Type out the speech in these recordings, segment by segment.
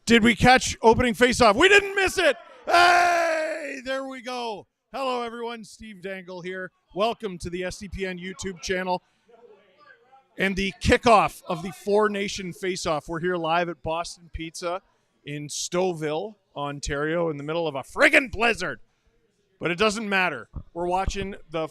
Did we catch opening face-off? We didn't miss it. Hey, there we go. Hello, everyone. Steve Dangle here. Welcome to the SDPN YouTube channel and the kickoff of the Four Nation face-off. We're here live at Boston Pizza in Stouffville, Ontario, in the middle of a friggin' blizzard. But it doesn't matter. We're watching the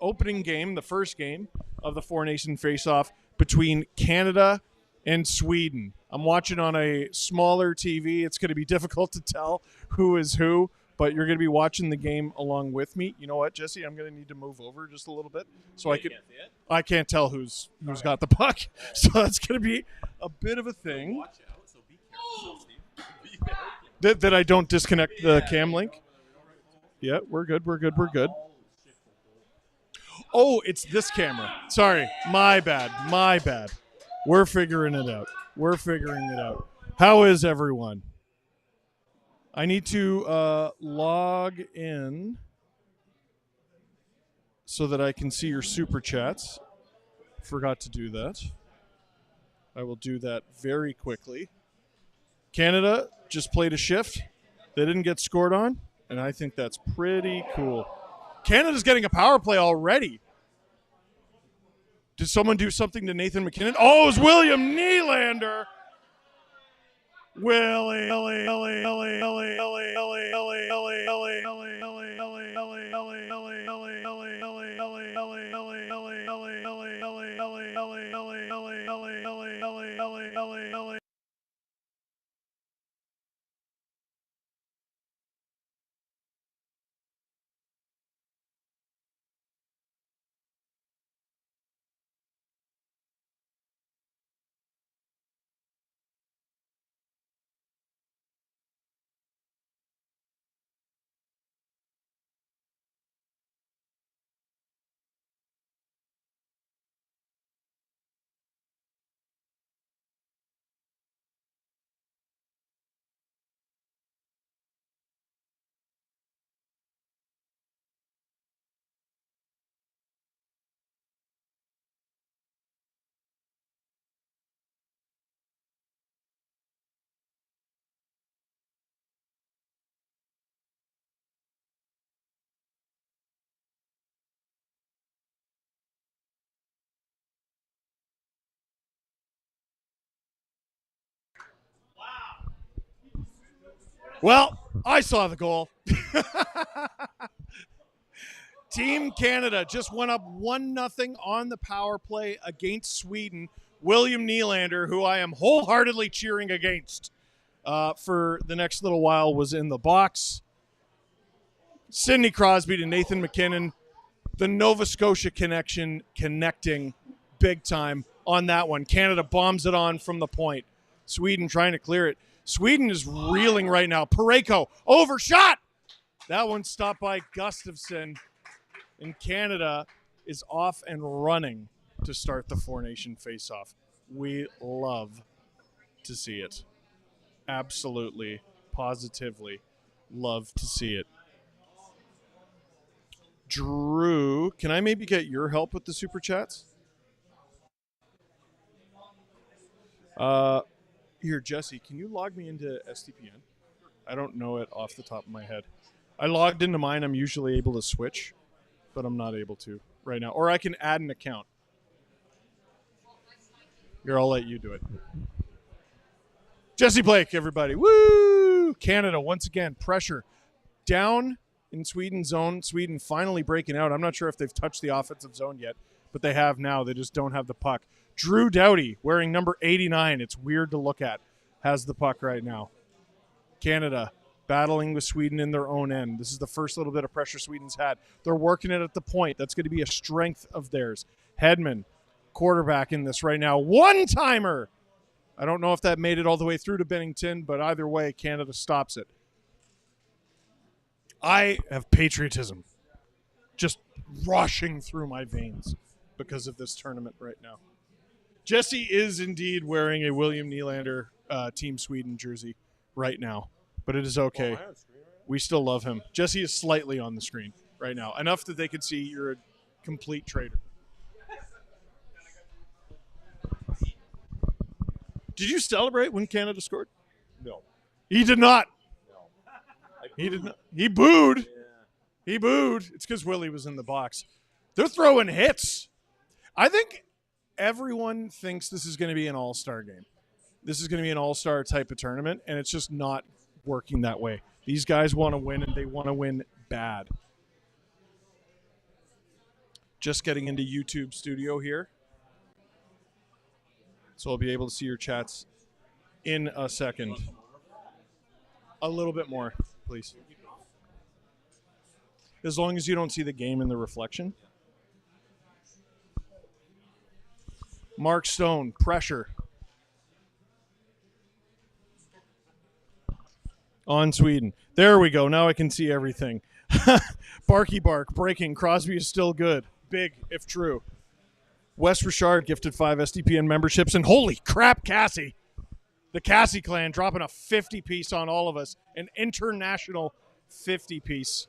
opening game, the first game of the Four Nation face-off between Canada and Sweden. I'm watching on a smaller TV. It's going to be difficult to tell who is who, but you're going to be watching the game along with me. You know what, Jesse? I'm going to need to move over just a little bit so I can't tell who's got the puck. So that's going to be a bit of a thing. Watch out, so be careful, Steve. That I don't disconnect the cam link. Yeah, we're good. Oh, it's this camera. Sorry, my bad. We're figuring it out. How is everyone? I need to log in so that I can see your super chats. Forgot to do that. I will do that very quickly. Canada just played a shift. They didn't get scored on, and I think that's pretty cool. Canada's getting a power play already. Did someone do something to Nathan McKinnon? Oh, it was William Nylander. Well, I saw the goal. Team Canada just went up 1-0 on the power play against Sweden. William Nylander, who I am wholeheartedly cheering against for the next little while, was in the box. Sidney Crosby to Nathan McKinnon. The Nova Scotia connection connecting big time on that one. Canada bombs it on from the point. Sweden trying to clear it. Sweden is reeling right now. Parayko, overshot! That one stopped by Gustafsson. And Canada is off and running to start the Four Nation face-off. We love to see it. Absolutely, positively love to see it. Drew, can I maybe get your help with the super chats? Here, Jesse, can you log me into SDPN? I don't know it off the top of my head. I logged into mine. I'm usually able to switch, but I'm not able to right now. Or I can add an account. Here, I'll let you do it. Jesse Blake, everybody. Woo! Canada, once again, pressure down in Sweden's zone. Sweden finally breaking out. I'm not sure if they've touched the offensive zone yet, but they have now. They just don't have the puck. Drew Doughty, wearing number 89, it's weird to look at, has the puck right now. Canada battling with Sweden in their own end. This is the first little bit of pressure Sweden's had. They're working it at the point. That's going to be a strength of theirs. Hedman, quarterback in this right now. One-timer! I don't know if that made it all the way through to Bennington, but either way, Canada stops it. I have patriotism just rushing through my veins because of this tournament right now. Jesse is indeed wearing a William Nylander Team Sweden jersey right now, but it is okay. We still love him. Jesse is slightly on the screen right now, enough that they can see you're a complete traitor. Did you celebrate when Canada scored? No. He did not. No. He did not. He booed. Yeah. He booed. It's because Willie was in the box. They're throwing hits. I think everyone thinks this is going to be an all-star game. This is going to be an all-star type of tournament, and it's just not working that way. These guys want to win, and they want to win bad. Just getting into YouTube Studio here. So I'll be able to see your chats in a second. A little bit more, please. As long as you don't see the game in the reflection. Mark Stone, pressure. On Sweden. There we go. Now I can see everything. Barky Bark, breaking. Crosby is still good. Big, if true. Wes Richard gifted 5 SDPN memberships. And holy crap, Cassie. The Cassie clan dropping a 50-piece on all of us. An international 50-piece.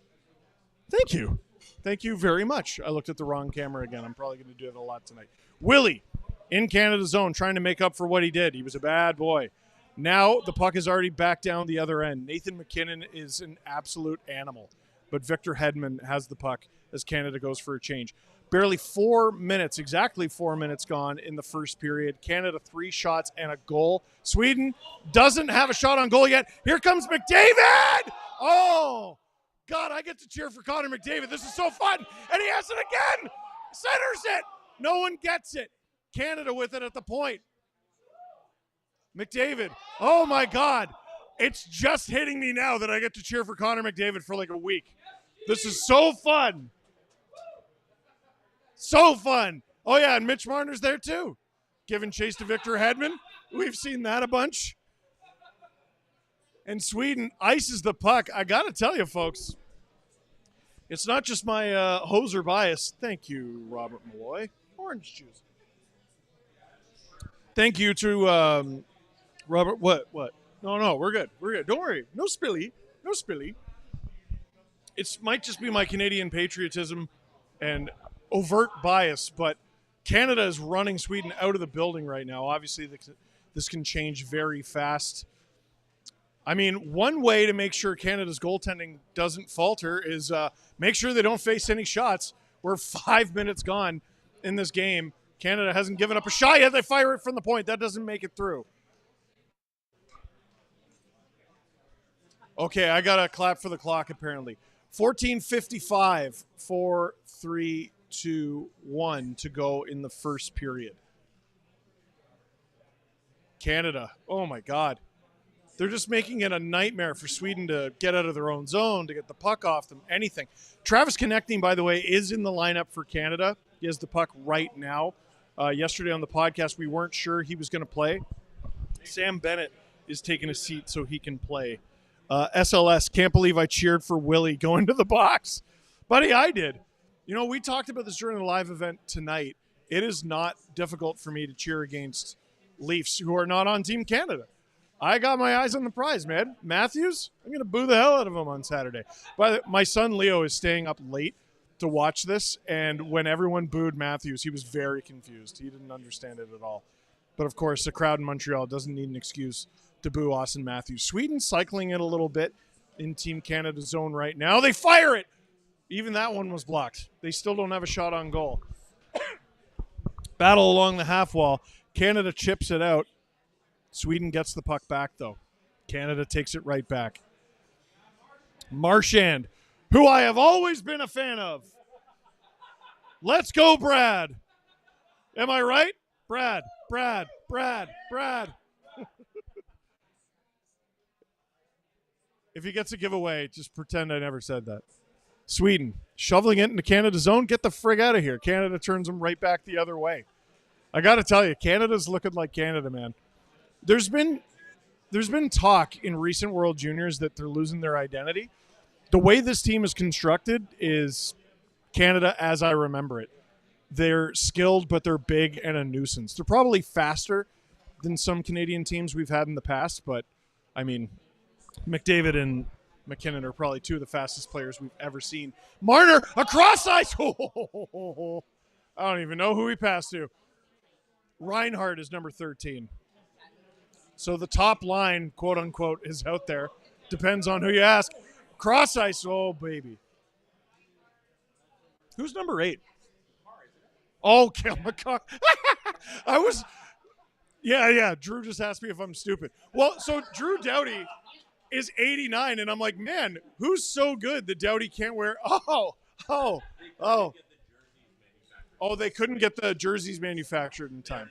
Thank you. Thank you very much. I looked at the wrong camera again. I'm probably going to do it a lot tonight. Willie, in Canada's zone, trying to make up for what he did. He was a bad boy. Now the puck is already back down the other end. Nathan McKinnon is an absolute animal. But Victor Hedman has the puck as Canada goes for a change. Barely 4 minutes, exactly 4 minutes gone in the first period. Canada 3 shots and a goal. Sweden doesn't have a shot on goal yet. Here comes McDavid! Oh, God, I get to cheer for Connor McDavid. This is so fun. And he has it again. Centers it. No one gets it. Canada with it at the point. McDavid. Oh, my God. It's just hitting me now that I get to cheer for Connor McDavid for like a week. This is so fun. So fun. Oh, yeah, and Mitch Marner's there, too. Giving chase to Victor Hedman. We've seen that a bunch. And Sweden ices the puck. I got to tell you, folks, it's not just my hoser bias. Thank you, Robert Malloy. Orange juice. Thank you to Robert. What? No, we're good. We're good. Don't worry. No spilly. No spilly. It might just be my Canadian patriotism and overt bias, but Canada is running Sweden out of the building right now. Obviously, this can change very fast. I mean, one way to make sure Canada's goaltending doesn't falter is make sure they don't face any shots. We're 5 minutes gone in this game. Canada hasn't given up a shot yet. They fire it from the point. That doesn't make it through. Okay, I got to clap for the clock, apparently. 14:55, 4, 3, 2, 1 to go in the first period. Canada, oh my God. They're just making it a nightmare for Sweden to get out of their own zone, to get the puck off them, anything. Travis Konechny, by the way, is in the lineup for Canada. He has the puck right now. Yesterday on the podcast, we weren't sure he was going to play. Sam Bennett is taking a seat so he can play. SLS, can't believe I cheered for Willie going to the box. Buddy, I did. You know, we talked about this during the live event tonight. It is not difficult for me to cheer against Leafs who are not on Team Canada. I got my eyes on the prize, man. Matthews, I'm going to boo the hell out of him on Saturday. But my son Leo is staying up late to watch this, and when everyone booed Matthews, he was very confused. He didn't understand it at all. But, of course, the crowd in Montreal doesn't need an excuse to boo Austin Matthews. Sweden cycling it a little bit in Team Canada zone right now. They fire it. Even that one was blocked. They still don't have a shot on goal. Battle along the half wall. Canada chips it out. Sweden gets the puck back, though. Canada takes it right back. Marchand, who I have always been a fan of. Let's go, Brad. Am I right? Brad. If he gets a giveaway, just pretend I never said that. Sweden, shoveling it into Canada's zone. Get the frig out of here. Canada turns them right back the other way. I got to tell you, Canada's looking like Canada, man. There's been talk in recent World Juniors that they're losing their identity. The way this team is constructed is Canada as I remember it. They're skilled, but they're big and a nuisance. They're probably faster than some Canadian teams we've had in the past, but, I mean, McDavid and McKinnon are probably two of the fastest players we've ever seen. Marner, across ice! I don't even know who he passed to. Reinhardt is number 13. So the top line, quote unquote, is out there. Depends on who you ask. Cross ice, oh baby. Who's number 8? Oh, Cale Makar. I was, yeah. Drew just asked me if I'm stupid. Well, so Drew Doughty is 89, and I'm like, man, who's so good that Doughty can't wear? Oh, they couldn't get the jerseys manufactured in time.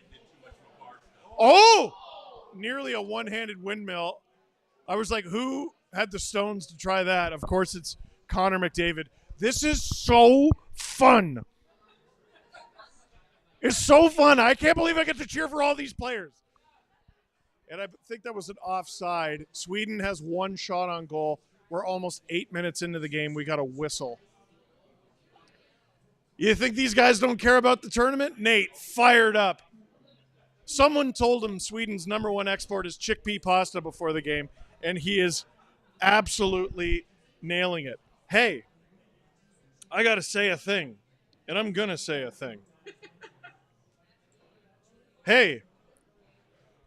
Oh, nearly a one-handed windmill. I was like, who had the stones to try that? Of course, it's Connor McDavid. This is so fun. It's so fun. I can't believe I get to cheer for all these players. And I think that was an offside. Sweden has one shot on goal. We're almost 8 minutes into the game. We got a whistle. You think these guys don't care about the tournament? Nate, fired up. Someone told him Sweden's number one export is chickpea pasta before the game, and he is absolutely nailing it. Hey, I got to say a thing, and I'm going to say a thing. Hey,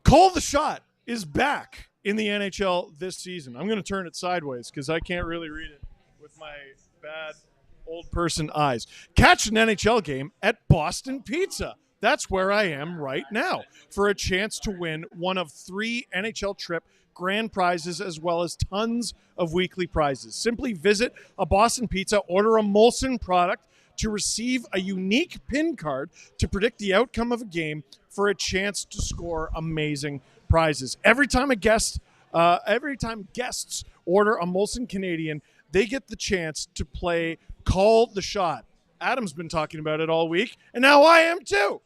Call the Shot is back in the NHL this season. I'm going to turn it sideways because I can't really read it with my bad old person eyes. Catch an NHL game at Boston Pizza. That's where I am right now for a chance to win one of 3 NHL Trip grand prizes as well as tons of weekly prizes. Simply visit a Boston Pizza, order a Molson product to receive a unique pin card to predict the outcome of a game for a chance to score amazing prizes. Every time guests order a Molson Canadian, they get the chance to play Call the Shot. Adam's been talking about it all week, and now I am too,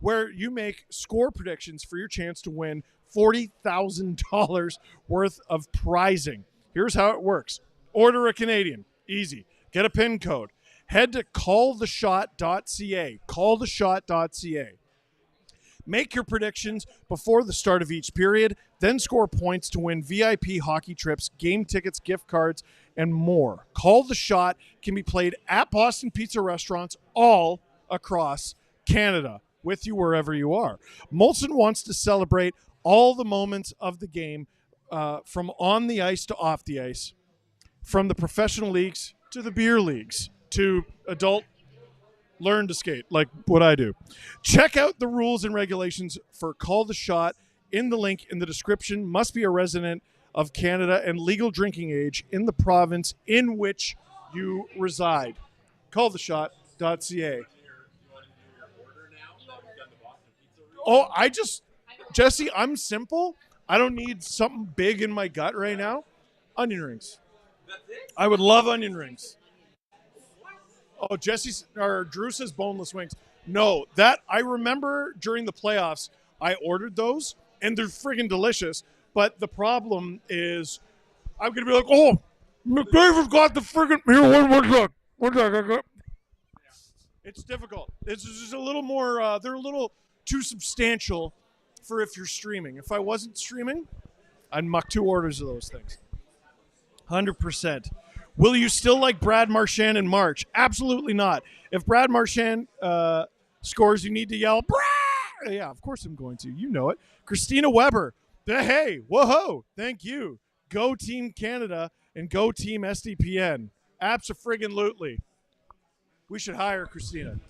where you make score predictions for your chance to win $40,000 worth of prizing. Here's how it works. Order a Canadian. Easy. Get a PIN code. Head to calltheshot.ca. Calltheshot.ca. Make your predictions before the start of each period, then score points to win VIP hockey trips, game tickets, gift cards, and more. Call the Shot can be played at Boston Pizza restaurants all across Canada, with you wherever you are. Molson wants to celebrate all the moments of the game, from on the ice to off the ice, from the professional leagues to the beer leagues to adult learn to skate like what I do. Check out the rules and regulations for Call the Shot in the link in the description. Must be a resident of Canada and legal drinking age in the province in which you reside. Calltheshot.ca. Oh, Jesse, I'm simple. I don't need something big in my gut right now. Onion rings. I would love onion rings. Oh, Drew says boneless wings. No, that I remember during the playoffs, I ordered those, and they're friggin' delicious. But the problem is, I'm gonna be like, oh, McDavid got the friggin' here. What? It's difficult. It's just a little more. They're a little too substantial for if you're streaming. If I wasn't streaming, I'd muck 2 orders of those things. 100%. Will you still like Brad Marchand in March? Absolutely not. If Brad Marchand scores, you need to yell, Brad! Yeah, of course I'm going to. You know it. Christina Weber. Hey, whoa, thank you. Go Team Canada and go Team SDPN. Abso-friggin-lutely. We should hire Christina.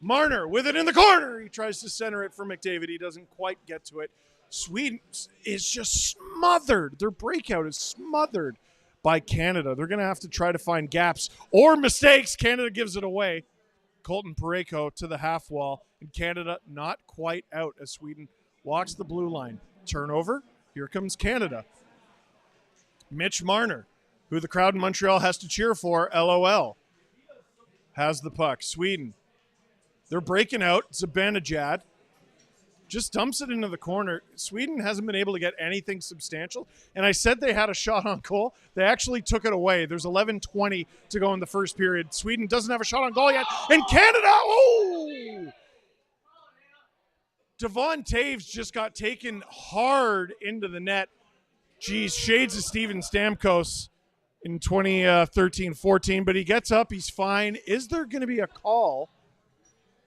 Marner with it in the corner. He tries to center it for McDavid. He doesn't quite get to it. Sweden is just smothered. Their breakout is smothered by Canada. They're going to have to try to find gaps or mistakes. Canada gives it away. Colton Parayko to the half wall, and Canada not quite out as Sweden walks the blue line. Turnover. Here comes Canada. Mitch Marner, who the crowd in Montreal has to cheer for, LOL, has the puck. Sweden. They're breaking out. Zibanejad just dumps it into the corner. Sweden hasn't been able to get anything substantial. And I said they had a shot on goal. They actually took it away. There's 11:20 to go in the first period. Sweden doesn't have a shot on goal yet. And Canada, oh! Devon Taves just got taken hard into the net. Geez, shades of Steven Stamkos in 2013-14. But he gets up. He's fine. Is there going to be a call?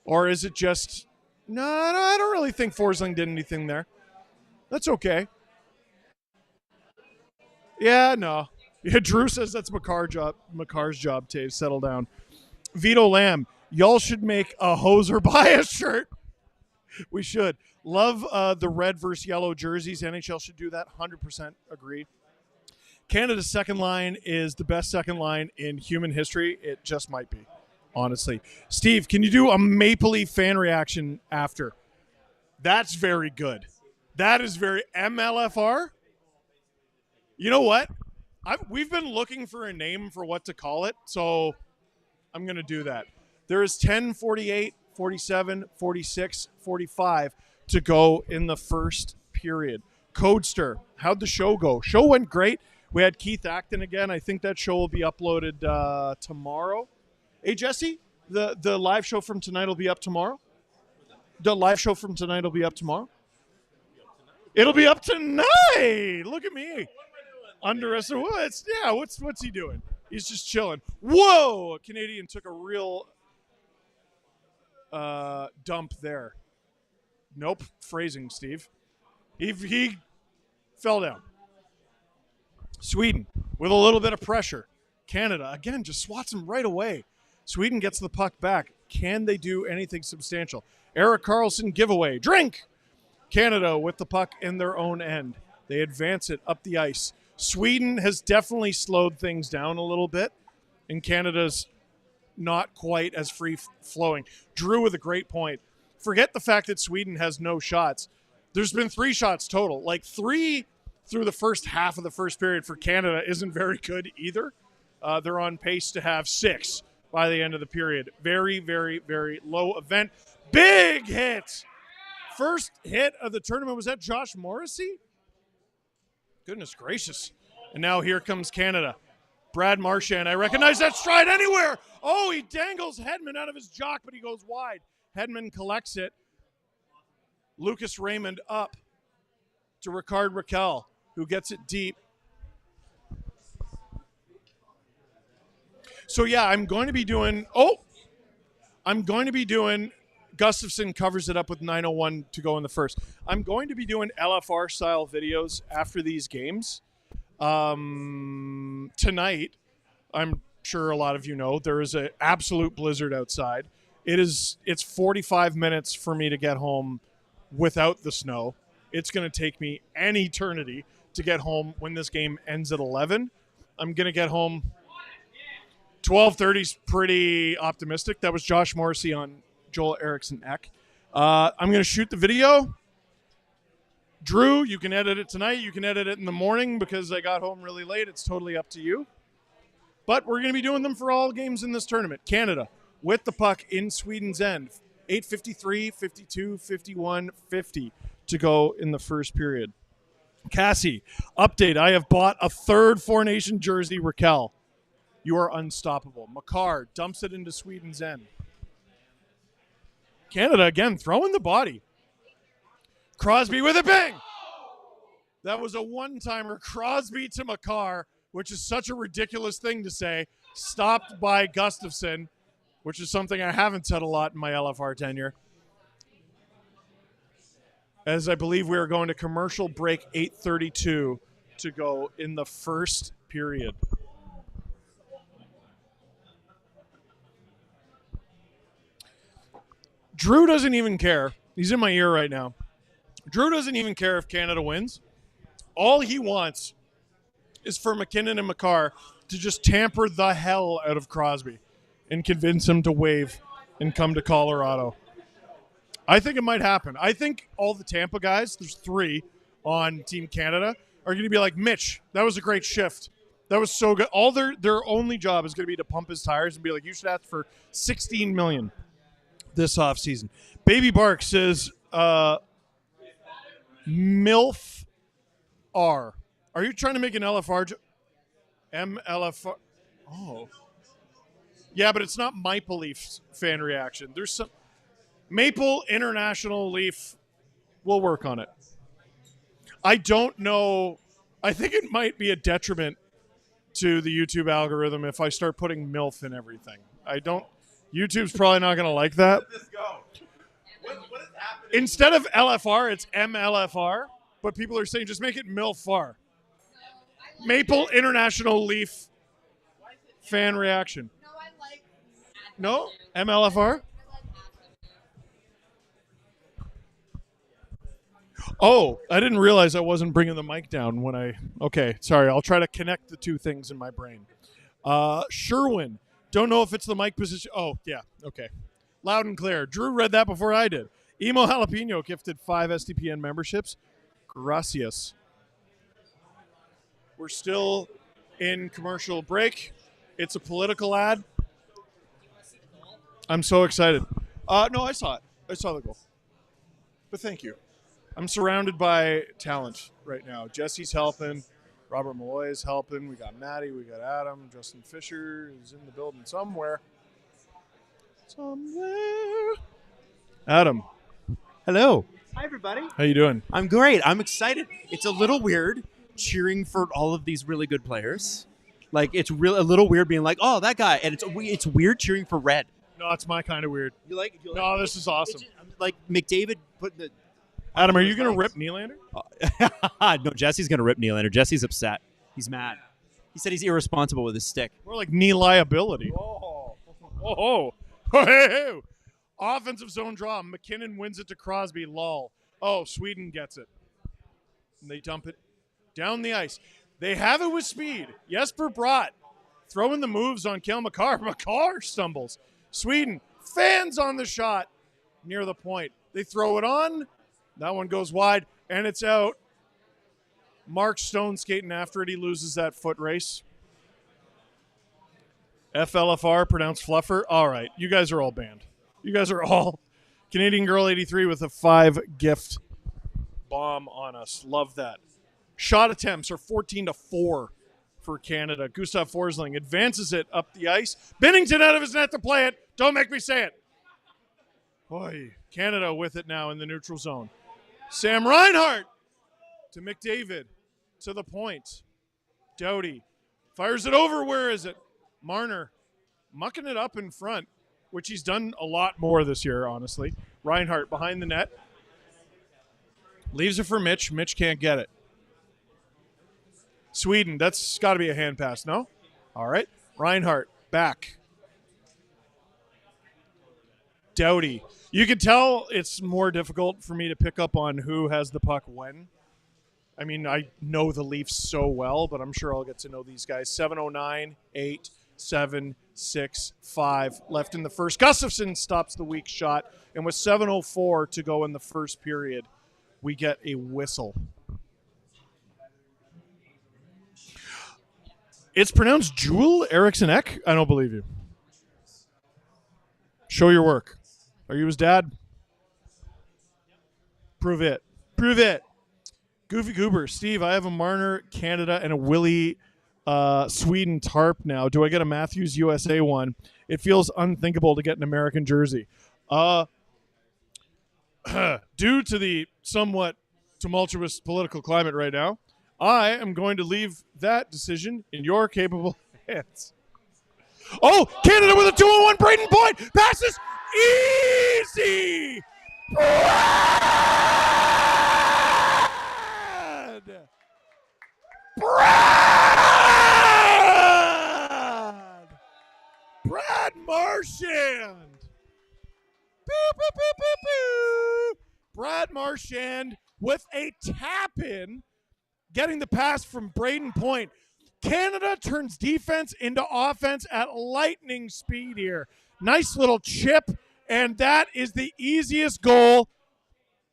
Or is it just... No, I don't really think Forsling did anything there. That's okay. Yeah, no. Yeah, Drew says that's Makar's job to settle down. Vito Lamb, y'all should make a hoser bias shirt. We should. Love the red versus yellow jerseys. NHL should do that. 100% agree. Canada's second line is the best second line in human history. It just might be, honestly. Steve, can you do a Maple Leaf fan reaction after? That's very good. That is very MLFR. You know what? We've been looking for a name for what to call it, so I'm going to do that. There is 10, 48, 47, 46, 45 to go in the first period. Codester, how'd the show go? Show went great. We had Keith Acton again. I think that show will be uploaded tomorrow. Hey, Jesse, the live show from tonight will be up tomorrow? The live show from tonight will be up tomorrow? It'll be up tonight. Look at me. Underestimate. What's he doing? He's just chilling. Whoa! A Canadian took a real dump there. Nope. Phrasing, Steve. He fell down. Sweden with a little bit of pressure. Canada, again, just swats him right away. Sweden gets the puck back. Can they do anything substantial? Erik Karlsson giveaway. Drink! Canada with the puck in their own end. They advance it up the ice. Sweden has definitely slowed things down a little bit, and Canada's not quite as free-flowing. Drew with a great point. Forget the fact that Sweden has no shots. There's been 3 shots total. Like 3 through the first half of the first period for Canada isn't very good either. They're on pace to have 6 by the end of the period. Very, very, very low event. Big hit! First hit of the tournament. Was that Josh Morrissey? Goodness gracious. And now here comes Canada. Brad Marchand. I recognize that stride anywhere. Oh, he dangles Hedman out of his jock, but he goes wide. Hedman collects it. Lucas Raymond up to Ricard Raquel, who gets it deep. So, yeah, I'm going to be doing Gustafsson covers it up with 9:01 to go in the first. I'm going to be doing LFR-style videos after these games. Tonight, I'm sure a lot of you know, there is an absolute blizzard outside. It's 45 minutes for me to get home without the snow. It's going to take me an eternity to get home when this game ends at 11. I'm going to get home 12:30 is pretty optimistic. That was Josh Morrissey on Joel Eriksson Ek. I'm going to shoot the video. Drew, you can edit it tonight. You can edit it in the morning because I got home really late. It's totally up to you. But we're going to be doing them for all games in this tournament. Canada with the puck in Sweden's end. 8:53, 52, 51, 50 to go in the first period. Cassie, update. I have bought a third Four Nation jersey, Raquel. You are unstoppable. Makar dumps it into Sweden's end. Canada, again, throwing the body. Crosby with a bang. That was a one-timer. Crosby to Makar, which is such a ridiculous thing to say. Stopped by Gustafsson, which is something I haven't said a lot in my LFR tenure. As I believe we are going to commercial break, 8:32 to go in the first period. Drew doesn't even care. He's in my ear right now. Drew doesn't even care if Canada wins. All he wants is for McKinnon and Makar to just tamper the hell out of Crosby and convince him to wave and come to Colorado. I think it might happen. I think all the Tampa guys, there's 3 on Team Canada, are going to be like, Mitch, that was a great shift. That was so good. All their only job is going to be to pump his tires and be like, you should ask for $16 million this offseason. Baby Bark says, MILF R. Are you trying to make an LFR? MLFR. Oh. Yeah, but it's not Maple Leaf fan reaction. There's some Maple International Leaf. We'll work on it. I don't know. I think it might be a detriment to the YouTube algorithm if I start putting MILF in everything. YouTube's probably not going to like that. Let this go. What is happening? Instead of LFR, it's MLFR, but people are saying just make it MILFR. Maple International Leaf fan reaction. No? MLFR? Oh, I didn't realize I wasn't bringing the mic down when I... Okay, sorry. I'll try to connect the two things in my brain. Sherwin. Don't know if it's the mic position. Oh, yeah. Okay. Loud and clear. Drew read that before I did. Emo Jalapeno gifted 5 SDPN memberships. Gracias. We're still in commercial break. It's a political ad. I'm so excited. No, I saw it. I saw the goal. But thank you. I'm surrounded by talent right now. Jesse's helping. Robert Malloy is helping. We got Maddie. We got Adam. Justin Fisher is in the building somewhere. Adam. Hello. Hi, everybody. How you doing? I'm great. I'm excited. It's a little weird cheering for all of these really good players. Like, it's a little weird being like, oh, that guy. And it's weird cheering for red. No, it's my kind of weird. You like No, this is awesome. Like McDavid putting the... Adam, are you going to rip Nylander? No, Jesse's going to rip Nylander. Jesse's upset. He's mad. He said he's irresponsible with his stick. More like knee liability. Oh. Hey. Offensive zone draw. McKinnon wins it to Crosby. Lol. Oh, Sweden gets it. And they dump it down the ice. They have it with speed. Jesper Bratt throwing the moves on Cale Makar. Makar stumbles. Sweden fans on the shot near the point. They throw it on. That one goes wide, and it's out. Mark Stone skating after it. He loses that foot race. FLFR, pronounced fluffer. All right, you guys are all banned. You guys are all Canadian Girl 83 with a 5-gift bomb on us. Love that. Shot attempts are 14-4 for Canada. Gustav Forsling advances it up the ice. Binnington out of his net to play it. Don't make me say it. Boy, Canada with it now in the neutral zone. Sam Reinhart to McDavid to the point. Doughty fires it over. Where is it? Marner mucking it up in front, which he's done a lot more this year, honestly. Reinhart behind the net. Leaves it for Mitch. Mitch can't get it. Sweden, that's got to be a hand pass, no? All right. Reinhart back. Doughty. You can tell it's more difficult for me to pick up on who has the puck when. I mean, I know the Leafs so well, but I'm sure I'll get to know these guys. 7:09, 8, 7, 6, 5 left in the first. Gustafsson stops the weak shot, and with 7:04 to go in the first period, we get a whistle. It's pronounced Joel Eriksson Ek? I don't believe you. Show your work. Are you his dad? Prove it. Prove it. Goofy Goober. Steve, I have a Marner, Canada, and a Willie Sweden tarp now. Do I get a Matthews USA one? It feels unthinkable to get an American jersey. Due to the somewhat tumultuous political climate right now, I am going to leave that decision in your capable hands. Oh, Canada with a 2-on-1. Braden Point passes easy. Brad Marchand. Boop, boop, boop, boop, boop. Brad Marchand with a tap-in, getting the pass from Braden Point. Canada turns defense into offense at lightning speed here. Nice little chip, and that is the easiest goal,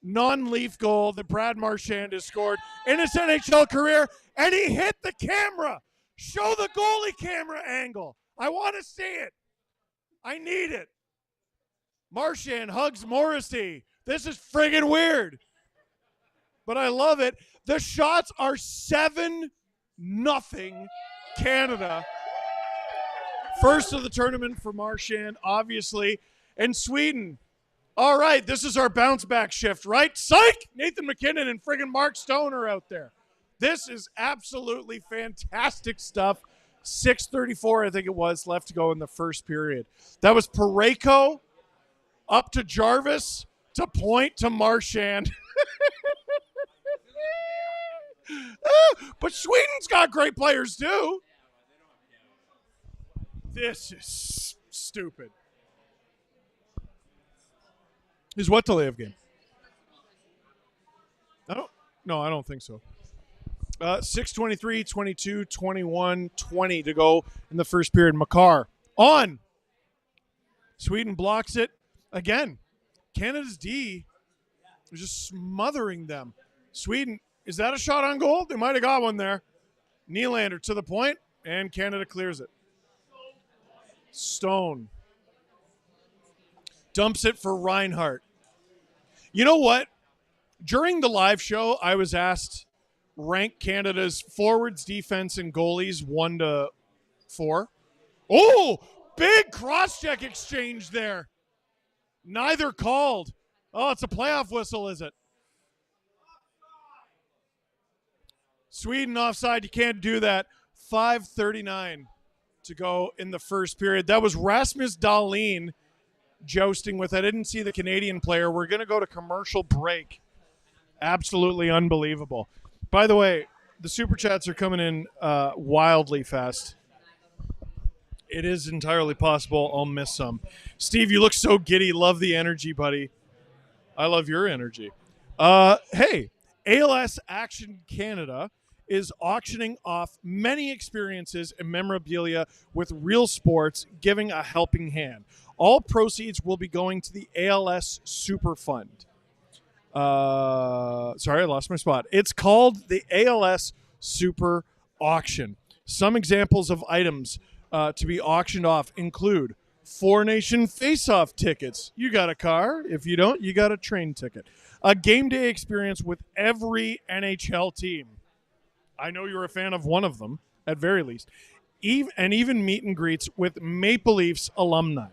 non-Leaf goal, that Brad Marchand has scored in his NHL career, and he hit the camera. Show the goalie camera angle. I want to see it. I need it. Marchand hugs Morrissey. This is friggin' weird, but I love it. The shots are 7-0 Canada. First of the tournament for Marchand, obviously. And Sweden. All right, this is our bounce back shift, right? Psych! Nathan McKinnon and friggin' Mark Stone are out there. This is absolutely fantastic stuff. 6:34, I think it was, left to go in the first period. That was Parayko up to Jarvis to Point to Marchand. But Sweden's got great players too. This is stupid. Is what till they have game? I don't think so. 6:23, 22, 21, 20 to go in the first period. Makar on. Sweden blocks it again. Canada's D is just smothering them. Sweden, is that a shot on goal? They might have got one there. Nylander to the point, and Canada clears it. Stone dumps it for Reinhart. You know what? During the live show, I was asked rank Canada's forwards, defense, and goalies 1 to 4. Oh, big cross-check exchange there. Neither called. Oh, it's a playoff whistle, is it? Sweden offside. You can't do that. 5:39 to go in the first period. That was Rasmus Dahlin jousting with. I didn't see the Canadian player. We're going to go to commercial break. Absolutely unbelievable. By the way, the Super Chats are coming in wildly fast. It is entirely possible I'll miss some. Steve, you look so giddy. Love the energy, buddy. I love your energy. Hey, ALS Action Canada is auctioning off many experiences and memorabilia with real sports, giving a helping hand. All proceeds will be going to the ALS Super Fund. Sorry, I lost my spot. It's called the ALS Super Auction. Some examples of items to be auctioned off include Four Nation Face-Off tickets. You got a car. If you don't, you got a train ticket. A game day experience with every NHL team. I know you're a fan of one of them, at very least. Even meet and greets with Maple Leafs alumni.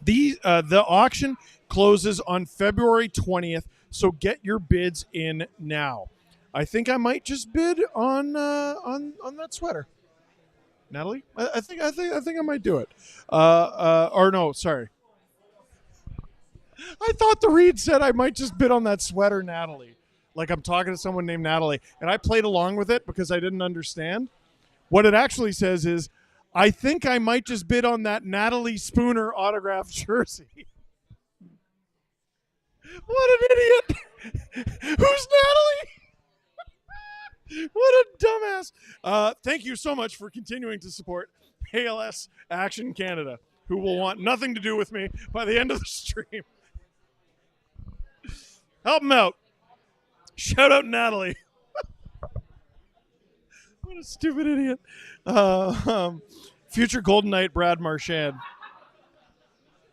The auction closes on February 20th, so get your bids in now. I think I might just bid on that sweater. Natalie, I think I might do it. Or no, sorry. I thought the read said I might just bid on that sweater, Natalie. Like I'm talking to someone named Natalie, and I played along with it because I didn't understand. What it actually says is, I think I might just bid on that Natalie Spooner autographed jersey. What an idiot! Who's Natalie? What a dumbass. Thank you so much for continuing to support ALS Action Canada, who will want nothing to do with me by the end of the stream. Help them out. Shout out Natalie. What a stupid idiot. Future Golden Knight Brad Marchand.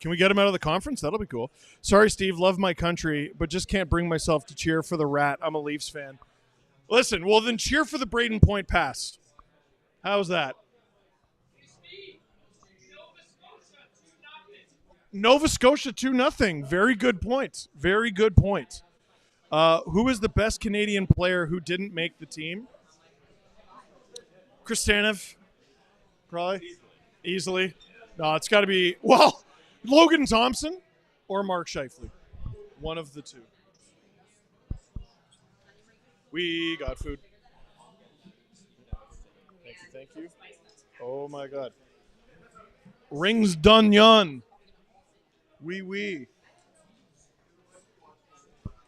Can we get him out of the conference? That'll be cool. Sorry, Steve. Love my country, but just can't bring myself to cheer for the Rat. I'm a Leafs fan. Listen, well, then cheer for the Braden Point pass. How's that? Nova Scotia 2-0. Very good points. Very good points. Who is the best Canadian player who didn't make the team? Kristanov. Probably. Easily. No, it's got to be, well, Logan Thompson or Mark Scheifele. One of the two. We got food. Thank you. Oh, my God. Rings d'oignon. Oui.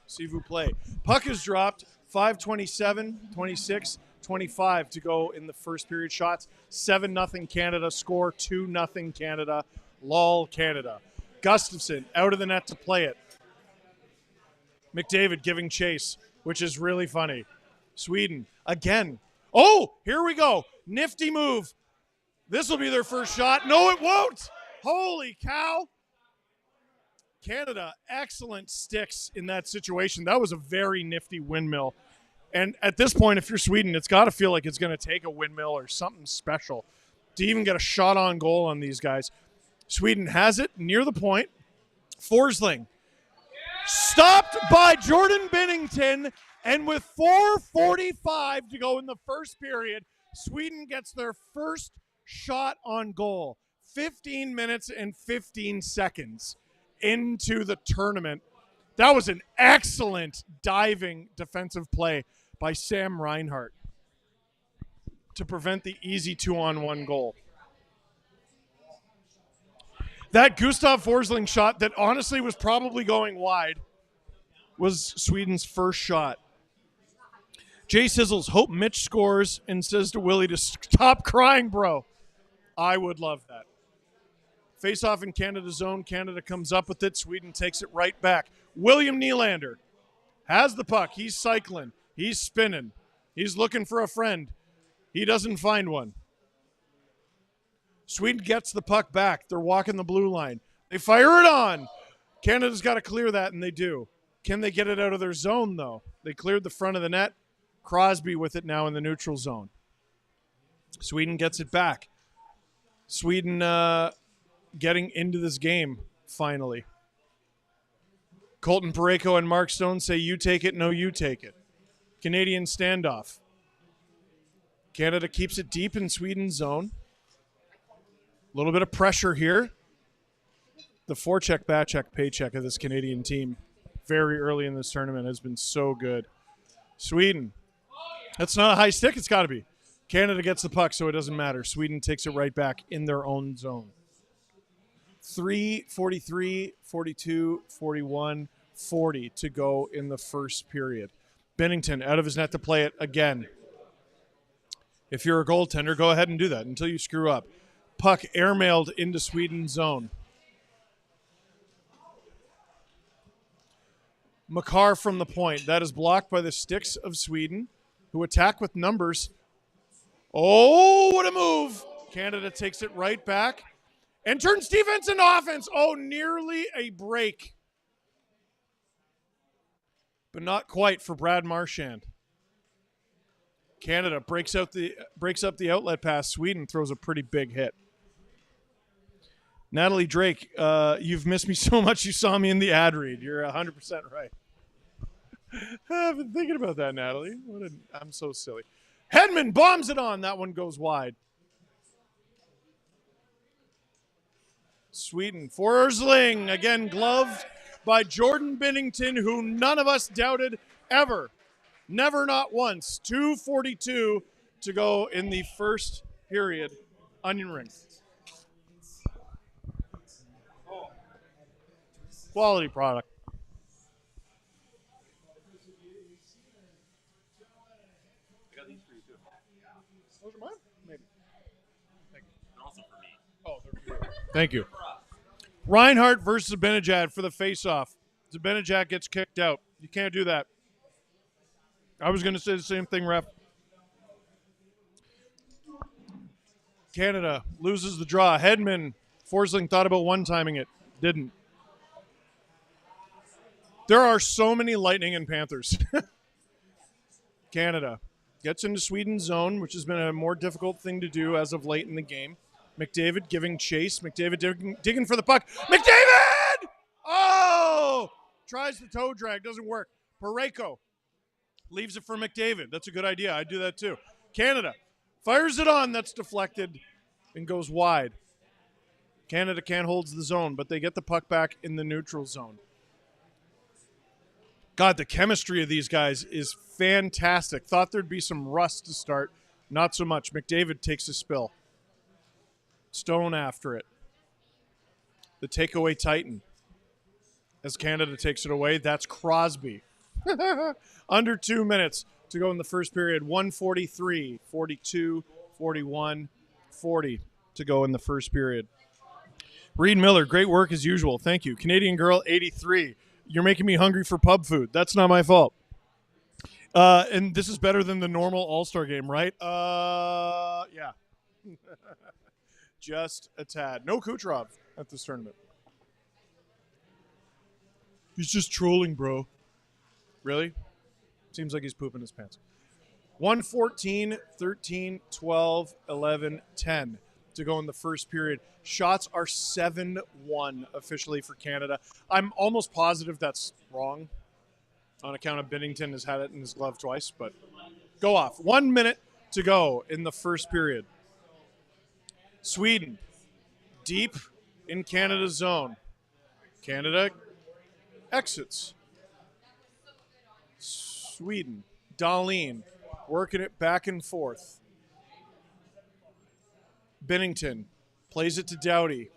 S'il vous plaît. Puck is dropped. 5:27, 26, 25 to go in the first period. Shots 7-0 Canada. Score 2-0 Canada. Lol Canada. Gustafsson out of the net to play it. McDavid giving chase, which is really funny. Sweden again. Oh, here we go. Nifty move. This will be their first shot. No, it won't. Holy cow. Canada, excellent sticks in that situation. That was a very nifty windmill. And at this point, if you're Sweden, it's got to feel like it's going to take a windmill or something special to even get a shot on goal on these guys. Sweden has it near the point. Forsling stopped by Jordan Binnington. And with 4:45 to go in the first period, Sweden gets their first shot on goal. 15 minutes and 15 seconds into the tournament. That was an excellent diving defensive play by Sam Reinhart to prevent the easy 2-on-1 goal. That Gustav Forsling shot that honestly was probably going wide was Sweden's first shot. Jay Sizzles, hope Mitch scores and says to Willie to stop crying, bro. I would love that. Face off in Canada's zone. Canada comes up with it. Sweden takes it right back. William Nylander has the puck. He's cycling. He's spinning. He's looking for a friend. He doesn't find one. Sweden gets the puck back. They're walking the blue line. They fire it on. Canada's got to clear that, and they do. Can they get it out of their zone, though? They cleared the front of the net. Crosby with it now in the neutral zone. Sweden gets it back. Sweden getting into this game, finally. Colton Parayko and Mark Stone say, you take it, no, you take it. Canadian standoff. Canada keeps it deep in Sweden's zone. A little bit of pressure here. The forecheck, backcheck, paycheck of this Canadian team very early in this tournament has been so good. Sweden. That's not a high stick. It's got to be. Canada gets the puck, so it doesn't matter. Sweden takes it right back in their own zone. 3:43, 42, 41, 40 to go in the first period. Bennington out of his net to play it again. If you're a goaltender, go ahead and do that until you screw up. Puck airmailed into Sweden's zone. Makar from the point. That is blocked by the sticks of Sweden, who attack with numbers. Oh, what a move. Canada takes it right back and turns defense into offense. Oh, nearly a break. But not quite for Brad Marchand. Canada breaks up the outlet pass. Sweden throws a pretty big hit. Natalie Drake, you've missed me so much you saw me in the ad read. You're 100% right. I've been thinking about that, Natalie. I'm so silly. Hedman bombs it on. That one goes wide. Sweden. Forsling, again gloved by Jordan Binnington, who none of us doubted ever. Never, not once. 2:42 to go in the first period. Onion ring. Quality product. I got these for you too. Those are mine? Maybe. Thank you. They're also for me. Oh, they're for you. Thank you. Reinhart versus Zibanejad for the face-off. Zibanejad gets kicked out. You can't do that. I was going to say the same thing, ref. Canada loses the draw. Hedman, Forsling thought about one-timing it. Didn't. There are so many Lightning and Panthers. Canada gets into Sweden's zone, which has been a more difficult thing to do as of late in the game. McDavid giving chase. McDavid digging for the puck. McDavid! Oh! Tries the toe drag. Doesn't work. Parayko leaves it for McDavid. That's a good idea. I'd do that too. Canada fires it on. That's deflected and goes wide. Canada can't hold the zone, but they get the puck back in the neutral zone. God, the chemistry of these guys is fantastic. Thought there'd be some rust to start. Not so much. McDavid takes a spill. Stone after it. The takeaway Titan. As Canada takes it away, that's Crosby. Under 2 minutes to go in the first period. 1:43, 42, 41, 40 to go in the first period. Reed Miller, great work as usual. Thank you. Canadian Girl, 83. You're making me hungry for pub food. That's not my fault. And this is better than the normal All-Star game, right? Yeah. Just a tad. No Kucherov at this tournament. He's just trolling, bro. Really? Seems like he's pooping his pants. 1:14, 13, 12, 11, 10 to go in the first period. Shots are 7-1 officially for Canada. I'm almost positive that's wrong on account of Binnington has had it in his glove twice, but go off. 1 minute to go in the first period. Sweden, deep in Canada's zone. Canada exits. Sweden Darlene working it back and forth. Binnington plays it to Doughty.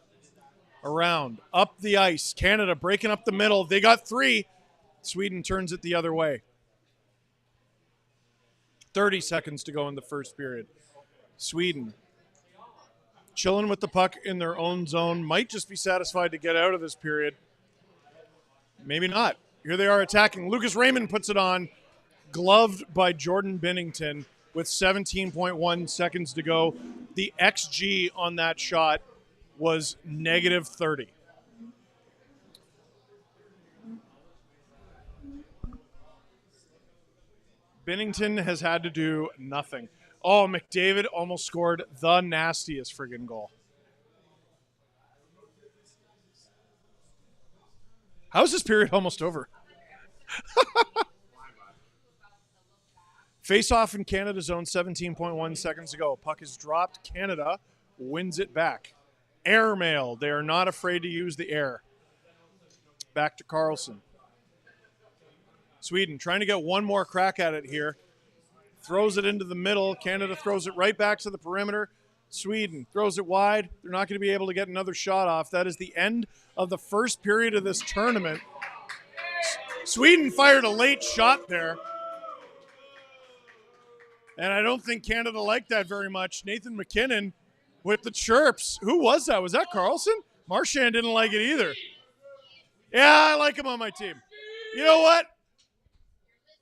Around, up the ice. Canada breaking up the middle. They got 3. Sweden turns it the other way. 30 seconds to go in the first period. Sweden chilling with the puck in their own zone. Might just be satisfied to get out of this period. Maybe not. Here they are attacking. Lucas Raymond puts it on. Gloved by Jordan Binnington with 17.1 seconds to go. The XG on that shot was negative 30. Binnington has had to do nothing. Oh, McDavid almost scored the nastiest friggin' goal. How's this period almost over? Face-off in Canada's zone, 17.1 seconds to go. Puck is dropped. Canada wins it back. Airmail. They are not afraid to use the air. Back to Carlson. Sweden trying to get one more crack at it here. Throws it into the middle. Canada throws it right back to the perimeter. Sweden throws it wide. They're not going to be able to get another shot off. That is the end of the first period of this tournament. Sweden fired a late shot there. And I don't think Canada liked that very much. Nathan McKinnon with the chirps. Who was that? Was that Carlson? Marchand didn't like it either. Yeah, I like him on my team. You know what?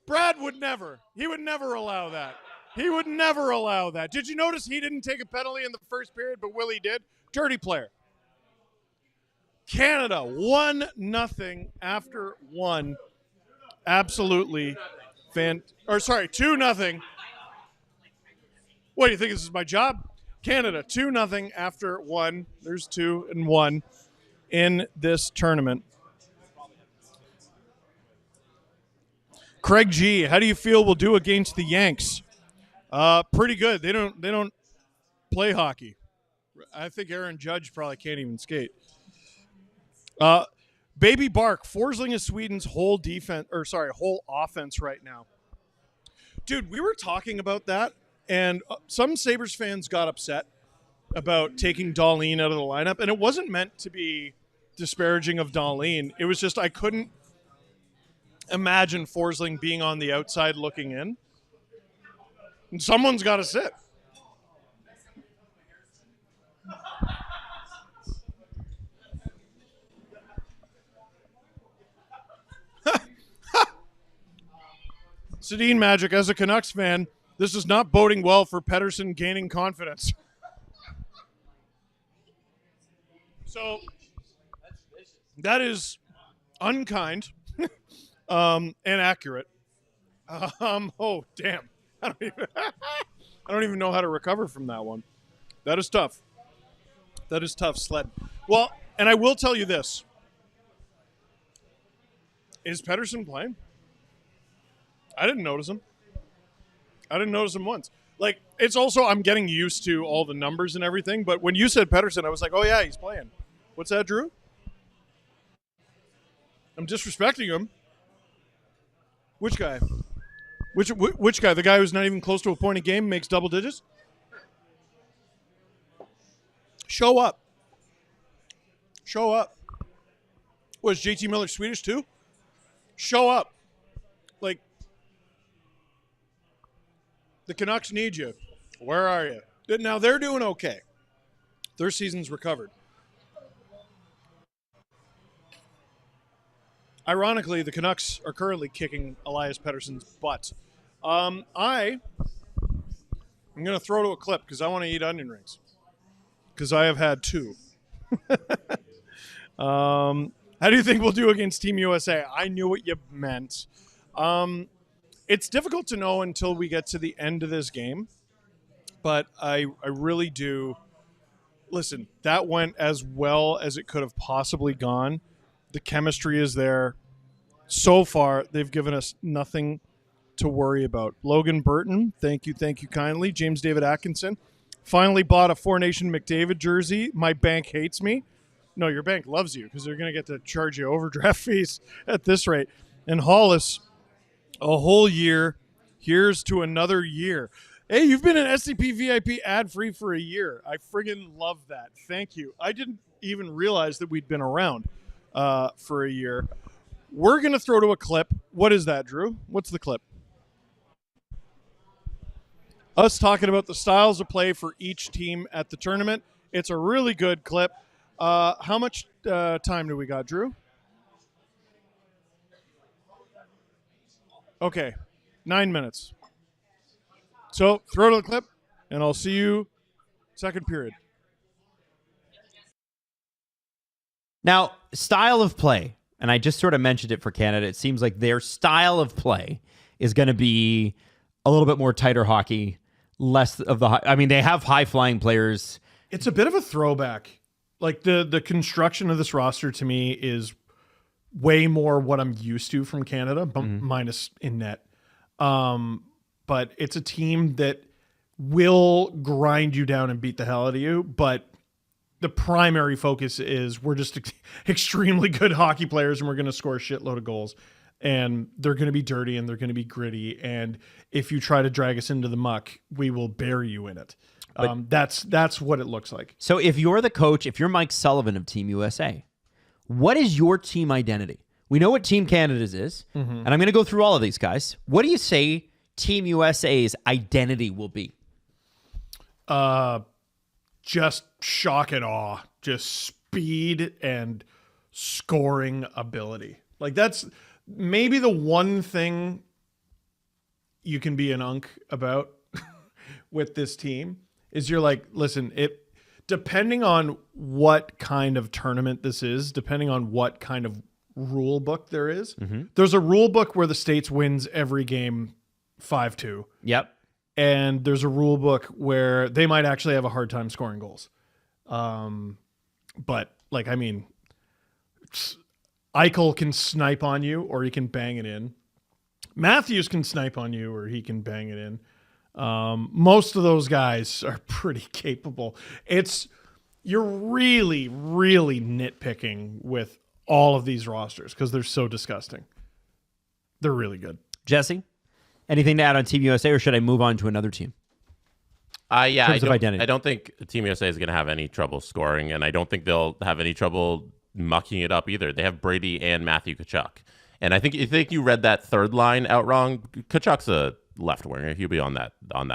Brad would never. He would never allow that. He would never allow that. Did you notice he didn't take a penalty in the first period, but Willie did? Dirty player. Canada 1-0 after 1. Absolutely 2-0. What do you think? This is my job? Canada 2-0 after 1. There's 2 and 1 in this tournament. Craig G, how do you feel we'll do against the Yanks? Pretty good. They don't play hockey. I think Aaron Judge probably can't even skate. Baby Bark, Forsling is Sweden's whole offense right now. Dude, we were talking about that, and some Sabres fans got upset about taking Darlene out of the lineup, and it wasn't meant to be disparaging of Darlene. It was just I couldn't imagine Forsling being on the outside looking in. And someone's got to sit. Sedin Magic, as a Canucks fan, this is not boding well for Pettersson gaining confidence. So that is unkind and accurate. Oh, damn. I don't even know how to recover from that one. That is tough. That is tough, Sled. Well, and I will tell you this. Is Pettersson playing? I didn't notice him. I didn't notice him once. Like, it's also, I'm getting used to all the numbers and everything, but when you said Pettersson, I was like, oh, yeah, he's playing. What's that, Drew? I'm disrespecting him. Which guy? Which guy? The guy who's not even close to a point a game, makes double digits? Show up. Show up. Was JT Miller Swedish too? Show up. Like, the Canucks need you. Where are you? Now, they're doing okay. Their season's recovered. Ironically, the Canucks are currently kicking Elias Pettersson's butt. I'm going to throw to a clip because I want to eat onion rings. Because I have had 2. How do you think we'll do against Team USA? I knew what you meant. It's difficult to know until we get to the end of this game. But I really do. Listen, that went as well as it could have possibly gone. The chemistry is there. So far, they've given us nothing to worry about. Logan Burton, thank you kindly. James David Atkinson finally bought a Four Nation McDavid jersey. My bank hates me. No, your bank loves you because they're going to get to charge you overdraft fees at this rate. And Hollis, a whole year, Here's to another year. Hey, you've been an SCP VIP ad-free for a year. I friggin' love that. Thank you. I didn't even realize that we'd been around for a year. We're going to throw to a clip. What is that, Drew? What's the clip? Us talking about the styles of play for each team at the tournament. It's a really good clip. How much time do we got, Drew? Okay, 9 minutes. So throw to the clip, and I'll see you second period. Now, style of play, and I just sort of mentioned it for Canada. It seems like their style of play is going to be a little bit more tighter hockey, less of the. I mean, they have high flying players. It's a bit of a throwback. Like the construction of this roster to me is way more what I'm used to from Canada, minus in net. But it's a team that will grind you down and beat the hell out of you. But the primary focus is we're just extremely good hockey players and we're going to score a shitload of goals. And they're going to be dirty and they're going to be gritty. And if you try to drag us into the muck, we will bury you in it. That's what it looks like. So if you're the coach, if you're Mike Sullivan of Team USA, what is your team identity? We know what Team Canada's is, and I'm going to go through all of these guys. What do you say Team USA's identity will be? Just shock and awe, just speed and scoring ability. Like that's maybe the one thing you can be an unk about with this team is you're like, listen, depending on what kind of tournament this is, depending on what kind of rule book there is, there's a rule book where the States wins every game 5-2. Yep. And there's a rule book where they might actually have a hard time scoring goals. But like, I mean, Eichel can snipe on you or he can bang it in. Matthews can snipe on you or he can bang it in. Most of those guys are pretty capable. You're really, really nitpicking with all of these rosters because they're so disgusting. They're really good. Jesse, anything to add on Team USA, or should I move on to another team? Yeah, In terms of identity. I don't think Team USA is going to have any trouble scoring, and I don't think they'll have any trouble mucking it up either. They have Brady and Matthew Tkachuk. And I think you read that third line out wrong. Tkachuk's a left winger. He'll be on that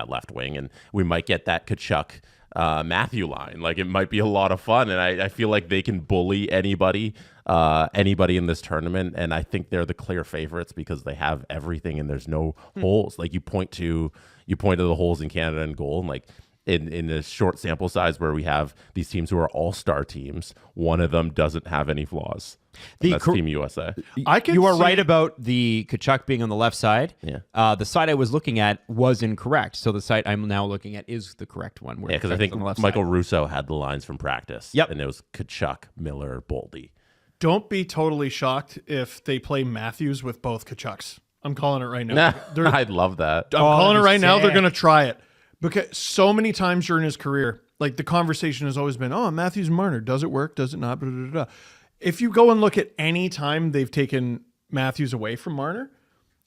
left wing, and we might get that Tkachuk Matthew line. Like, it might be a lot of fun, and I feel like they can bully anybody in this tournament, and I think they're the clear favorites because they have everything and there's no holes. Like, you point to the holes in Canada and goal, and like in a short sample size where we have these teams who are all-star teams, one of them doesn't have any flaws. That's Team USA. You are right about the Tkachuk being on the left side. Yeah. The side I was looking at was incorrect. So the side I'm now looking at is the correct one. Yeah, because I think Michael Russo had the lines from practice. Yep. And it was Tkachuk, Miller, Boldy. Don't be totally shocked if they play Matthews with both Tkachuks. I'm calling it right now. I'd love that. I'm calling it right now. They're going to try it. Because so many times during his career, like the conversation has always been, oh, Matthews and Marner, does it work? Does it not? Blah, blah, blah, blah. If you go and look at any time they've taken Matthews away from Marner,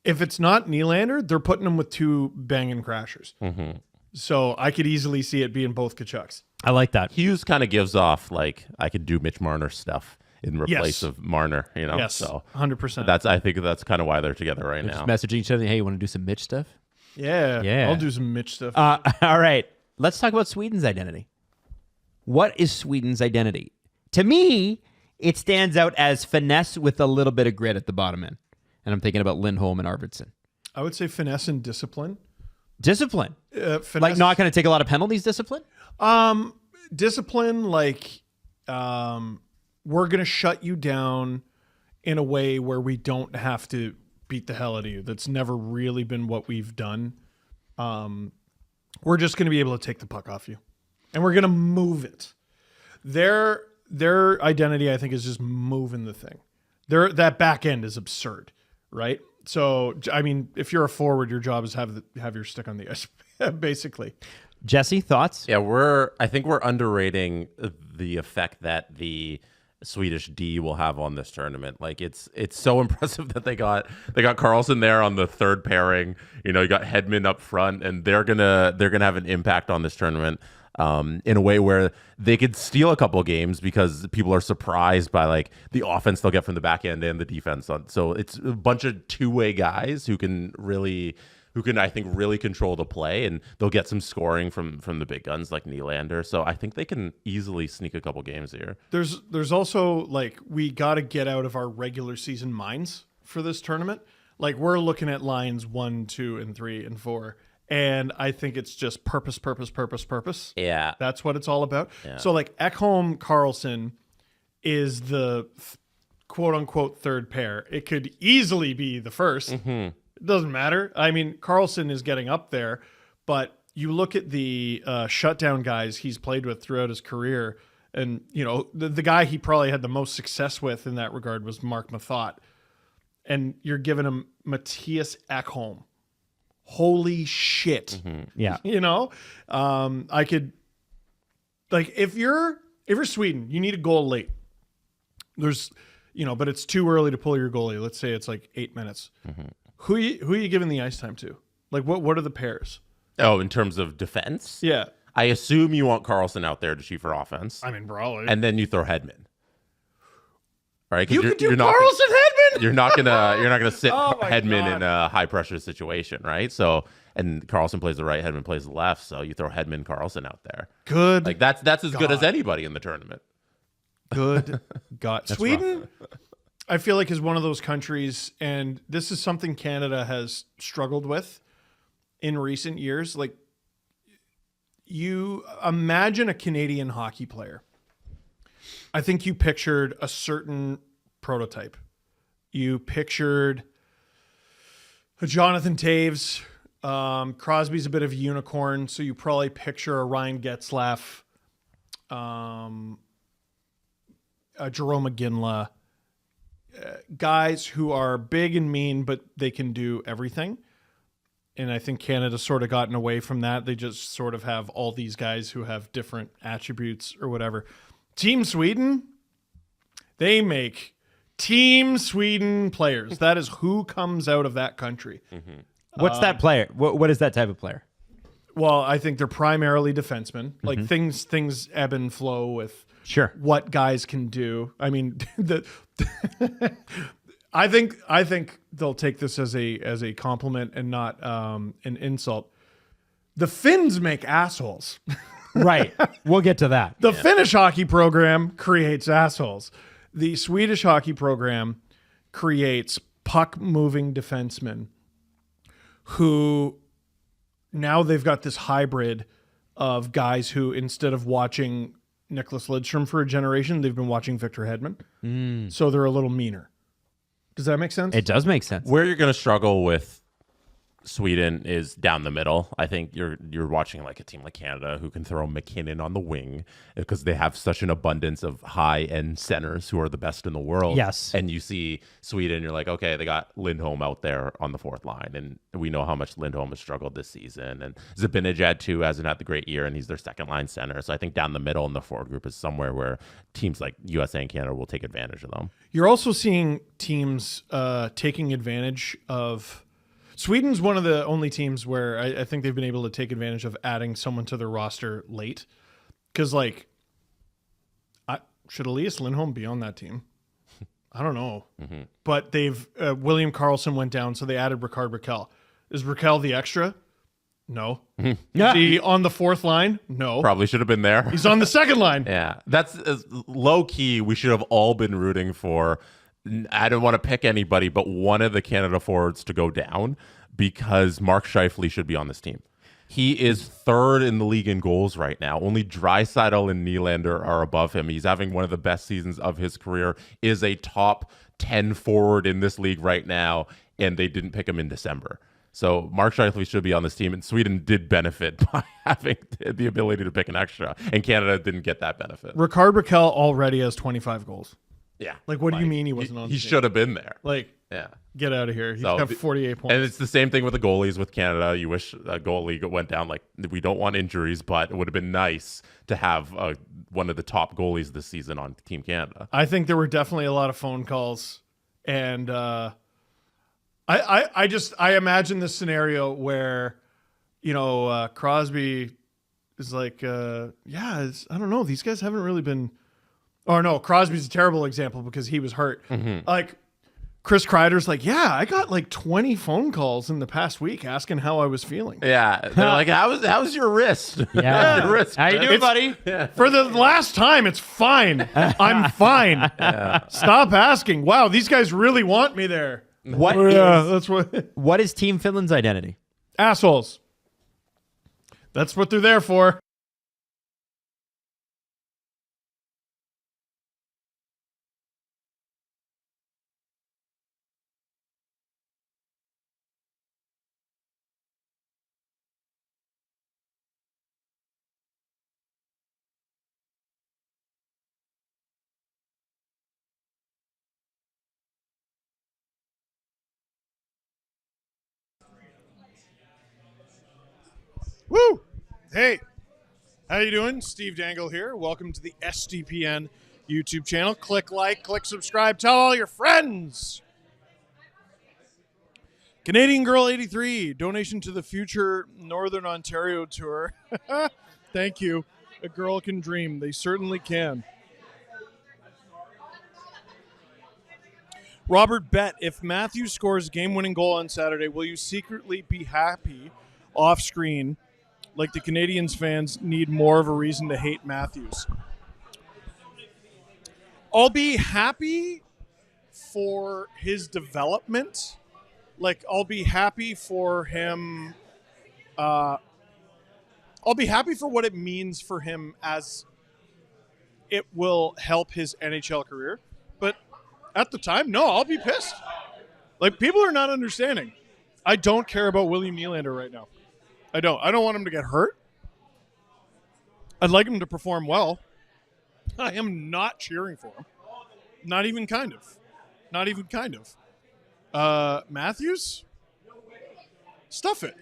if it's not Nylander, they're putting him with two banging crashers. So I could easily see it being both Tkachuks. I like that. Hughes kind of gives off like I could do Mitch Marner stuff in replace of Marner, you know? Yes, so 100%. I think that's kind of why they're together right now. Just messaging each other, hey, you want to do some Mitch stuff? Yeah. I'll do some Mitch stuff. All right. Let's talk about Sweden's identity. What is Sweden's identity? To me, it stands out as finesse with a little bit of grit at the bottom end. And I'm thinking about Lindholm and Arvidsson. I would say finesse and discipline. Discipline? Finesse, Like not going to take a lot of penalties discipline? Discipline, like we're going to shut you down in a way where we don't have to beat the hell out of you. That's never really been what we've done. We're just going to be able to take the puck off you. And we're going to move it. Their identity, I think, is just moving the thing. That back end is absurd, right? So, I mean, if you're a forward, your job is have your stick on the ice, basically. Jesse, thoughts? Yeah, I think we're underrating the effect that the Swedish D will have on this tournament. Like it's so impressive that they got Carlson there on the third pairing. You know, you got Hedman up front, and they're gonna have an impact on this tournament in a way where they could steal a couple of games because people are surprised by like the offense they'll get from the back end and the defense. So it's a bunch of two-way guys who can I think really control the play, and they'll get some scoring from the big guns like Nylander. So I think they can easily sneak a couple games here. There's also like we got to get out of our regular season minds for this tournament. Like we're looking at lines 1, 2, and 3, and 4, and I think it's just purpose. Yeah, that's what it's all about. Yeah. So like Ekholm Carlson is the quote unquote third pair. It could easily be the first. Mm-hmm. It doesn't matter. I mean, Carlson is getting up there, but you look at the shutdown guys he's played with throughout his career, and you know the guy he probably had the most success with in that regard was Mark Mathot, and you're giving him Matthias Ekholm. Holy shit! Mm-hmm. Yeah, You know, I could like if you're Sweden, you need a goal late. There's, you know, but it's too early to pull your goalie. Let's say it's like 8 minutes. Mm-hmm. Who are you giving the ice time to? Like what are the pairs? Oh, in terms of defense? Yeah. I assume you want Carlson out there to shoot for offense. I mean, probably. And then you throw Hedman. Right? You could do you're Carlson Hedman. You're not gonna sit Oh my Hedman God. in a high pressure situation, right? So, and Carlson plays the right, Hedman plays the left. So you throw Hedman, Carlson out there. Good. Like that's as good as God. anybody in the tournament. Good God. Sweden, I feel like, is one of those countries, and this is something Canada has struggled with in recent years. Like, you imagine a Canadian hockey player. I think you pictured a certain prototype. You pictured a Jonathan Taves. Crosby's a bit of a unicorn, so you probably picture a Ryan Getzlaf, a Jerome McGinley, guys who are big and mean, but they can do everything. And I think Canada's sort of gotten away from that. They just sort of have all these guys who have different attributes or whatever. Team Sweden, they make Team Sweden players. That is who comes out of that country. Mm-hmm. what's that player? What is that type of player? Well, I think they're primarily defensemen. Like things ebb and flow with Sure. what guys can do. I mean, I think they'll take this as a compliment and not an insult. The Finns make assholes. Right. We'll get to that. The Finnish hockey program creates assholes. The Swedish hockey program creates puck-moving defensemen who now they've got this hybrid of guys who, instead of watching Nicholas Lidstrom for a generation, they've been watching Victor Hedman. So they're a little meaner. Does that make sense? It does make sense. Where you're going to struggle with Sweden is down the middle. I think you're watching like a team like Canada who can throw McKinnon on the wing because they have such an abundance of high-end centers who are the best in the world. Yes. And you see Sweden, you're like, okay, they got Lindholm out there on the fourth line, and we know how much Lindholm has struggled this season. And Zibanejad too hasn't had the great year, and he's their second-line center. So I think down the middle in the forward group is somewhere where teams like USA and Canada will take advantage of them. You're also seeing teams taking advantage of. Sweden's one of the only teams where I think they've been able to take advantage of adding someone to their roster late. Because, like, should Elias Lindholm be on that team? I don't know. Mm-hmm. But they've William Karlsson went down, so they added Ricard Raquel. Is Raquel the extra? No. Is he on the fourth line? No. Probably should have been there. He's on the second line. Yeah, that's low key. We should have all been rooting for. I don't want to pick anybody, but one of the Canada forwards to go down because Mark Scheifele should be on this team. He is third in the league in goals right now. Only Draisaitl and Nylander are above him. He's having one of the best seasons of his career. Is a top 10 forward in this league right now, and they didn't pick him in December. So Mark Scheifele should be on this team, and Sweden did benefit by having the ability to pick an extra, and Canada didn't get that benefit. Ricard Raquel already has 25 goals. Yeah. Like, what do you mean he wasn't on the He team? should have been there. Like, Yeah. get out of here. He's So got 48 points. And it's the same thing with the goalies with Canada. You wish a goalie went down. Like, we don't want injuries, but it would have been nice to have one of the top goalies this season on Team Canada. I think there were definitely a lot of phone calls, and I imagine this scenario where, Crosby is like, I don't know, these guys haven't really been. Or no, Crosby's a terrible example because he was hurt. Like, Chris Kreider's like, yeah, I got like 20 phone calls in the past week asking how I was feeling. Yeah, they're like, how's your wrist? Yeah. Your wrist. How you doing, buddy? For the last time, it's fine. I'm fine. Stop asking. Wow, these guys really want me there. What That's what. what is Team Finland's identity? Assholes. That's what they're there for. Woo! Hey, how you doing? Steve Dangle here. Welcome to the SDPN YouTube channel. Click like, click subscribe, tell all your friends. Canadian Girl 83, donation to the future Northern Ontario tour. Thank you. A girl can dream. They certainly can. Robert Bet, if Matthews scores a game-winning goal on Saturday, will you secretly be happy off-screen like the Canadiens fans need more of a reason to hate Matthews? I'll be happy for his development. Like, I'll be happy for him. I'll be happy for what it means for him as it will help his NHL career. But at the time, no, I'll be pissed. Like, people are not understanding. I don't care about William Nylander right now. I don't want him to get hurt. I'd like him to perform well. I am not cheering for him. Not even kind of. Not even kind of. Matthews? Stuff it.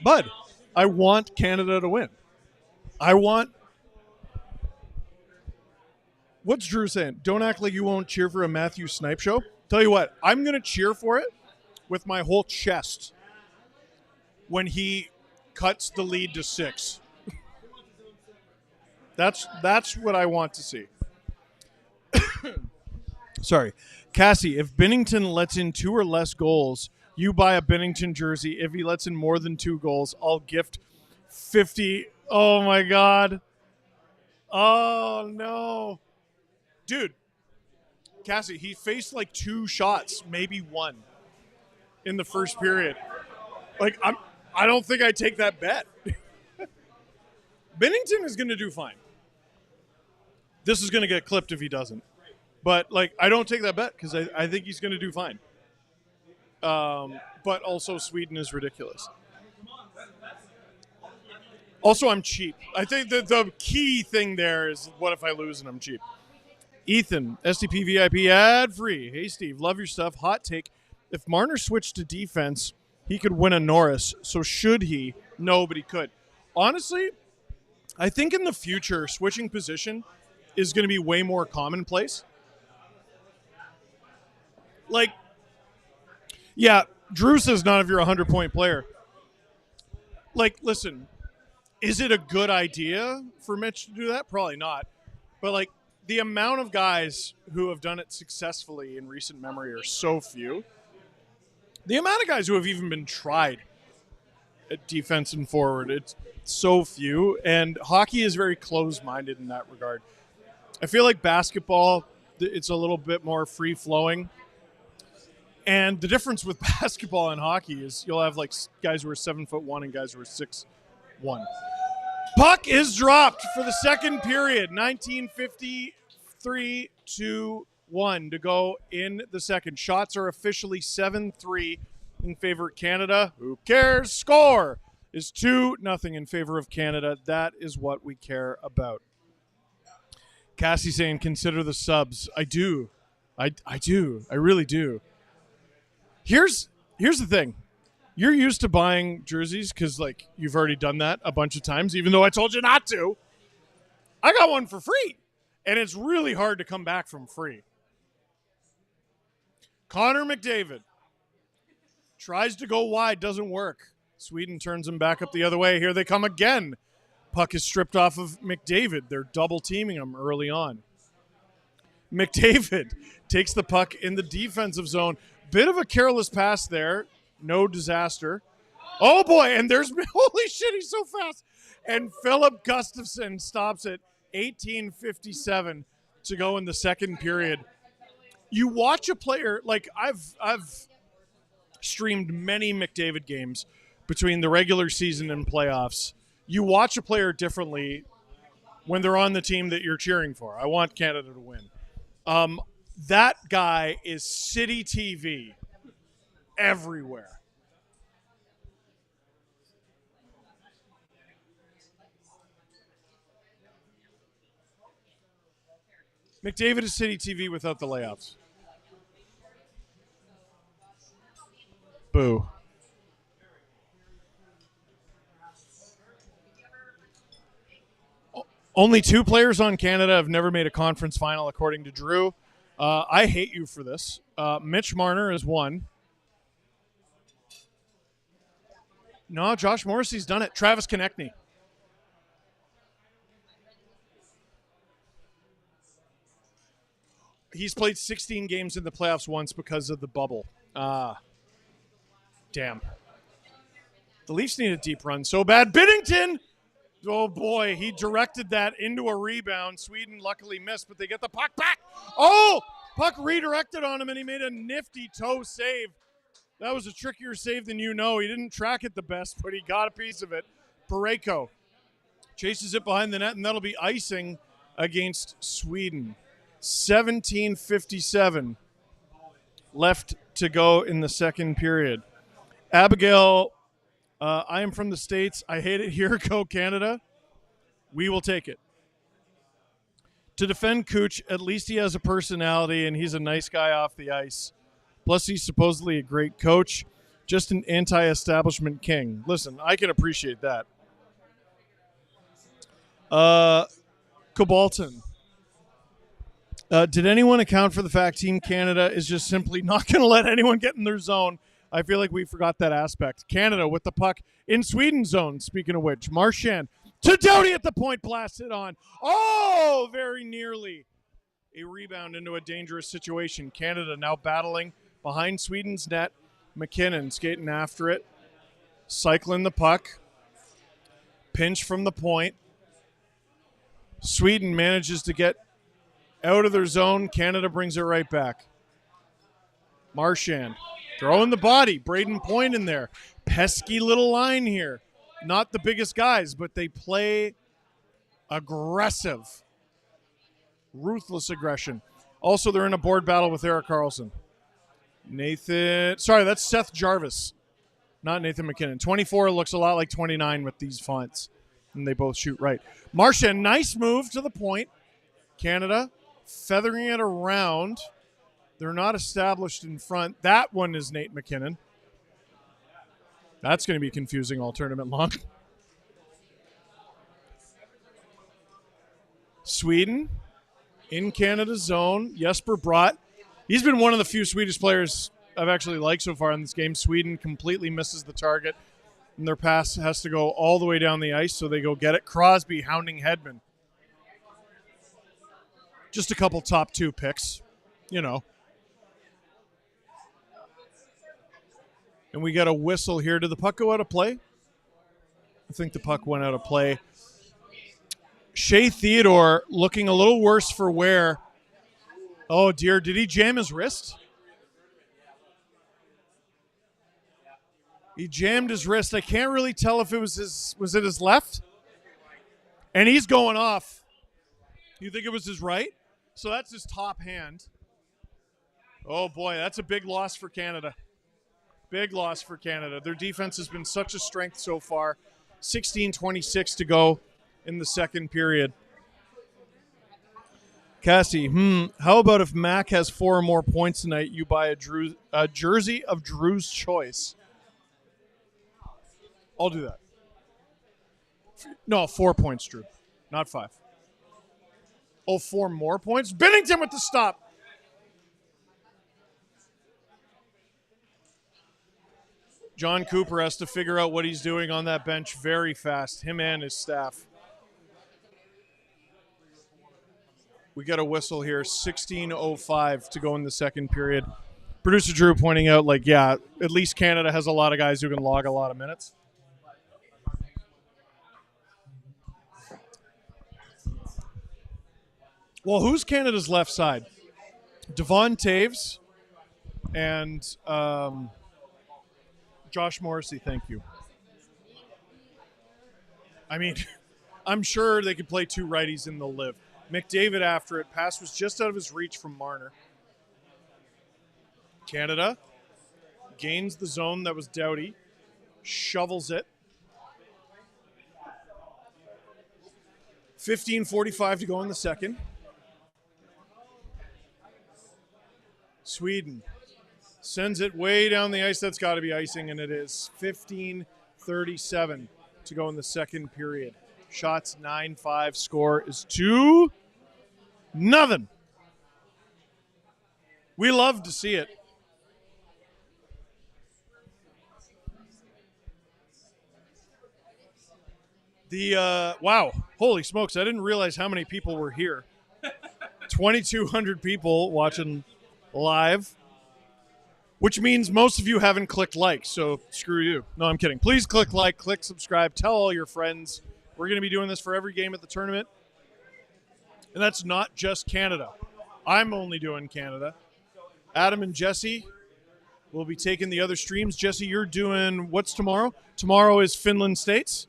Bud, I want Canada to win. I want... What's Drew saying? Don't act like you won't cheer for a Matthews snipe show. Tell you what, I'm going to cheer for it with my whole chest when he cuts the lead to 6. That's what I want to see. Sorry. Cassie, if Binnington lets in 2 or less goals, you buy a Binnington jersey. If he lets in more than 2 goals, I'll gift 50. Oh, my God. Oh, no. Dude, Cassie, he faced like 2 shots, maybe 1 in the first period. Like, I don't think I'd take that bet. Binnington is going to do fine. This is going to get clipped if he doesn't. But, like, I don't take that bet because I think he's going to do fine. But also Sweden is ridiculous. Also, I'm cheap. I think that the key thing there is, what if I lose and I'm cheap? Ethan, SDP VIP ad-free. Hey, Steve, love your stuff. Hot take. If Marner switched to defense, he could win a Norris. So should he? No, but he could. Honestly, I think in the future, switching position is going to be way more commonplace. Like, yeah, Drew says not if you're a 100-point player. Like, listen, is it a good idea for Mitch to do that? Probably not. But, like, the amount of guys who have done it successfully in recent memory are so few. The amount of guys who have even been tried at defense and forward, it's so few. And hockey is very closed-minded in that regard. I feel like basketball, it's a little bit more free-flowing. And the difference with basketball and hockey is you'll have like guys who are 7'1" and guys who are 6'1". Puck is dropped for the second period. 19:53-1 to go in the second. Shots are officially 7-3 in favor of Canada. Who cares? Score is 2-0 in favor of Canada. That is what we care about. Cassie saying, consider the subs. I do. I do. I really do. Here's the thing. You're used to buying jerseys because, like, you've already done that a bunch of times, even though I told you not to. I got one for free, and it's really hard to come back from free. Connor McDavid tries to go wide, doesn't work. Sweden turns him back up the other way. Here they come again. Puck is stripped off of McDavid. They're double teaming him early on. McDavid takes the puck in the defensive zone. Bit of a careless pass there. No disaster. Oh, boy, and there's – holy shit, he's so fast. And Philip Gustafsson stops it, 18:57 to go in the second period. You watch a player – like, I've streamed many McDavid games between the regular season and playoffs. You watch a player differently when they're on the team that you're cheering for. I want Canada to win. That guy is city TV everywhere. McDavid is city TV without the layoffs. Boo. Only 2 players on Canada have never made a conference final, according to Drew. I hate you for this. Mitch Marner is one. No, Josh Morrissey's done it. Travis Konechny. He's played 16 games in the playoffs once because of the bubble. Damn. The Leafs need a deep run so bad. Binnington! Oh, boy, he directed that into a rebound. Sweden luckily missed, but they get the puck back. Oh, puck redirected on him, and he made a nifty toe save. That was a trickier save than you know. He didn't track it the best, but he got a piece of it. Parayko chases it behind the net, and that'll be icing against Sweden. 17:57 left to go in the second period. Abigail, I am from the States. I hate it here. Go Canada. We will take it. To defend Cooch, at least he has a personality, and he's a nice guy off the ice. Plus, he's supposedly a great coach. Just an anti-establishment king. Listen, I can appreciate that. Cobalton. Did anyone account for the fact Team Canada is just simply not going to let anyone get in their zone? I feel like we forgot that aspect. Canada with the puck in Sweden's zone, speaking of which. Marchand to Doughty at the point, blasted on. Oh, very nearly. A rebound into a dangerous situation. Canada now battling behind Sweden's net. McKinnon skating after it. Cycling the puck. Pinch from the point. Sweden manages to get out of their zone. Canada brings it right back. Marchand throwing the body. Braden Point in there. Pesky little line here. Not the biggest guys, but they play aggressive. Ruthless aggression. Also, they're in a board battle with Erik Karlsson. That's Seth Jarvis, not Nathan McKinnon. 24 looks a lot like 29 with these fonts, and they both shoot right. Marchand, nice move to the point. Canada feathering it around. They're not established in front. That one is Nate McKinnon. That's going to be confusing all tournament long. Sweden in Canada's zone. Jesper Bratt. He's been one of the few Swedish players I've actually liked so far in this game. Sweden completely misses the target, and their pass has to go all the way down the ice, so they go get it. Crosby hounding Hedman. Just a couple top 2 picks, you know. And we got a whistle here. Did the puck go out of play? I think the puck went out of play. Shea Theodore looking a little worse for wear. Oh, dear. Did he jam his wrist? He jammed his wrist. I can't really tell if it was his left? And he's going off. You think it was his right? So that's his top hand. Oh, boy. That's a big loss for Canada. Big loss for Canada. Their defense has been such a strength so far. 16:26 to go in the second period. Cassie, how about if Mac has 4 or more points tonight, you buy a jersey of Drew's choice? I'll do that. No, 4 points, Drew, not 5. Oh, 4 more points? Bennington with the stop. John Cooper has to figure out what he's doing on that bench very fast, him and his staff. We got a whistle here, 16:05 to go in the second period. Producer Drew pointing out, at least Canada has a lot of guys who can log a lot of minutes. Well, who's Canada's left side? Devon Taves and Josh Morrissey, thank you. I mean, I'm sure they could play 2 righties and they'll live. McDavid after it. Pass was just out of his reach from Marner. Canada gains the zone that was Doughty. Shovels it. 15:45 to go in the second. Sweden sends it way down the ice. That's got to be icing, and it is. 15:37 to go in the second period. Shots 9-5. Score is 2-0. We love to see it. Wow, holy smokes, I didn't realize how many people were here. 2,200 people watching live, which means most of you haven't clicked like, so screw you. No, I'm kidding. Please click like, click subscribe, tell all your friends. We're going to be doing this for every game at the tournament. And that's not just Canada. I'm only doing Canada. Adam and Jesse will be taking the other streams. Jesse, you're doing what's tomorrow? Tomorrow is Finland States.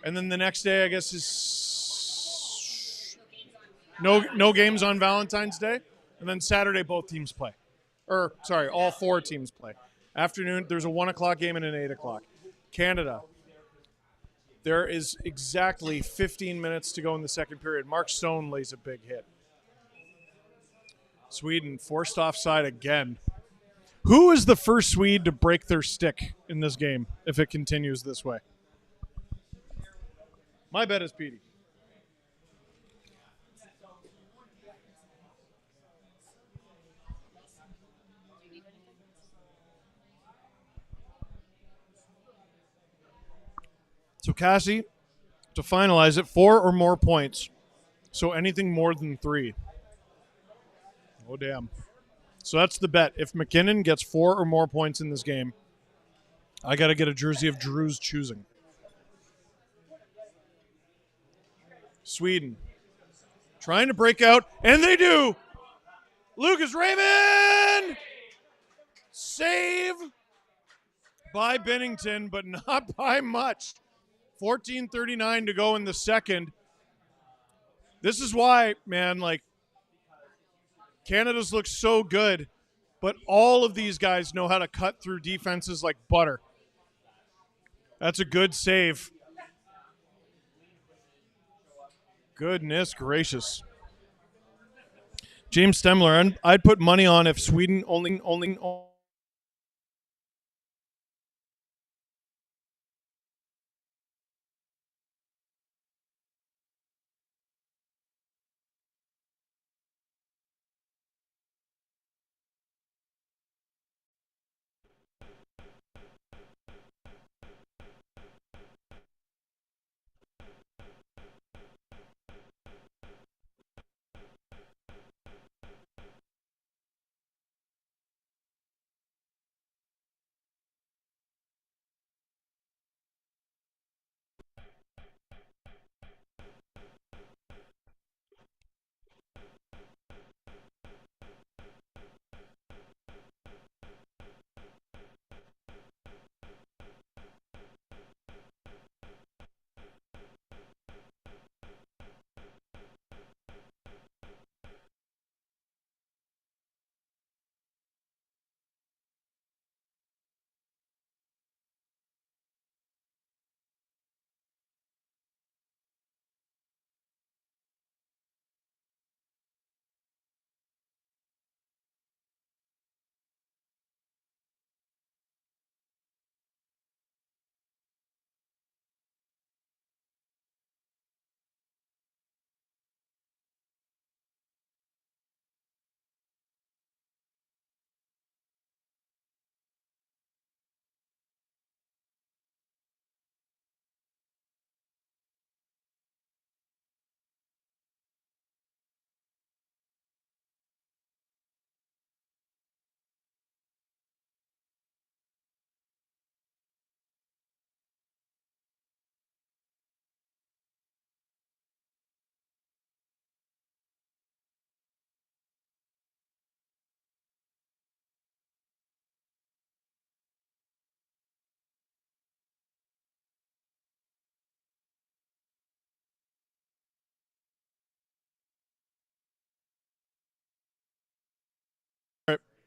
And then the next day, I guess, is no games on Valentine's Day. And then Saturday, both teams play. All 4 teams play. Afternoon, there's a 1 o'clock game and an 8 o'clock. Canada. There is exactly 15 minutes to go in the second period. Mark Stone lays a big hit. Sweden forced offside again. Who is the first Swede to break their stick in this game if it continues this way? My bet is Petey. So Cassie, to finalize it, 4 or more points. So anything more than 3. Oh, damn. So that's the bet. If McKinnon gets 4 or more points in this game, I got to get a jersey of Drew's choosing. Sweden trying to break out, and they do. Lucas Raymond! Save by Bennington, but not by much. 14:39 to go in the second. This is why, man, Canada's looks so good, but all of these guys know how to cut through defenses like butter. That's a good save. Goodness gracious. James Stemler, I'd put money on if Sweden only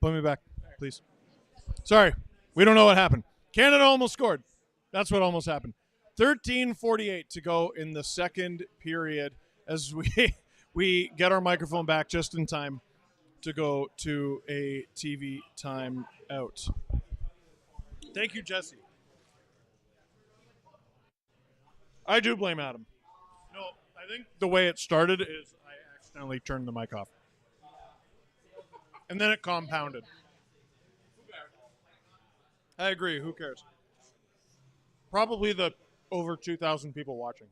Put me back, please. Sorry, we don't know what happened. Canada almost scored. That's what almost happened. 13:48 to go in the second period as we get our microphone back just in time to go to a TV timeout. Thank you, Jesse. I do blame Adam. No, I think the way it started is I accidentally turned the mic off. And then it compounded. I agree. Who cares? Probably the over 2,000 people watching.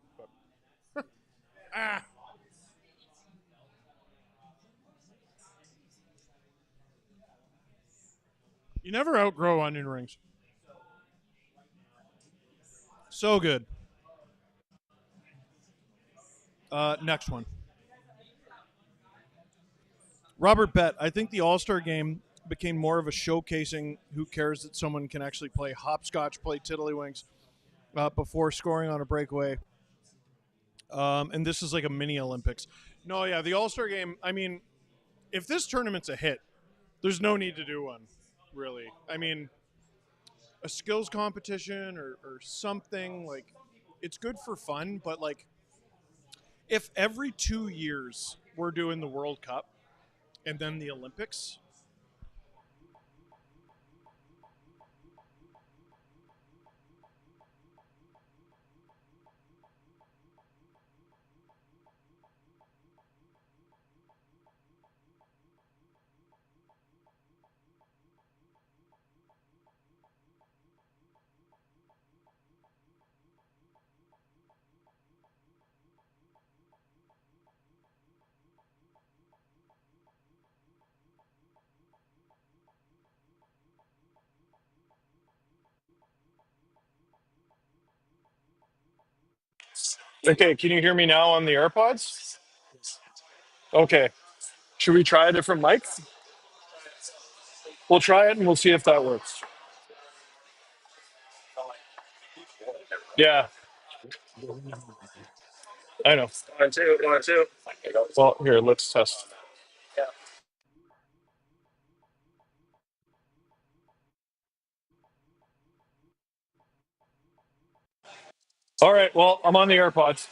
But ah. You never outgrow onion rings. So good. Next one. Robert Bett. I think the All-Star game became more of a showcasing who cares that someone can actually play hopscotch, play tiddlywinks before scoring on a breakaway. And this is like a mini Olympics. No, yeah, the All-Star game, I mean, if this tournament's a hit, there's no need to do one, really. I mean, a skills competition or something, like, it's good for fun, but, like, if every 2 years we're doing the World Cup and then the Olympics, Okay, can you hear me now on the AirPods? Okay. Should we try a different mic? We'll try it and we'll see if that works. Yeah, I know. One, two, one, two. Well, here, let's test. All right, well, I'm on the AirPods.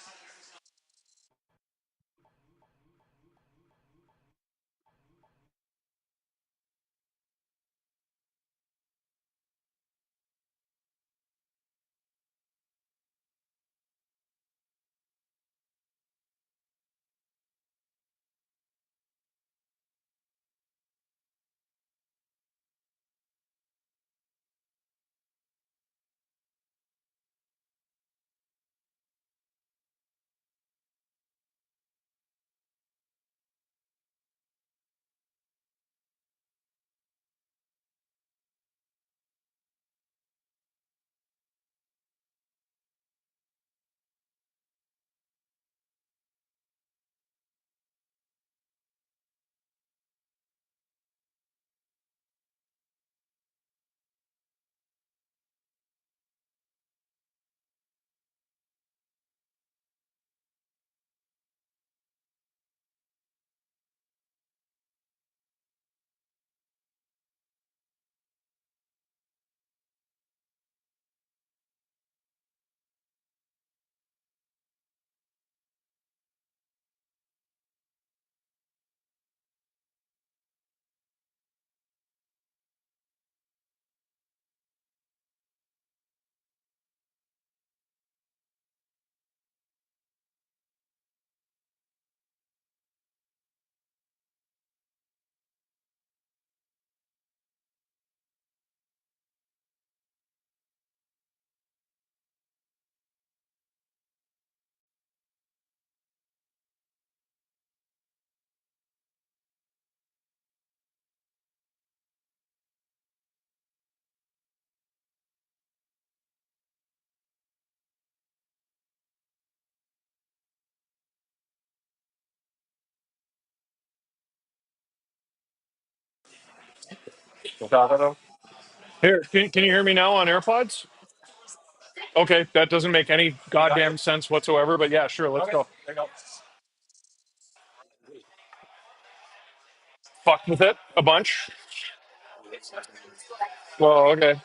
Here, can you hear me now on AirPods? Okay, that doesn't make any goddamn sense whatsoever, but yeah, sure, let's go. Fucked with it a bunch. Well, okay.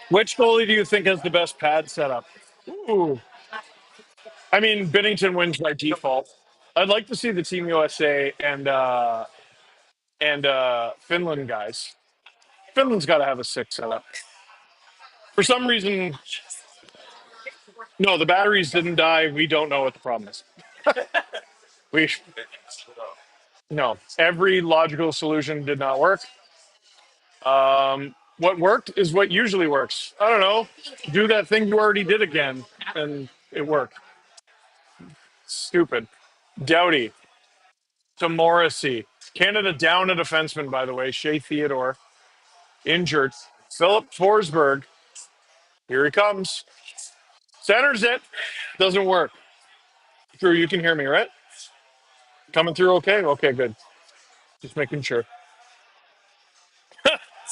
Which goalie do you think has the best pad setup? Ooh. I mean, Bennington wins by default. I'd like to see the Team USA and Finland guys. Finland's got to have a sick setup. For some reason, no, the batteries didn't die. We don't know what the problem is. We no, every logical solution did not work. What worked is what usually works. I don't know. Do that thing you already did again, and it worked. Stupid. Doughty to Morrissey. Canada down a defenseman, by the way. Shea Theodore injured. Philip Forsberg. Here he comes. Centers it. Doesn't work. Drew, you can hear me, right? Coming through okay? Okay, good. Just making sure.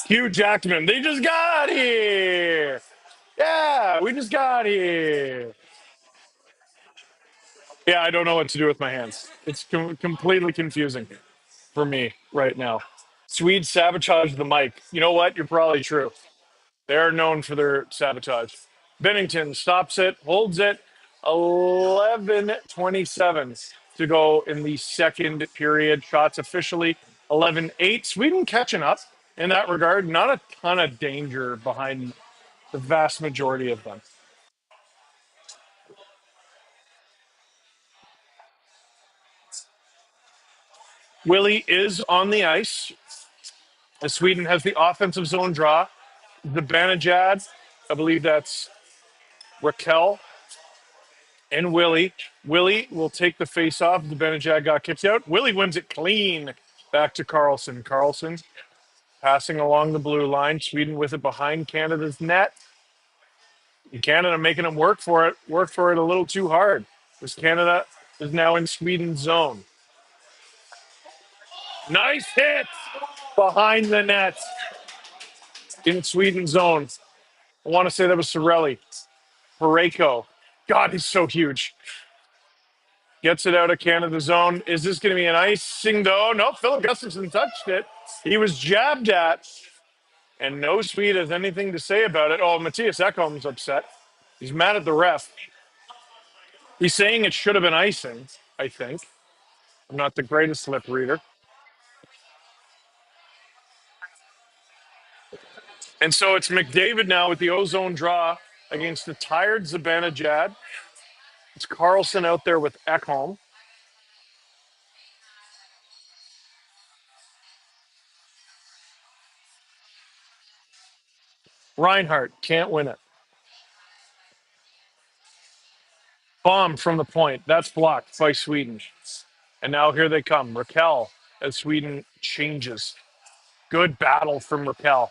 Hugh Jackman. They just got here. Yeah, we just got here. Yeah, I don't know what to do with my hands. It's completely confusing for me right now. Swedes sabotage the mic. You know what? You're probably true. They're known for their sabotage. Bennington stops it, holds it. 11:27 to go in the second period. Shots officially 11-8. Sweden catching up in that regard. Not a ton of danger behind the vast majority of them. Willie is on the ice as Sweden has the offensive zone draw. The Banajad, I believe that's Raquel and Willie. Willie will take the face off. The Banajad got kicked out. Willie wins it clean back to Carlson. Carlson passing along the blue line. Sweden with it behind Canada's net. And Canada making them work for it a little too hard. Because Canada is now in Sweden's zone. Nice hit behind the net in Sweden's zone. I want to say that was Sorelli. Pareko. God, he's so huge. Gets it out of Canada's zone. Is this going to be an icing, though? No, Philip Gustafson touched it. He was jabbed at, and no Swede has anything to say about it. Oh, Matthias Ekholm's upset. He's mad at the ref. He's saying it should have been icing, I think. I'm not the greatest lip reader. And so it's McDavid now with the ozone draw against the tired Zibanejad. It's Carlson out there with Ekholm. Reinhardt can't win it. Bomb from the point. That's blocked by Sweden. And now here they come. Raquel as Sweden changes. Good battle from Raquel.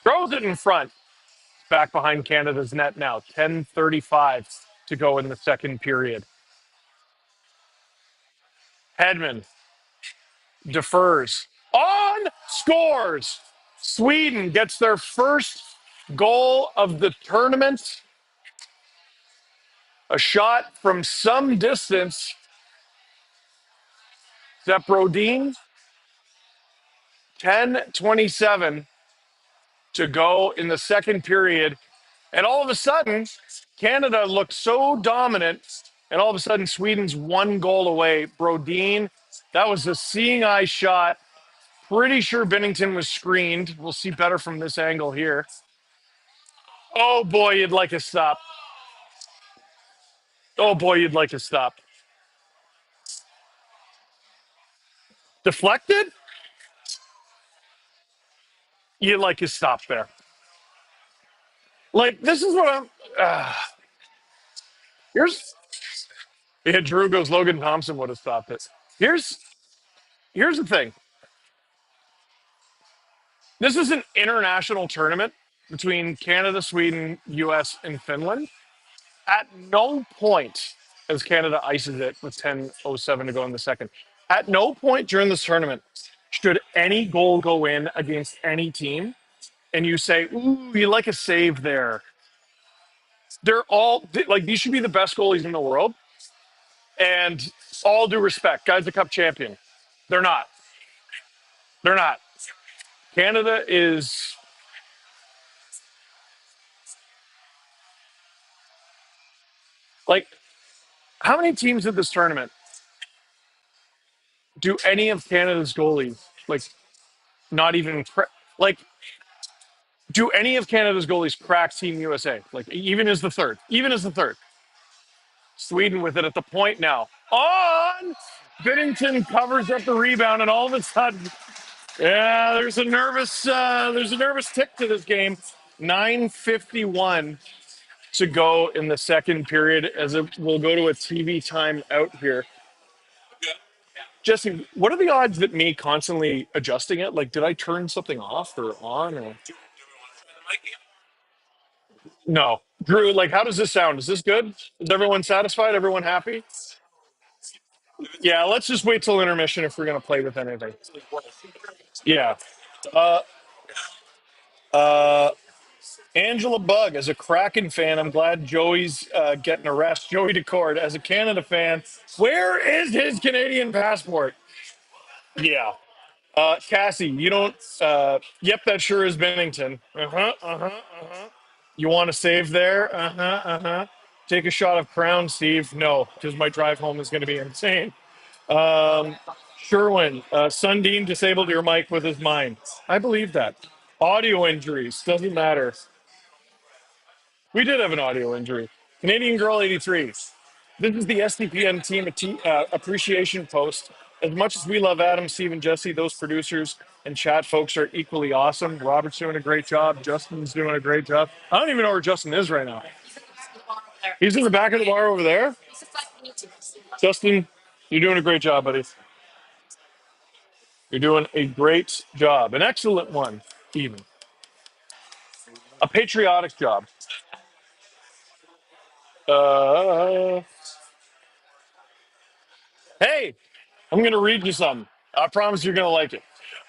Throws it in front. Back behind Canada's net now. 10:35 to go in the second period. Hedman defers. On scores. Sweden gets their first goal of the tournament. A shot from some distance. Zep Brodin. 10:27 to go in the second period. And all of a sudden, Canada looked so dominant. And all of a sudden, Sweden's one goal away. Brodin, that was a seeing eye shot. Pretty sure Bennington was screened. We'll see better from this angle here. Oh boy, you'd like a stop. Oh boy, you'd like a stop. Deflected? You'd like a stop there. Like, this is what I'm. Here's. Yeah, Drew goes, Logan Thompson would have stopped it. Here's the thing. This is an international tournament between Canada, Sweden, US, and Finland. At no point, as Canada ices it with 10:07 to go in the second, at no point during this tournament should any goal go in against any team and you say, ooh, you like a save there. They're all, like, these should be the best goalies in the world. And all due respect, guy's the cup champion. They're not. They're not. Canada is like, how many teams in this tournament do any of Canada's goalies like not even like? Do any of Canada's goalies crack Team USA? Like even as the third, Sweden with it at the point now. On Binnington covers up the rebound, and all of a sudden, yeah, there's a nervous tick to this game. 9:51 to go in the second period, as it will go to a TV time out here. Jesse, what are the odds that me constantly adjusting it? Like, did I turn something off or on? Or no, Drew. Like, how does this sound? Is this good? Is everyone satisfied? Everyone happy? Yeah, let's just wait till intermission if we're gonna play with anything. Yeah. Uh, uh, Angela Bug, as a Kraken fan, I'm glad Joey's getting a rest. Joey Decord, as a Canada fan, where is his Canadian passport? Yeah. Cassie, you don't. Yep, that sure is Bennington. Uh huh. Uh huh. Uh huh. You want to save there? Uh huh. Uh huh. Take a shot of Crown, Steve. No, because my drive home is going to be insane. Um, Sherwin, Sundin disabled your mic with his mind. I believe that. Audio injuries doesn't matter. We did have an audio injury. Canadian Girl 83. This is the SDPN team appreciation post. As much as we love Adam, Steve, and Jesse, those producers and chat folks are equally awesome. Robert's doing a great job. Justin's doing a great job. I don't even know where Justin is right now. He's in the back of the bar over there. Justin, you're doing a great job, buddy. You're doing a great job. An excellent one, even. A patriotic job. Uh, hey, I'm going to read you something. I promise you're going to like it.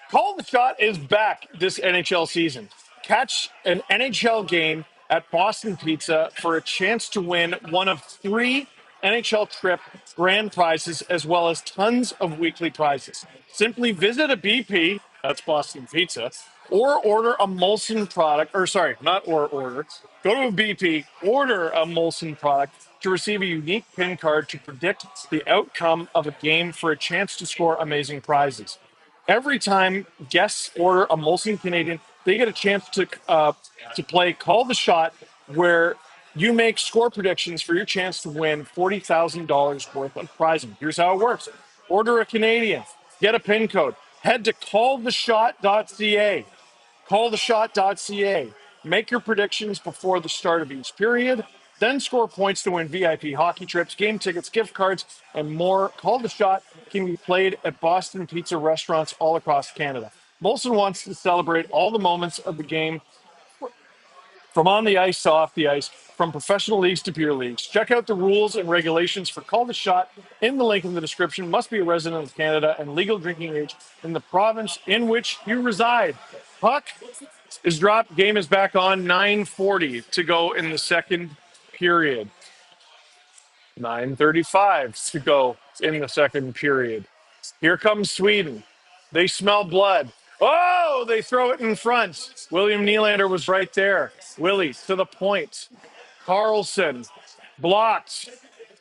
Call the Shot is back this NHL season. Catch an NHL game at Boston Pizza for a chance to win one of 3 NHL Trip grand prizes, as well as tons of weekly prizes. Simply visit a BP, that's Boston Pizza, or order a Molson product, or sorry, not or order. Go to a BP, order a Molson product to receive a unique PIN card to predict the outcome of a game for a chance to score amazing prizes. Every time guests order a Molson Canadian, they get a chance to play Call the Shot, where you make score predictions for your chance to win $40,000 worth of prizing. Here's how it works: order a Canadian, get a PIN code, head to calltheshot.ca. Calltheshot.ca. Make your predictions before the start of each period. Then score points to win VIP hockey trips, game tickets, gift cards, and more. Call the Shot can be played at Boston Pizza restaurants all across Canada. Molson wants to celebrate all the moments of the game, from on the ice to off the ice, from professional leagues to peer leagues. Check out the rules and regulations for Call the Shot in the link in the description. Must be a resident of Canada and legal drinking age in the province in which you reside. Puck is dropped. Game is back on. 9:40 to go in the second period. 9:35 to go in the second period. Here comes Sweden. They smell blood. Oh, they throw it in front. William Nylander was right there. Willie to the point. Carlson blocked.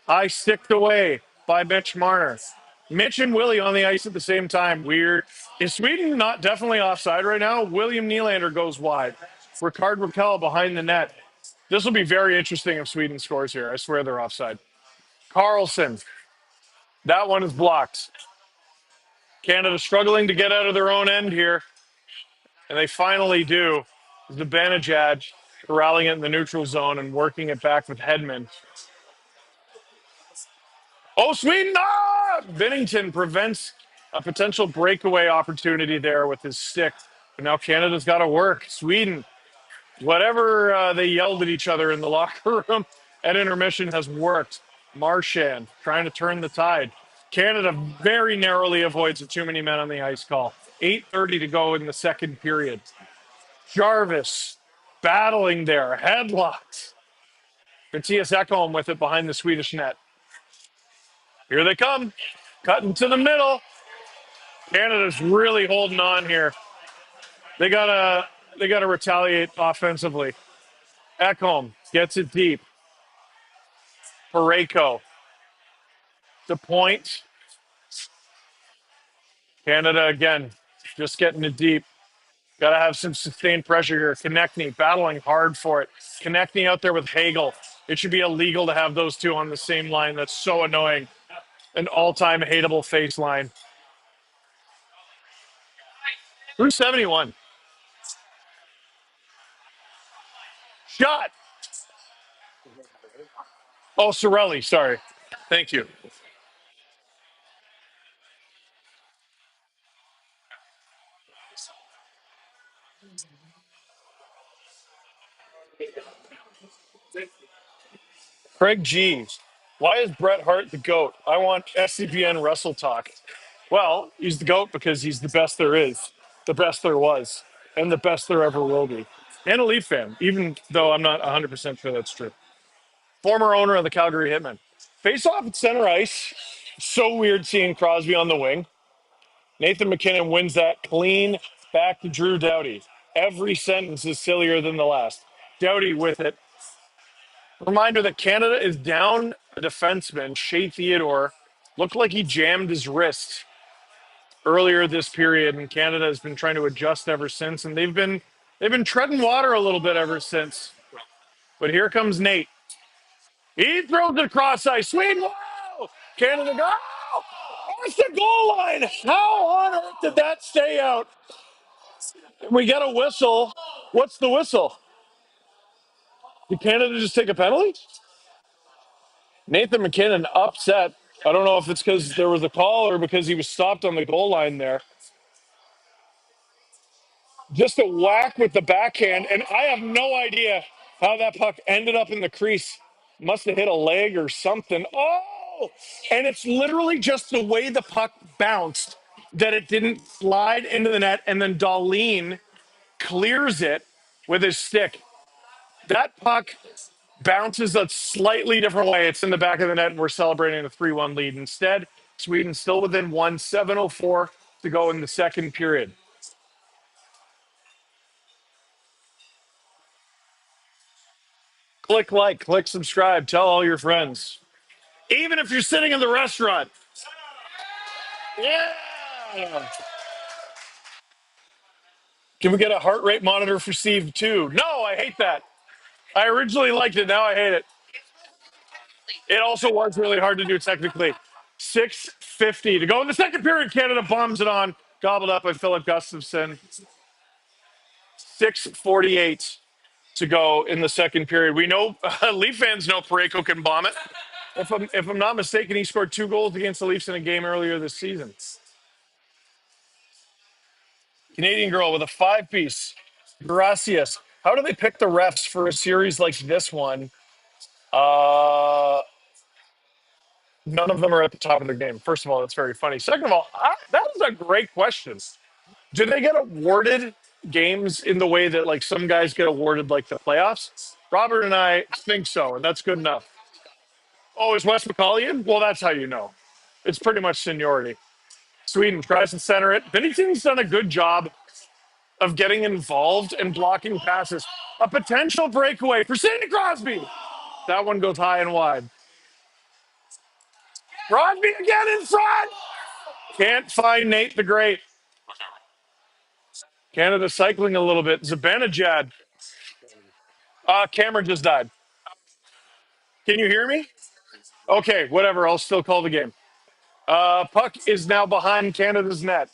High sticked away by Mitch Marner. Mitch and Willie on the ice at the same time. Weird. Is Sweden not definitely offside right now? William Nylander goes wide. Ricard Raquel behind the net. This will be very interesting if Sweden scores here. I swear they're offside. Carlson. That one is blocked. Canada struggling to get out of their own end here, and they finally do. The Zibanejad corralling it in the neutral zone and working it back with Hedman. Oh, Sweden! Ah! Binnington prevents a potential breakaway opportunity there with his stick. But now Canada's got to work. Sweden, whatever they yelled at each other in the locker room at intermission has worked. Marchand trying to turn the tide. Canada very narrowly avoids a too many men on the ice call. 8:30 to go in the second period. Jarvis battling there, headlocked. Matthias Ekholm with it behind the Swedish net. Here they come, cutting to the middle. Canada's really holding on here. They gotta retaliate offensively. Ekholm gets it deep. Pareko. The point. Canada again, just getting it deep. Got to have some sustained pressure here. Konechny battling hard for it. Konechny out there with Hagel. It should be illegal to have those two on the same line. That's so annoying. An all-time hateable face line. Who's 71? Shot. Oh, Sorelli. Sorry. Thank you. Craig G. Why is Bret Hart the GOAT? I want SCPN Wrestle Talk. Well, he's the GOAT because he's the best there is, the best there was, and the best there ever will be. And a Leaf fan, even though I'm not 100% sure that's true. Former owner of the Calgary Hitmen. Face off at center ice. So weird seeing Crosby on the wing. Nathan McKinnon wins that clean back to Drew Doughty. Every sentence is sillier than the last. Doughty with it. Reminder that Canada is down a defenseman, Shea Theodore. Looked like he jammed his wrist earlier this period, and Canada has been trying to adjust ever since, and they've been treading water a little bit ever since. But here comes Nate. He throws it across ice. Sweden, whoa! Canada go. Off the goal line. How on earth did that stay out? We get a whistle. What's the whistle? Did Canada just take a penalty? Nathan McKinnon upset. I don't know if it's because there was a call or because he was stopped on the goal line there. Just a whack with the backhand, and I have no idea how that puck ended up in the crease. Must have hit a leg or something. Oh, and it's literally just the way the puck bounced that it didn't slide into the net, and then Dahlin clears it with his stick. That puck bounces a slightly different way. It's in the back of the net, and we're celebrating a 3-1 lead. Instead, Sweden still within 7:04 to go in the second period. Click like, click subscribe, tell all your friends. Even if you're sitting in the restaurant. Yeah. Can we get a heart rate monitor for Steve too? No, I hate that. I originally liked it. Now I hate it. It also was really hard to do technically. 6:50 to go in the second period. Canada bombs it on. Gobbled up by Philip Gustafson. 6:48 to go in the second period. We know Leaf fans know Pareko can bomb it. If I'm not mistaken, he scored 2 goals against the Leafs in a game earlier this season. Canadian girl with a 5-piece. Gracias. How do they pick the refs for a series like this one? None of them are at the top of their game. First of all, that's very funny. Second of all, that is a great question. Do they get awarded games in the way that like some guys get awarded like the playoffs? Robert and I think so, and that's good enough. Oh, is Wes McCauley in? Well, that's how you know. It's pretty much seniority. Sweden tries to center it. Binnington's done a good job of getting involved and blocking passes. A potential breakaway for Sidney Crosby. That one goes high and wide. Crosby again in front. Can't find Nate the Great. Canada cycling a little bit. Zibanejad. Cameron just died. Can you hear me? Okay, whatever. I'll still call the game. Puck is now behind Canada's net.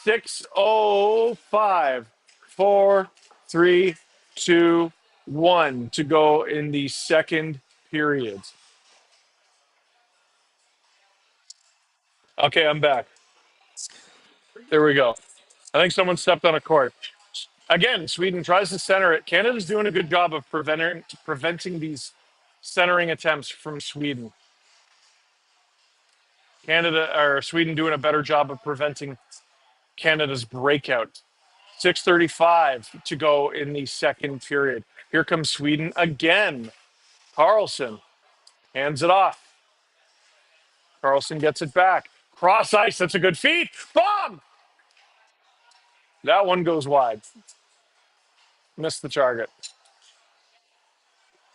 6:05. 4, 3, 2, 1 to go in the second period. Okay, I'm back. There we go. I think someone stepped on a cord. Again, Sweden tries to center it. Canada's doing a good job of preventing these centering attempts from Sweden. Sweden doing a better job of preventing Canada's breakout. 6:35 to go in the second period. Here comes Sweden again. Carlson hands it off. Carlson gets it back. Cross ice. That's a good feed. Bomb. That one goes wide. Missed the target.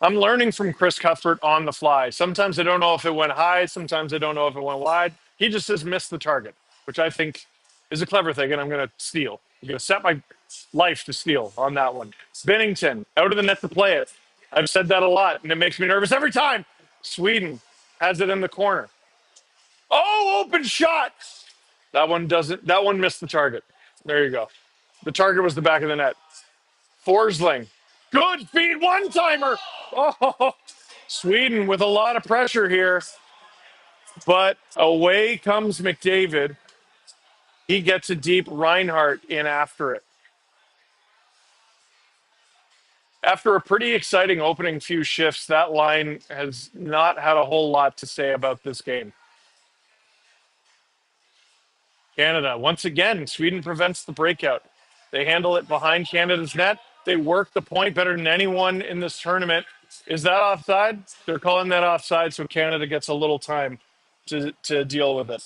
I'm learning from Chris Cuthbert on the fly. Sometimes I don't know if it went high. Sometimes I don't know if it went wide. He just says miss the target, which I think is a clever thing, and I'm going to steal. I'm going to set my life to steal on that one. Bennington, out of the net to play it. I've said that a lot, and it makes me nervous every time. Sweden has it in the corner. Oh, open shot. That one doesn't. That one missed the target. There you go. The target was the back of the net. Forsling. Good feed, one timer. Oh, Sweden with a lot of pressure here. But away comes McDavid. He gets a deep Reinhardt in after it. After a pretty exciting opening few shifts, that line has not had a whole lot to say about this game. Canada, once again, Sweden prevents the breakout. They handle it behind Canada's net. They work the point better than anyone in this tournament. Is that offside? They're calling that offside, so Canada gets a little time to deal with it.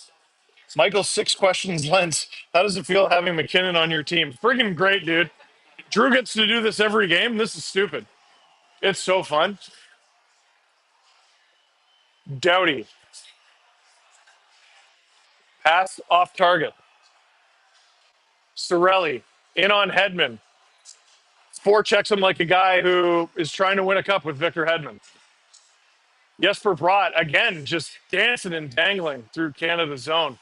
Michael, 6 questions, Lens. How does it feel having McKinnon on your team? Freaking great, dude. Drew gets to do this every game. This is stupid. It's so fun. Doughty. Pass off target. Sorelli in on Hedman. Forechecks him like a guy who is trying to win a cup with Victor Hedman. Jesper Bratt, again, just dancing and dangling through Canada's zone.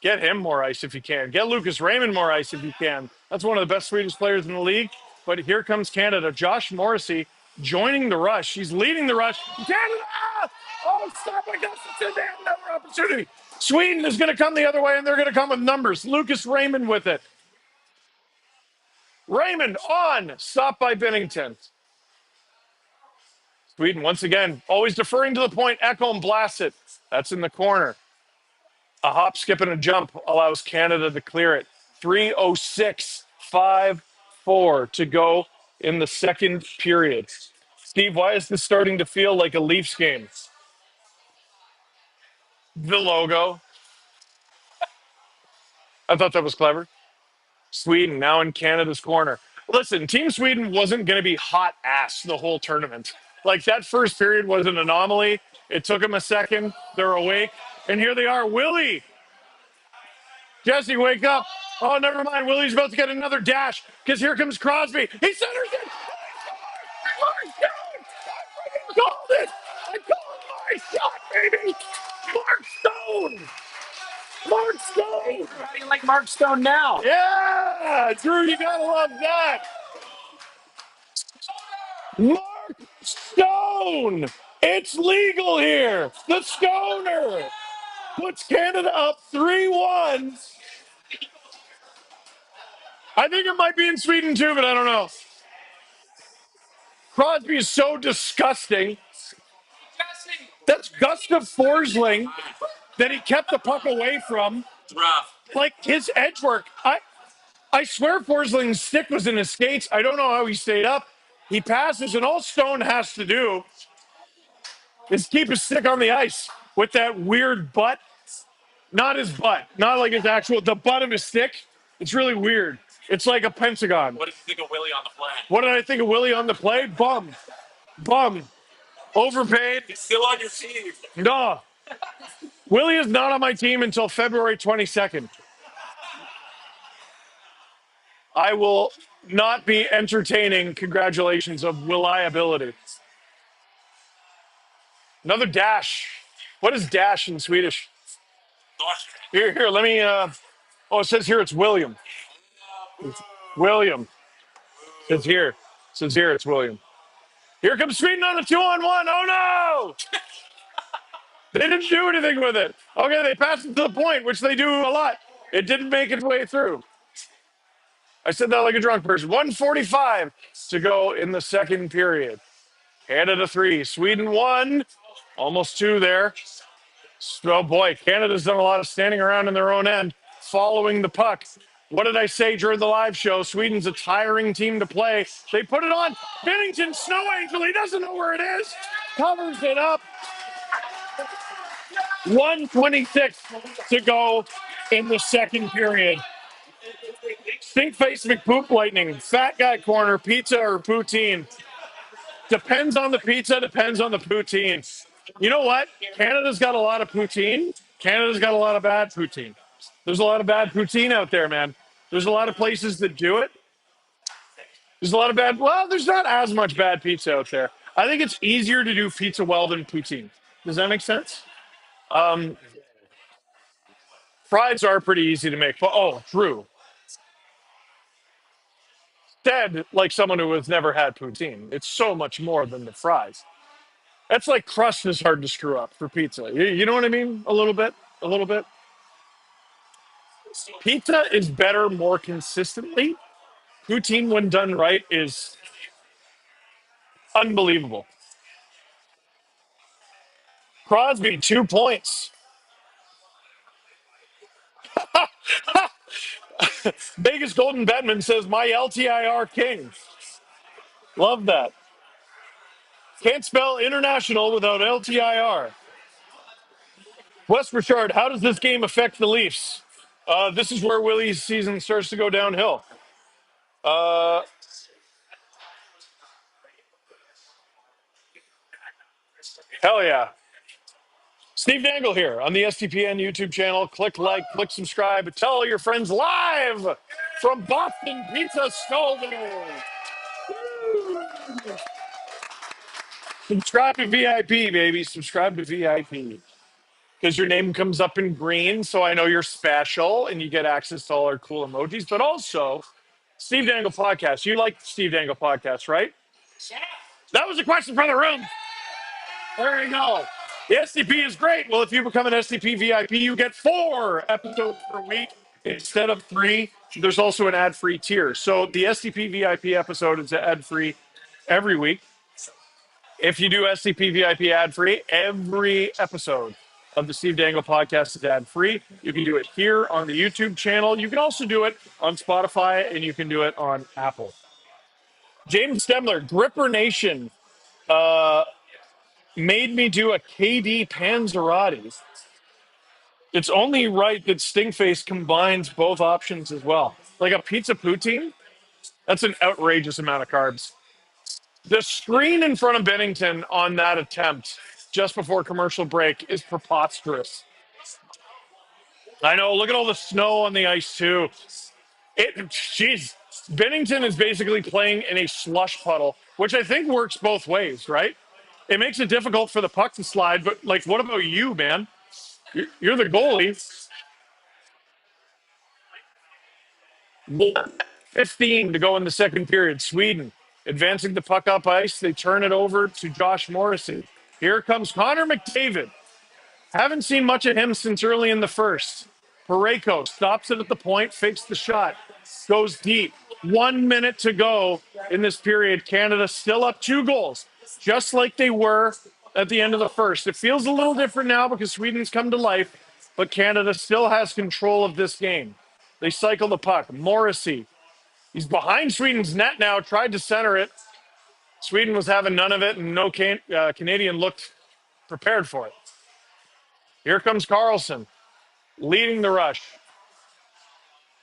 Get him more ice if you can. Get Lucas Raymond more ice if you can. That's one of the best Swedish players in the league. But here comes Canada. Josh Morrissey joining the rush. He's leading the rush. Canada! Oh, stop. I guess it's another opportunity. Sweden is going to come the other way, and they're going to come with numbers. Lucas Raymond with it. Raymond on. Stopped by Bennington. Sweden, once again, always deferring to the point. Ekholm blasts it. That's in the corner. A hop, skip, and a jump allows Canada to clear it. 3:06.54 to go in the second period. Steve, why is this starting to feel like a Leafs game? The logo. I thought that was clever. Sweden now in Canada's corner. Listen, Team Sweden wasn't going to be hot ass the whole tournament. Like, that first period was an anomaly. It took them a second. They're awake. And here they are. Willie. Jesse, wake up. Oh, never mind. Willie's about to get another dash because here comes Crosby. He centers it. Mark Stone. I called it. I called my shot, baby. Mark Stone. Mark Stone. How do you like Mark Stone now? Yeah, Drew, you gotta love that. Mark Stone. It's legal here. The Stoner puts Canada up 3-1. I think it might be in Sweden too, but I don't know. Crosby is so disgusting. That's Gustav Forsling that he kept the puck away from. It's rough. Like, his edge work. I swear Forsling's stick was in his skates. I don't know how he stayed up. He passes, and all Stone has to do is keep his stick on the ice with that weird butt. Not his butt. Not like his actual, the butt of his stick. It's really weird. It's like a pentagon. What did you think of Willie on the play? What did I think of Willie on the play? Bum. Overpaid. He's still on your team. No. Willie is not on my team until February 22nd. I will not be entertaining congratulations of reliability. Another dash. What is dash in Swedish? Here, let me, it says here it's William. William. It says here it's William. Here comes Sweden on the 2-on-1. Oh, no! They didn't do anything with it. Okay, they passed it to the point, which they do a lot. It didn't make its way through. I said that like a drunk person. 1:45 to go in the second period. Canada 3, Sweden 1. Almost 2 there. Oh, boy, Canada's done a lot of standing around in their own end, following the puck. What did I say during the live show? Sweden's a tiring team to play. They put it on. Bennington, Snow Angel, he doesn't know where it is. Covers it up. 1:26 to go in the second period. Stink face McPoop lightning. Fat guy corner. Pizza or poutine. Depends on the pizza. Depends on the poutine. You know what? Canada's got a lot of poutine. Canada's got a lot of bad poutine. There's a lot of bad poutine out there, man. There's a lot of places that do it. There's a lot of bad. Well, there's not as much bad pizza out there. I think it's easier to do pizza well than poutine. Does that make sense? Um, Fries are pretty easy to make. But oh, Drew said like someone who has never had poutine. It's so much more than the fries. That's like crust is hard to screw up for pizza. You know what I mean? A little bit. A little bit. Pizza is better more consistently. Poutine, when done right, is unbelievable. Crosby, 2 points. Vegas Golden Bedman says, my LTIR king. Love that. Can't spell international without LTIR. West Richard, how does this game affect the Leafs? This is where Willie's season starts to go downhill. Uh, hell yeah. Steve Dangle here on the STPN YouTube channel. Click like, click subscribe, tell all your friends live from Boston Pizza Scolding. Subscribe to VIP, baby. Subscribe to VIP. Because your name comes up in green, so I know you're special and you get access to all our cool emojis. But also, Steve Dangle Podcast. You like Steve Dangle Podcast, right? That was a question from the room. There you go. The STP is great. Well, if you become an STP VIP, you get 4 episodes per week instead of 3. There's also an ad-free tier. So the STP VIP episode is ad-free every week. If you do STP VIP ad-free, every episode of the Steve Dangle Podcast is ad-free. You can do it here on the YouTube channel. You can also do it on Spotify, and you can do it on Apple. James Stemler, Gripper Nation, made me do a KD Panzerotti. It's only right that Stinkface combines both options as well. Like a pizza poutine, that's an outrageous amount of carbs. The screen in front of Bennington on that attempt just before commercial break is preposterous. I know, look at all the snow on the ice too. Jeez, Bennington is basically playing in a slush puddle, which I think works both ways, right? It makes it difficult for the puck to slide, but like, what about you, man? You're the goalie. 15 to go in the second period. Sweden advancing the puck up ice. They turn it over to Josh Morrissey. Here comes Connor McDavid. Haven't seen much of him since early in the first. Parayko stops it at the point, fakes the shot, goes deep. 1 minute to go in this period. Canada still up 2 goals, just like they were at the end of the first. It feels a little different now because Sweden's come to life, but Canada still has control of this game. They cycle the puck. Morrissey, he's behind Sweden's net now, tried to center it. Sweden was having none of it, and no Canadian looked prepared for it. Here comes Carlson, leading the rush.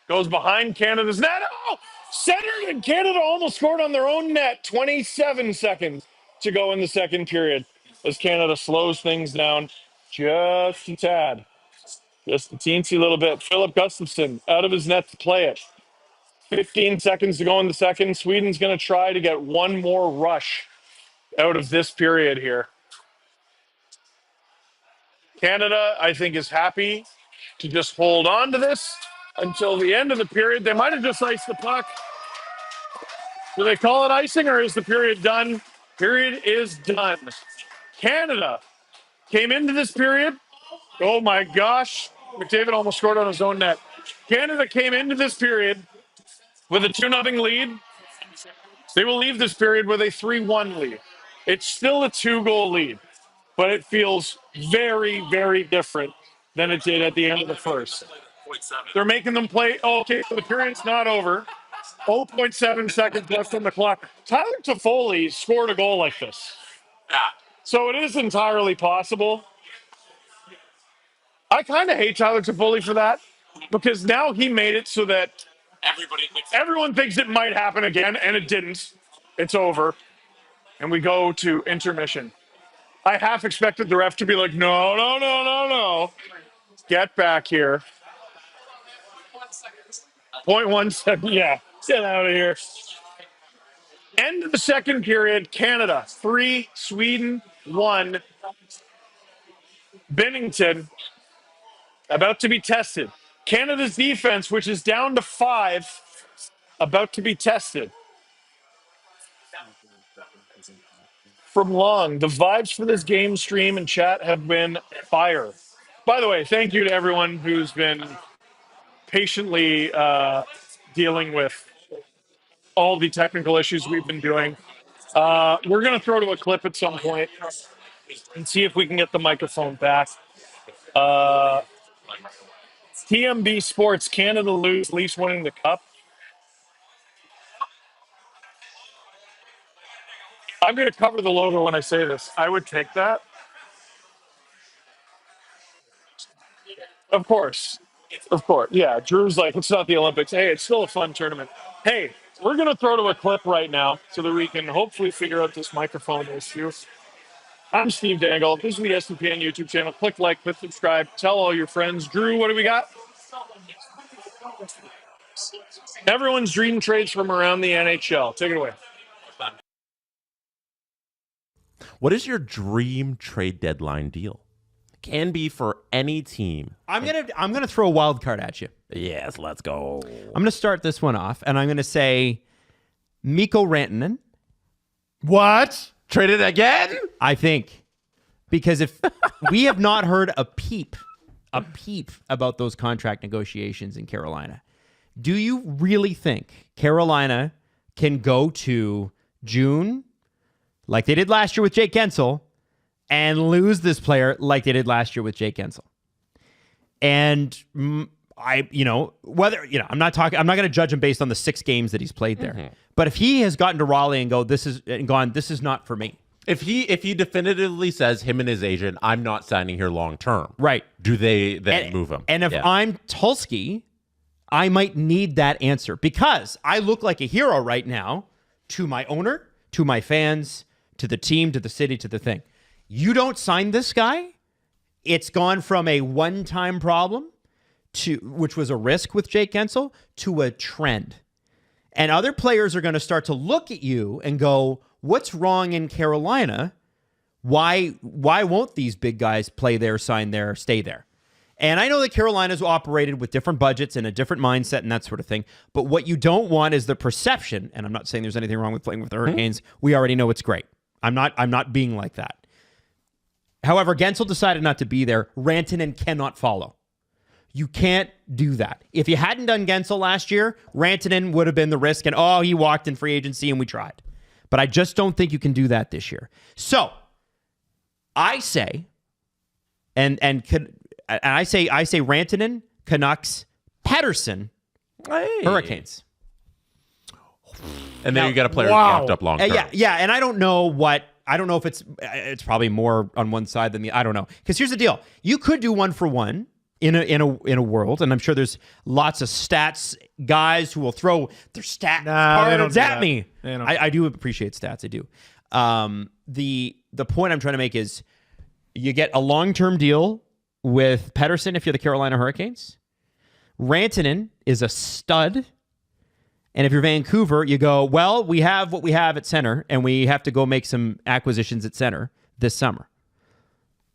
Goes behind Canada's net. Oh, centered, and Canada almost scored on their own net. 27 seconds to go in the second period as Canada slows things down just a tad. Just a teensy little bit. Philip Gustafsson out of his net to play it. 15 seconds to go in the second. Sweden's going to try to get one more rush out of this period here. Canada, I think, is happy to just hold on to this until the end of the period. They might have just iced the puck. Do they call it icing, or is the period done? Period is done. Canada came into this period. Oh my gosh. McDavid almost scored on his own net. Canada came into this period with a 2-0 lead. They will leave this period with a 3-1 lead. It's still a 2-goal lead, but it feels very, very different than it did at the end of the first. They're making them play. Oh, okay, so the period's not over. 0.7 seconds left on the clock. Tyler Toffoli scored a goal like this. So it is entirely possible. I kind of hate Tyler Toffoli for that, because now he made it so that Everyone thinks it might happen again, and it didn't. It's over. And we go to intermission. I half expected the ref to be like, no, no, no, no, no. Get back here. 0.17. Yeah, get out of here. End of the second period. Canada 3, Sweden 1. Bennington about to be tested. Canada's defense, which is down to 5, about to be tested. From Long, the vibes for this game stream and chat have been fire. By the way, thank you to everyone who's been patiently dealing with all the technical issues we've been doing. We're going to throw to a clip at some point and see if we can get the microphone back. TMB Sports, Canada lose, Leafs winning the cup. I'm going to cover the logo when I say this. I would take that. Of course. Of course. Yeah. Drew's like, it's not the Olympics. Hey, it's still a fun tournament. Hey, we're going to throw to a clip right now so that we can hopefully figure out this microphone issue. I'm Steve Dangle. This is the SDPN YouTube channel. Click like, click subscribe, tell all your friends. Drew, what do we got? Everyone's dream trades from around the NHL. Take it away. What is your dream trade deadline deal? Can be for any team. I'm gonna throw a wild card at you. Yes, let's go. I'm gonna start this one off, and I'm gonna say Mikko Rantanen. What? Traded again? I think, because if we have not heard a peep about those contract negotiations in Carolina, do you really think Carolina can go to June like they did last year with Jake Gensel and lose this player like they did last year with Jake Gensel? And I'm not going to judge him based on the 6 games that he's played there. Mm-hmm. But if he has gotten to Raleigh and this is not for me. If he definitively says him and his agent, I'm not signing here long term. Right. Do they then move him? And if I'm Tulsky, I might need that answer because I look like a hero right now to my owner, to my fans, to the team, to the city, to the thing. You don't sign this guy, it's gone from a one-time problem which was a risk with Jake Gensel, to a trend. And other players are going to start to look at you and go, what's wrong in Carolina? Why won't these big guys play there, sign there, stay there? And I know that Carolina's operated with different budgets and a different mindset and that sort of thing. But what you don't want is the perception, and I'm not saying there's anything wrong with playing with the Hurricanes. We already know it's great. I'm not being like that. However, Gensel decided not to be there. Rantanen cannot follow. You can't do that. If you hadn't done Gensel last year, Rantanen would have been the risk, and he walked in free agency and we tried. But I just don't think you can do that this year. So I say, and I say Rantanen, Canucks, Pettersson, Hurricanes. And then you got a player locked up long term. Yeah, and I don't know if it's probably more on one side than the, I don't know. Because here's the deal. You could do 1-for-1 in a world, and I'm sure there's lots of stats guys who will throw their stats cards at me. I do appreciate stats. I do. The point I'm trying to make is you get a long-term deal with Pettersson if you're the Carolina Hurricanes. Rantanen is a stud. And if you're Vancouver, you go, well, we have what we have at center, and we have to go make some acquisitions at center this summer.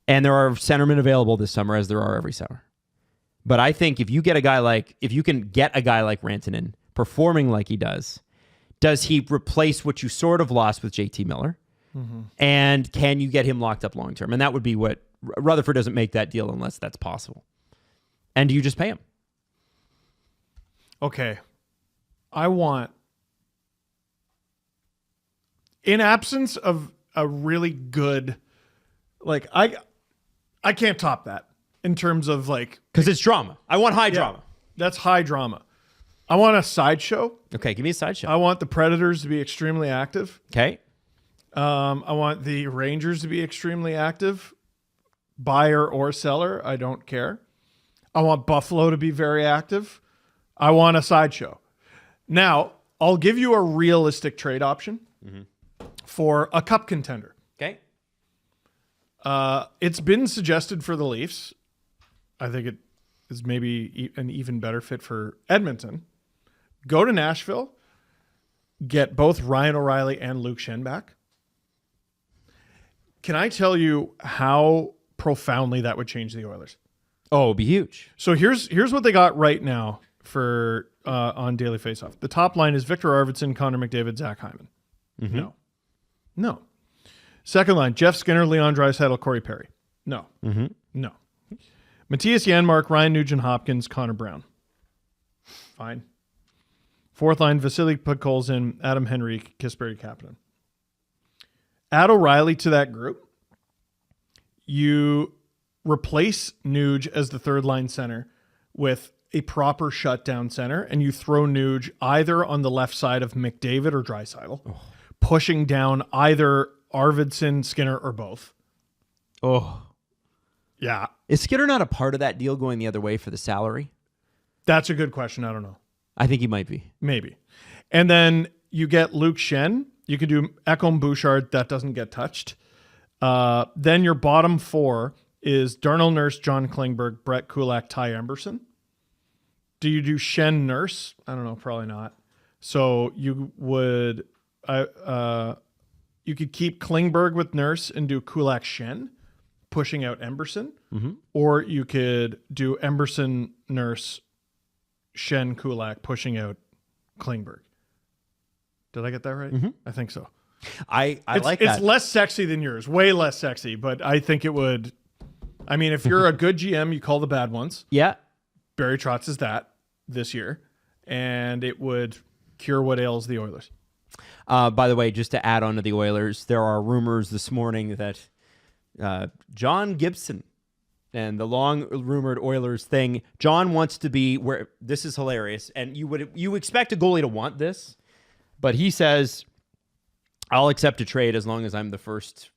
And there are centermen available this summer, as there are every summer. But I think if you can get a guy like Rantanen performing like he does he replace what you sort of lost with JT Miller? Mm-hmm. And can you get him locked up long term? And that would be what Rutherford doesn't make that deal unless that's possible. And do you just pay him? Okay. I want, in absence of a really good, I can't top that in terms of because it's drama. I want high drama. That's high drama. I want a sideshow. Okay, give me a sideshow. I want the Predators to be extremely active. Okay. I want the Rangers to be extremely active, buyer or seller. I don't care. I want Buffalo to be very active. I want a sideshow. Now, I'll give you a realistic trade option for a cup contender. Okay. It's been suggested for the Leafs. I think it is maybe an even better fit for Edmonton. Go to Nashville, get both Ryan O'Reilly and Luke Schenn back. Can I tell you how profoundly that would change the Oilers? Oh, it'd be huge. So here's what they got right now for on Daily Faceoff. The top line is Victor Arvidsson, Connor McDavid, Zach Hyman. No. Second line, Jeff Skinner, Leon Draisaitl, Corey Perry. No. No. Matthias Janmark, Ryan Nugent-Hopkins, Connor Brown. Fine. Fourth line, Vasily Podkolzin, Adam Henrique, Kasperi Kapanen. Add O'Reilly to that group. You replace Nuge as the third line center with a proper shutdown center, and you throw Nuge either on the left side of McDavid or Draisaitl, pushing down either Arvidsson, Skinner, or both. Oh. Yeah. Is Skinner not a part of that deal going the other way for the salary? That's a good question. I don't know. I think he might be. Maybe. And then you get Luke Schenn. You could do Ekholm Bouchard. That doesn't get touched. Then your bottom four is Darnell Nurse, John Klingberg, Brett Kulak, Ty Emberson. Do you do Schenn Nurse? I don't know. Probably not. So you would... you could keep Klingberg with Nurse and do Kulak Schenn, pushing out Emberson. Or you could do Emberson, Nurse, Schenn, Kulak, pushing out Klingberg. Did I get that right? I think so. I like It's that. less sexy than yours. Way less sexy, but I think it would... I mean, if you're a good GM, you call the bad ones. Yeah. Barry Trotz is that this year. And it would cure what ails the Oilers. By the way, just to add on to the Oilers, there are rumors this morning that John Gibson and the long rumored Oilers thing, John wants to be where this is hilarious. And you expect a goalie to want this, but he says, I'll accept a trade as long as I'm the first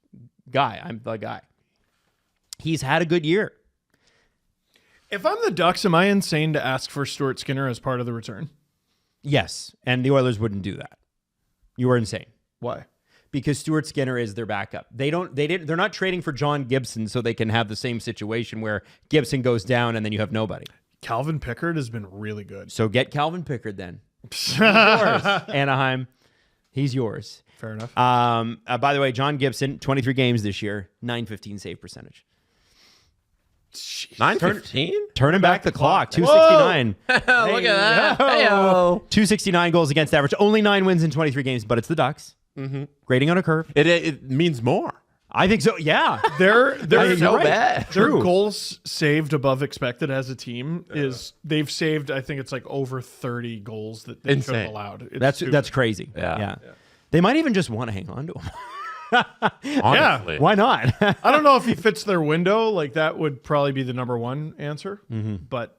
guy. I'm the guy. He's had a good year. If I'm the Ducks, am I insane to ask for Stuart Skinner as part of the return? Yes, and the Oilers wouldn't do that. You are insane. Why? Because Stuart Skinner is their backup. They're not trading for John Gibson so they can have the same situation where Gibson goes down and then you have nobody. Calvin Pickard has been really good. So get Calvin Pickard then. He's yours, Anaheim. He's yours. Fair enough. By the way, John Gibson, 23 games this year, .915 save percentage. 9:15. Turning back the clock, 269. Look at that. Hey-o. 269 goals against average. Only 9 wins in 23 games, but it's the Ducks. Grading on a curve. It means more. I think so. Yeah. They're so right. bad. Their True. goals saved above expected as a team is they've saved, I think it's like over 30 goals that they could have Insane. allowed. It's stupid. That's crazy. Yeah. They might even just want to hang on to him. Honestly. Why not? I don't know if he fits their window. Like that would probably be the number one answer. But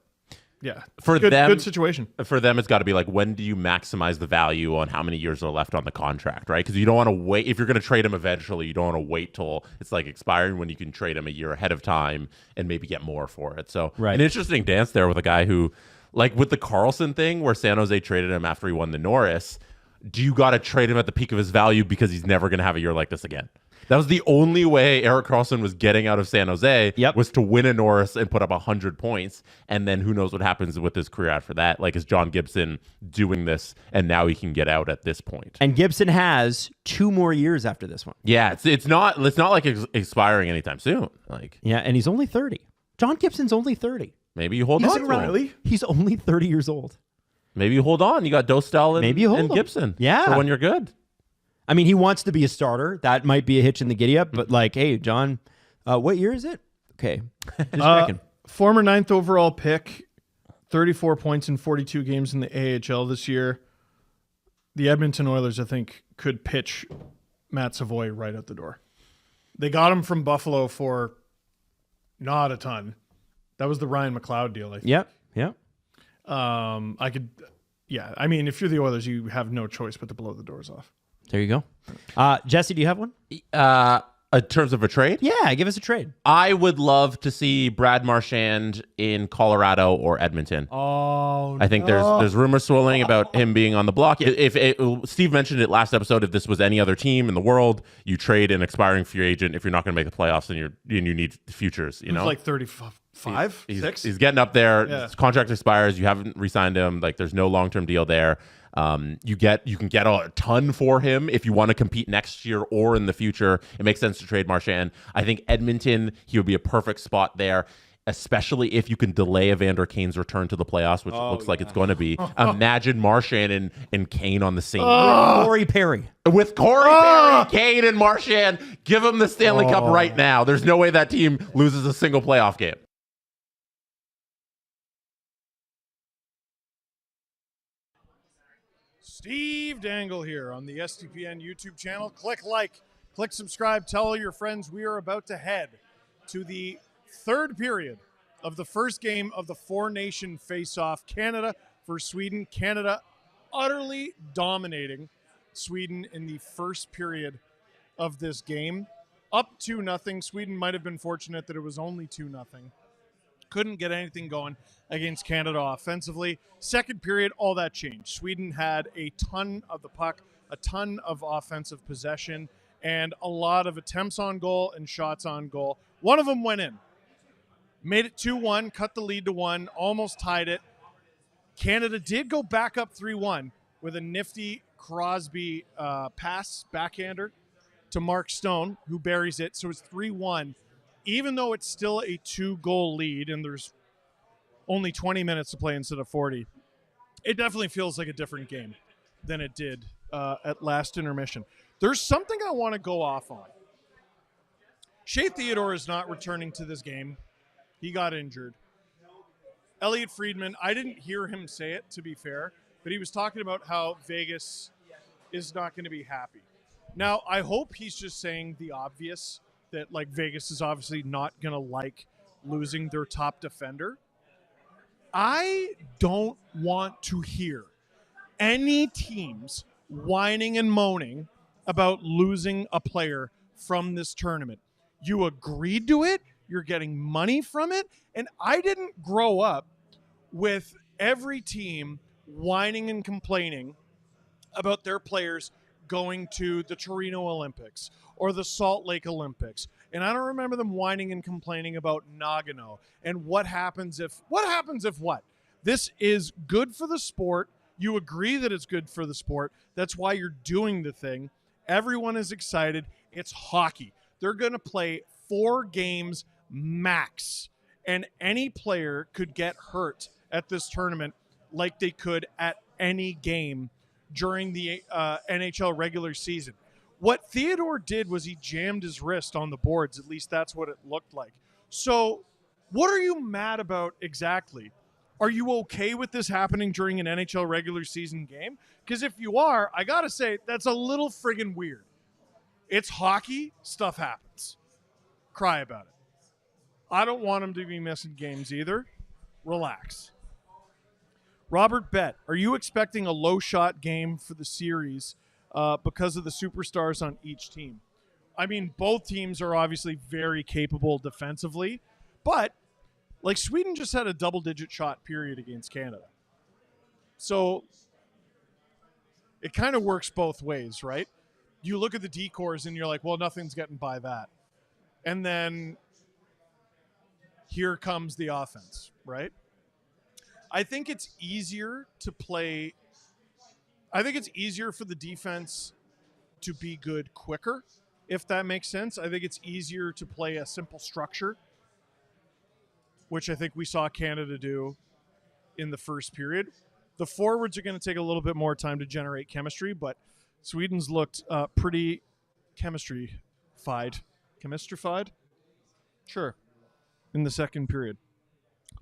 yeah, For good, them- good situation. For them, it's got to be like, when do you maximize the value on how many years are left on the contract, right? Because you don't want to wait. If you're going to trade him eventually, you don't want to wait till it's like expiring when you can trade him a year ahead of time and maybe get more for it. So Right. an interesting dance there with a guy who, like with the Carlson thing where San Jose traded him after he won the Norris, do you got to trade him at the peak of his value because he's never going to have a year like this again? That was the only way Erik Karlsson was getting out of San Jose was to win a Norris and put up 100 points. And then who knows what happens with his career after that? Like, is John Gibson doing this and now he can get out at this point? And Gibson has 2 more years after this one. Yeah, it's not like expiring anytime soon. Like, Yeah, and he's only 30. John Gibson's only 30. maybe you hold Is on it to him. really? He's only 30 years old. Maybe you hold on. You got Dostal and, Maybe you hold and him. Gibson. Yeah. For when you're good. I mean, he wants to be a starter. That might be a hitch in the giddy up, but like, hey, John, what year is it? Okay. Just checking. Former 9th overall pick, 34 points in 42 games in the AHL this year. The Edmonton Oilers, I think, could pitch Matt Savoy right out the door. They got him from Buffalo for not a ton. That was the Ryan McLeod deal, I think. Yep. I mean, if you're the Oilers, you have no choice but to blow the doors off. There you go. Jesse, do you have one? In terms of a trade? Yeah, give us a trade. I would love to see Brad Marchand in Colorado or Edmonton. Oh, I think there's rumors swirling about him being on the block. If Steve mentioned it last episode, if this was any other team in the world, you trade an expiring free agent if you're not going to make the playoffs and you need futures. You know, like 35, he's getting up there. Yeah. His contract expires. You haven't re-signed him. Like there's no long-term deal there. You can get a ton for him if you want to compete next year or in the future. It makes sense to trade Marchand. I think Edmonton, he would be a perfect spot there, especially if you can delay Evander Kane's return to the playoffs, which it looks like it's going to be. Imagine Marchand and Kane on the same Corey Perry. with Corey Perry, Kane, and Marchand. Give him the Stanley Cup right now. There's no way that team loses a single playoff game. Steve Dangle here on the STPN YouTube channel. Click like, click subscribe, tell all your friends. We are about to head to the third period of the first game of the four-nation face-off. Canada versus Sweden. Canada utterly dominating Sweden in the first period of this game. Up 2-0. Sweden might have been fortunate that it was only 2-0. Couldn't get anything going against Canada offensively. Second period, all that changed. Sweden had a ton of the puck, a ton of offensive possession, and a lot of attempts on goal and shots on goal. One of them went in. Made it 2-1, cut the lead to 1, almost tied it. Canada did go back up 3-1 with a nifty Crosby pass, backhander, to Mark Stone, who buries it. So it's 3-1. Even though it's still a 2-goal lead and there's only 20 minutes to play instead of 40, it definitely feels like a different game than it did at last intermission. There's something I want to go off on. Shea Theodore is not returning to this game. He got injured. Elliot Friedman, I didn't hear him say it, to be fair, but he was talking about how Vegas is not going to be happy. Now, I hope he's just saying the obvious, that like Vegas is obviously not going to like losing their top defender. I don't want to hear any teams whining and moaning about losing a player from this tournament. You agreed to it. You're getting money from it. And I didn't grow up with every team whining and complaining about their players going to the Torino Olympics or the Salt Lake Olympics. And I don't remember them whining and complaining about Nagano and what happens if what? This is good for the sport. You agree that it's good for the sport. That's why you're doing the thing. Everyone is excited. It's hockey. They're going to play 4 games max. And any player could get hurt at this tournament like they could at any game during the NHL regular season. What Theodore did was he jammed his wrist on the boards. At least that's what it looked like. So what are you mad about exactly? Are you okay with this happening during an NHL regular season game? Because if you are, I got to say, that's a little friggin' weird. It's hockey. Stuff happens. Cry about it. I don't want him to be missing games either. Relax. Robert Bett, are you expecting a low shot game for the series because of the superstars on each team? I mean, both teams are obviously very capable defensively, but like Sweden just had a double-digit shot period against Canada. So it kind of works both ways, right? You look at the decors and you're like, well, nothing's getting by that. And then here comes the offense, right? I think it's easier to play. I think it's easier for the defense to be good quicker, if that makes sense. I think it's easier to play a simple structure, which I think we saw Canada do in the first period. The forwards are going to take a little bit more time to generate chemistry, but Sweden's looked pretty chemistry-fied. Chemistry-fied? Sure. In the second period.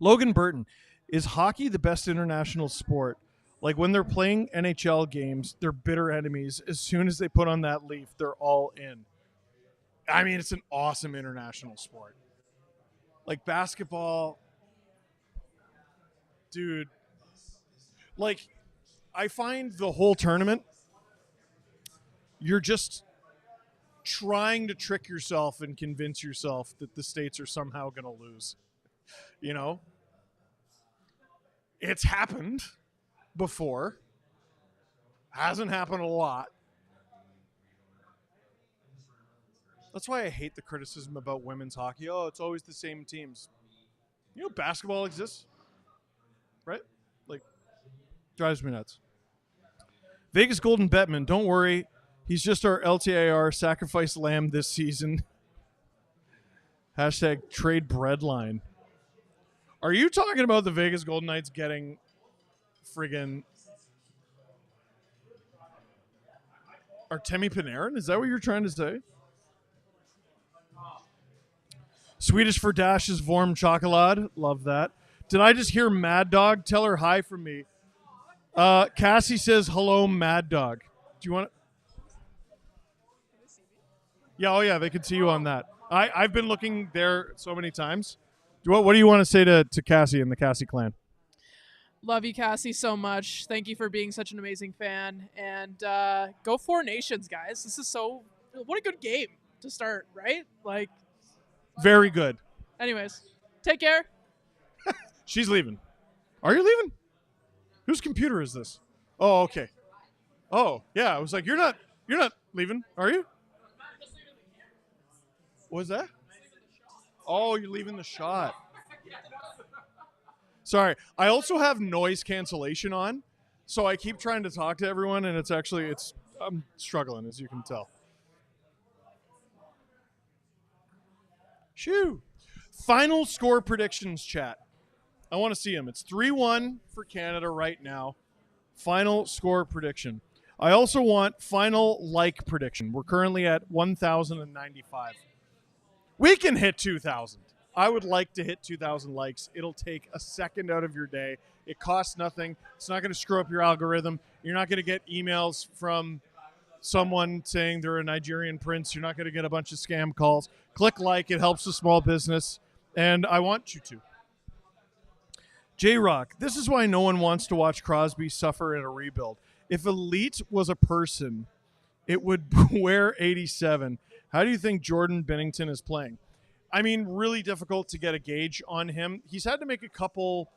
Logan Burton, is hockey the best international sport? Like when they're playing NHL games, they're bitter enemies. As soon as they put on that leaf, they're all in. I mean, it's an awesome international sport. Like basketball, dude. Like, I find the whole tournament, you're just trying to trick yourself and convince yourself that the States are somehow going to lose. You know? It's happened before. Hasn't happened a lot. That's why I hate the criticism about women's hockey. Oh, it's always the same teams. You know, basketball exists, right? Like, drives me nuts. Vegas Golden Bettman, don't worry. He's just our LTIR sacrifice lamb this season. Hashtag trade breadline. Are you talking about the Vegas Golden Knights getting friggin' Artemi Panarin? Is that what you're trying to say? Swedish for Dash is Vorm Chocolade. Love that. Did I just hear Mad Dog? Tell her hi from me. Cassie says, hello, Mad Dog. Do you want to? Yeah, oh yeah, they can see you on that. I've been looking there so many times. What do you want to say to Cassie and the Cassie clan? Love you, Cassie, so much. Thank you for being such an amazing fan. And go Four Nations, guys. This is what a good game to start, right? Like, very good. Anyways, take care. She's leaving. Are you leaving? Whose computer is this? Oh, okay. Oh, yeah. I was like, you're not leaving, are you? What was that? Oh, you're leaving the shot. Sorry. I also have noise cancellation on, so I keep trying to talk to everyone, and I'm struggling, as you can tell. Shoo. Final score predictions, chat. I want to see them. It's 3-1 for Canada right now. Final score prediction. I also want final like prediction. We're currently at 1,095. We can hit 2,000. I would like to hit 2,000 likes. It'll take a second out of your day. It costs nothing. It's not going to screw up your algorithm. You're not going to get emails from someone saying they're a Nigerian prince. You're not going to get a bunch of scam calls. Click like. It helps the small business, and I want you to. J-Rock, this is why no one wants to watch Crosby suffer in a rebuild. If Elite was a person, it would wear 87. How do you think Jordan Binnington is playing? I mean, really difficult to get a gauge on him. He's had to make a couple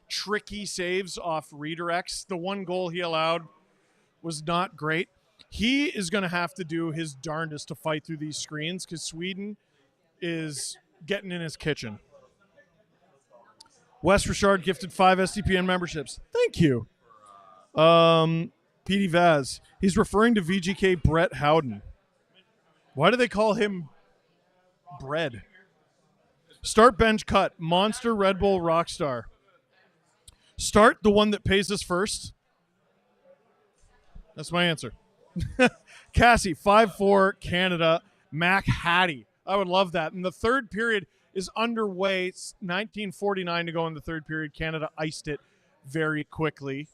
tricky saves off redirects. The one goal he allowed was not great. He is going to have to do his darndest to fight through these screens because Sweden is getting in his kitchen. Wes Richard gifted 5 SDPN memberships. Thank you. PD Vaz. He's referring to VGK Brett Howden. Why do they call him Bread? Start bench cut. Monster Red Bull Rockstar. Start the one that pays us first. That's my answer. Cassie, 5-4 Canada. Mac Hattie. I would love that. And the third period is underway. It's 19:49 to go in the third period. Canada iced it very quickly.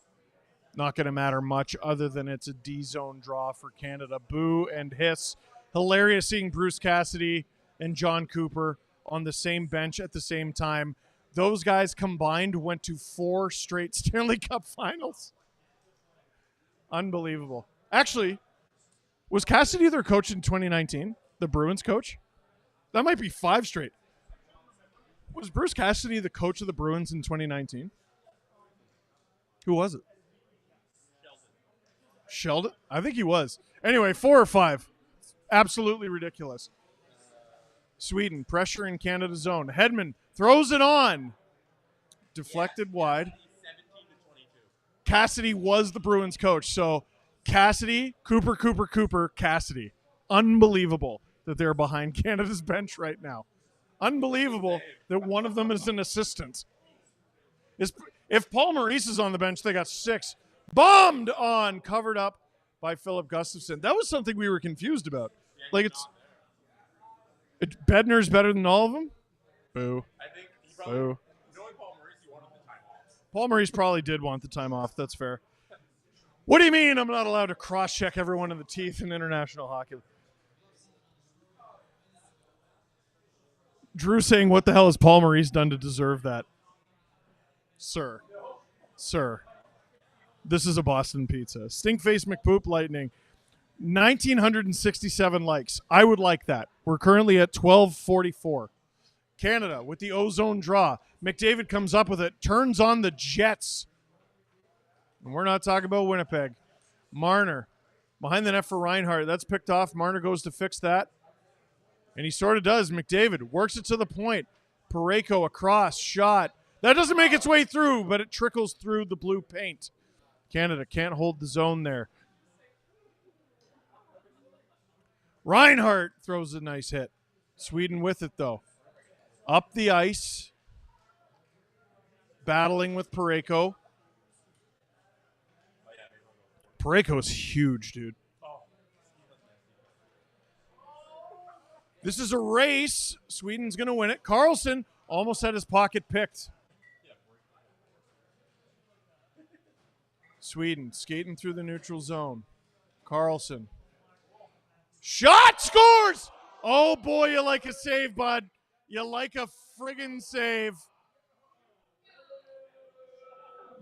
Not going to matter much other than it's a D-zone draw for Canada. Boo and hiss. Hilarious seeing Bruce Cassidy and John Cooper on the same bench at the same time. Those guys combined went to 4 straight Stanley Cup finals. Unbelievable. Actually, was Cassidy their coach in 2019? The Bruins coach? That might be 5 straight. Was Bruce Cassidy the coach of the Bruins in 2019? Who was it? Sheldon? I think he was. Anyway, 4 or 5. Absolutely ridiculous. Sweden, pressure in Canada's zone. Hedman throws it on. Deflected wide. Cassidy was the Bruins coach. So Cassidy, Cooper, Cassidy. Unbelievable that they're behind Canada's bench right now. Unbelievable that one of them is an assistant. If Paul Maurice is on the bench, they got 6. Bombed on, covered up by Philip Gustafson. That was something we were confused about. Like Bednar's better than all of them? Boo. I think he probably, Boo. knowing Paul Maurice, he wanted the time off. Paul Maurice probably did want the time off. That's fair. What do you mean I'm not allowed to cross-check everyone in the teeth in international hockey? Drew saying, what the hell has Paul Maurice done to deserve that? Sir. This is a Boston pizza. Stinkface McPoop Lightning. 1,967 likes. I would like that. We're currently at 1244. Canada with the ozone draw. McDavid comes up with it, turns on the Jets. And we're not talking about Winnipeg. Marner behind the net for Reinhart. That's picked off. Marner goes to fix that. And he sort of does. McDavid works it to the point. Parayko across, shot. That doesn't make its way through, but it trickles through the blue paint. Canada can't hold the zone there. Reinhart throws a nice hit. Sweden with it, though. Up the ice. Battling with Parayko. Parayko's huge, dude. This is a race. Sweden's going to win it. Carlson almost had his pocket picked. Sweden skating through the neutral zone. Carlson. Shot, scores! Oh, boy, you like a save, bud. You like a friggin' save.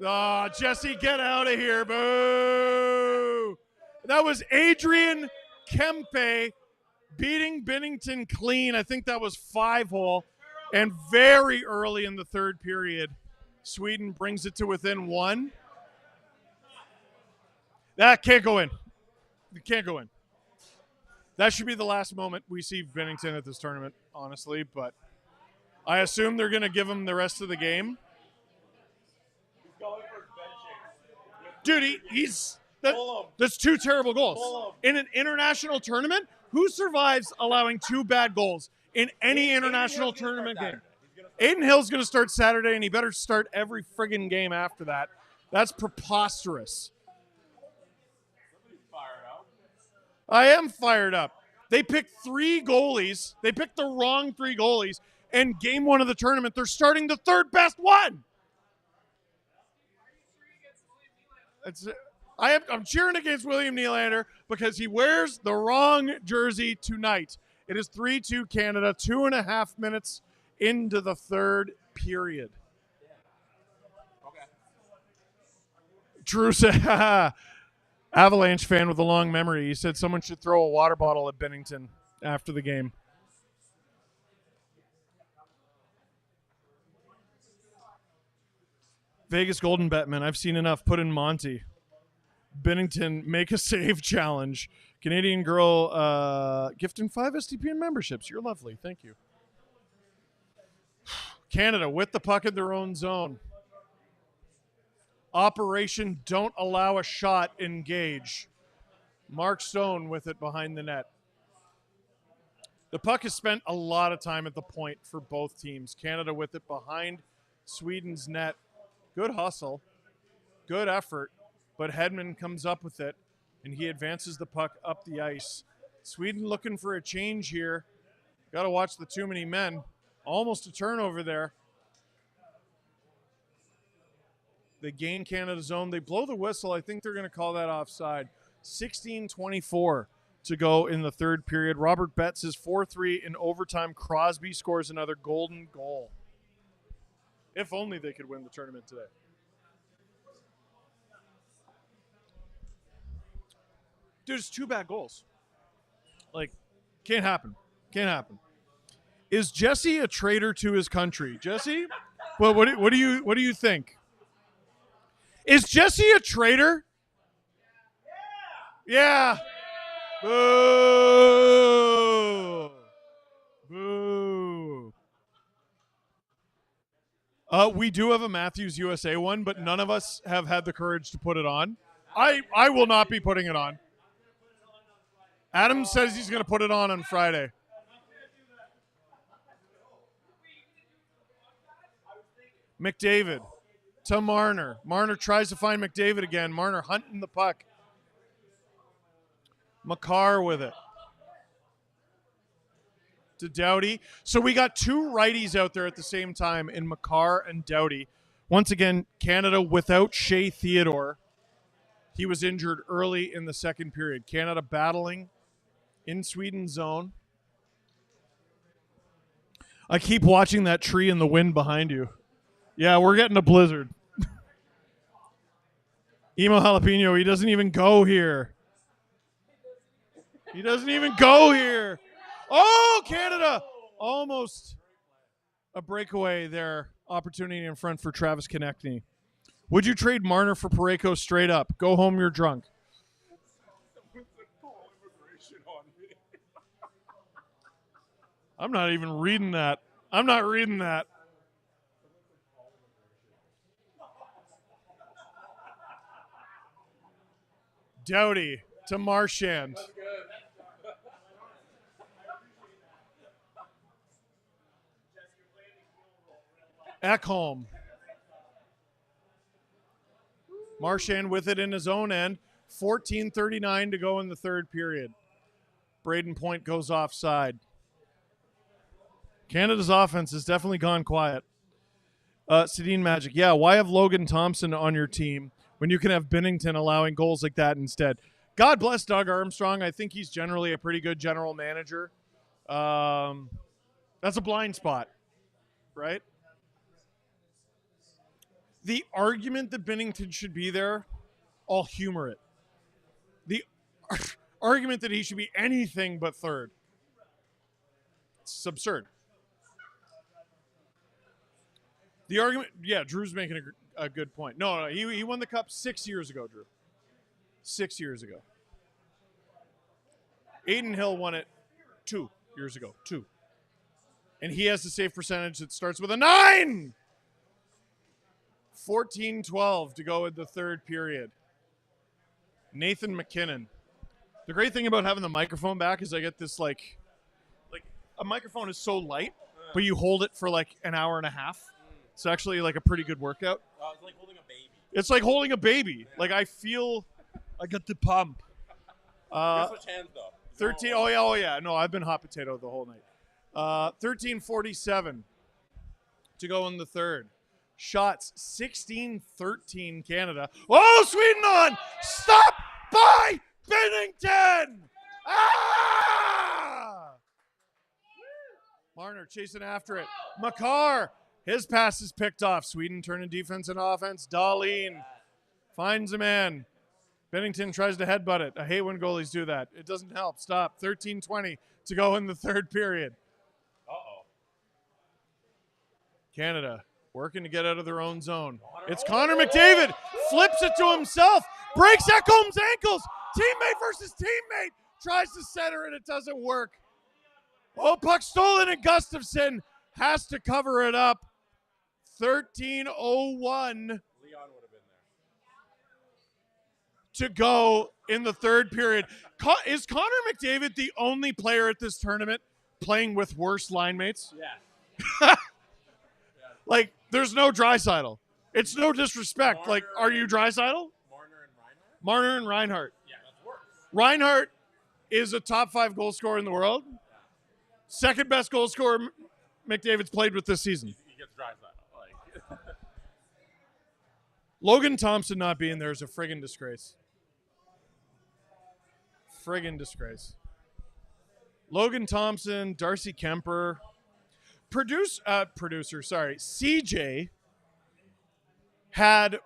Oh, Jesse, get out of here. Boo! That was Adrian Kempe beating Binnington clean. I think that was 5-hole. And very early in the third period, Sweden brings it to within 1. That can't go in. It can't go in. That should be the last moment we see Binnington at this tournament, honestly. But I assume they're going to give him the rest of the game. Dude, that's 2 terrible goals. In an international tournament, who survives allowing 2 bad goals in any international tournament game? Aiden Hill's going to start Saturday, and he better start every friggin' game after that. That's preposterous. I am fired up. They picked 3 goalies. They picked the wrong 3 goalies, and game 1 of the tournament, they're starting the 3rd best one. I'm cheering against William Nylander because he wears the wrong jersey tonight. It is 3-2 Canada, 2.5 minutes into the third period. Drew said, Avalanche fan with a long memory. He said someone should throw a water bottle at Binnington after the game. Vegas Golden Bet, man. I've seen enough. Put in Monty. Binnington, make a save challenge. Canadian girl gifting 5 STPN memberships. You're lovely. Thank you. Canada with the puck in their own zone. Operation Don't Allow a Shot engage. Mark Stone with it behind the net. The puck has spent a lot of time at the point for both teams. Canada with it behind Sweden's net. Good hustle. Good effort. But Hedman comes up with it, and he advances the puck up the ice. Sweden looking for a change here. Got to watch the too many men. Almost a turnover there. They gain Canada's zone. They blow the whistle. I think they're going to call that offside. 16:24 to go in the third period. Robert Betts is 4-3 in overtime. Crosby scores another golden goal. If only they could win the tournament today. Dude, it's 2 bad goals. Like, can't happen. Can't happen. Is Jesse a traitor to his country? Jesse? Well, what do you think? Is Jesse a traitor? Yeah. Boo. Boo. We do have a Matthews USA one, but none of us have had the courage to put it on. I will not be putting it on. Adam says he's going to put it on Friday. McDavid to Marner. Marner tries to find McDavid again. Marner hunting the puck. Makar with it. To Doughty. So we got 2 righties out there at the same time in Makar and Doughty. Once again, Canada without Shea Theodore. He was injured early in the second period. Canada battling in Sweden's zone. I keep watching that tree in the wind behind you. Yeah, we're getting a blizzard. Emo Jalapeno, he doesn't even go here. He doesn't even go here. Oh, Canada! Almost a breakaway there. Opportunity in front for Travis Konechny. Would you trade Marner for Parayko straight up? Go home, you're drunk. I'm not even reading that. I'm not reading that. Doughty to Marchand. Ekholm. Marchand with it in his own end. 14:39 to go in the third period. Braden Point goes offside. Canada's offense has definitely gone quiet. Sedin Magic. Yeah, why have Logan Thompson on your team when you can have Binnington allowing goals like that instead? God bless Doug Armstrong. I think he's generally a pretty good general manager. That's a blind spot, right? The argument that Binnington should be there, I'll humor it. The argument that he should be anything but third, it's absurd. The argument, yeah, Drew's making a good point. No, he won the Cup 6 years ago, Drew. 6 years ago. Aiden Hill won it 2 years ago. 2. And he has the save percentage that starts with a 9! 14-12 to go in the third period. Nathan McKinnon. The great thing about having the microphone back is I get this like a microphone is so light, but you hold it for like an hour and a half. It's actually like a pretty good workout. It's like holding a baby. It's like holding a baby. Yeah. Like I feel I got the pump. Switch hands though. 13. Oh yeah. No, I've been hot potato the whole night. 13:47 to go in the third. Shots 16-13 Canada. Oh, Sweden on! Stop by Binnington! Ah! Marner chasing after it. Makar. His pass is picked off. Sweden turning defense and offense. Dahlin finds a man. Binnington tries to headbutt it. I hate when goalies do that. It doesn't help. Stop. 13:20 to go in the third period. Uh-oh. Canada working to get out of their own zone. It's Connor McDavid. Flips it to himself. Breaks Ekholm's ankles. Teammate versus teammate. Tries to center and it doesn't work. Oh, puck stolen and Gustafsson has to cover it up. 13:01 Leon would have been there. to go in the third period. Is Connor McDavid the only player at this tournament playing with worse line mates? Yeah. Like, there's no Draisaitl. It's no disrespect. Marner, like, are you Draisaitl? Marner and Reinhart? Marner and Reinhart. Yeah, that's worse. Reinhart is a top 5 goal scorer in the world. Second best goal scorer McDavid's played with this season. He gets Draisaitl. Like. Logan Thompson not being there is a friggin' disgrace. Friggin' disgrace. Logan Thompson, Darcy Kemper, CJ had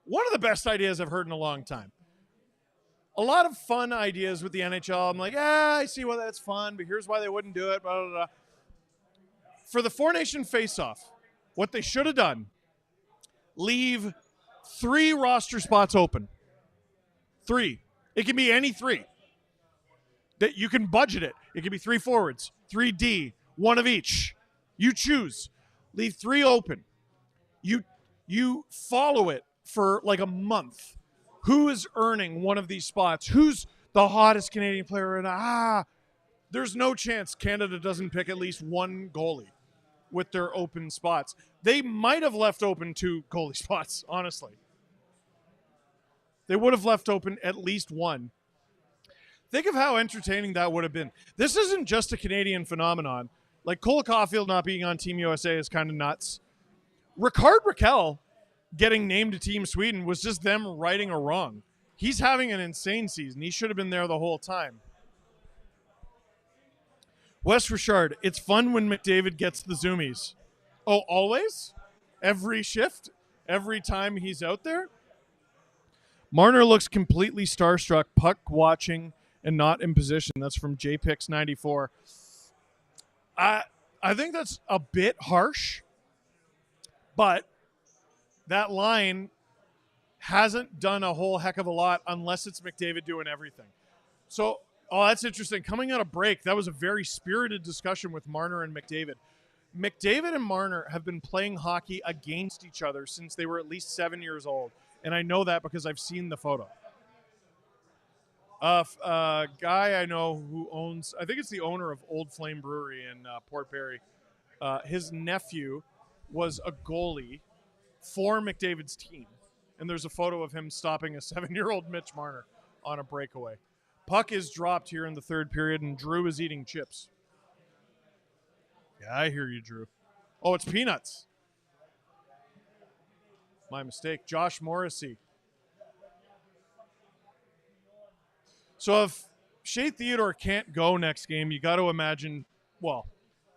one of the best ideas I've heard in a long time. A lot of fun ideas with the NHL. I'm like, I see why that's fun, but here's why they wouldn't do it. Blah, blah, blah. For the Four Nation face-off, what they should have done, leave 3 roster spots open. 3. It can be any 3. That you can budget it. It can be 3 forwards, 3 D, 1 of each. You choose. Leave 3 open. You follow it for like a month. Who is earning one of these spots? Who's the hottest Canadian player? And there's no chance Canada doesn't pick at least 1 goalie with their open spots. They might have left open 2 goalie spots, honestly. They would have left open at least 1. Think of how entertaining that would have been. This isn't just a Canadian phenomenon. Like, Cole Caulfield not being on Team USA is kind of nuts. Rickard Rakell getting named to Team Sweden was just them righting a wrong. He's having an insane season. He should have been there the whole time. Wes Richard, it's fun when McDavid gets the zoomies. Oh, always? Every shift? Every time he's out there? Marner looks completely starstruck, puck watching, and not in position. That's from JPix94. I think that's a bit harsh, but that line hasn't done a whole heck of a lot unless it's McDavid doing everything. So, that's interesting. Coming out of break, that was a very spirited discussion with Marner and McDavid. McDavid and Marner have been playing hockey against each other since they were at least 7 years old, and I know that because I've seen the photo. A guy I know who owns, I think it's the owner of Old Flame Brewery in Port Perry, his nephew was a goalie for McDavid's team. And there's a photo of him stopping a 7-year-old Mitch Marner on a breakaway. Puck is dropped here in the third period, and Drew is eating chips. Yeah, I hear you, Drew. Oh, it's peanuts. My mistake. Josh Morrissey. So if Shea Theodore can't go next game, you got to imagine, well,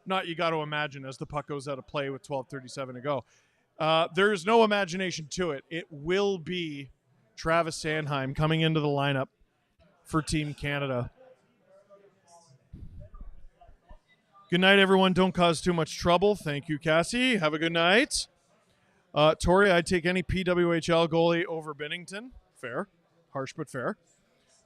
not you got to imagine as the puck goes out of play with 12:37 to go. There's no imagination to it. It will be Travis Sanheim coming into the lineup for Team Canada. Good night, everyone. Don't cause too much trouble. Thank you, Cassie. Have a good night. Tori, I'd take any PWHL goalie over Binnington. Fair. Harsh, but fair.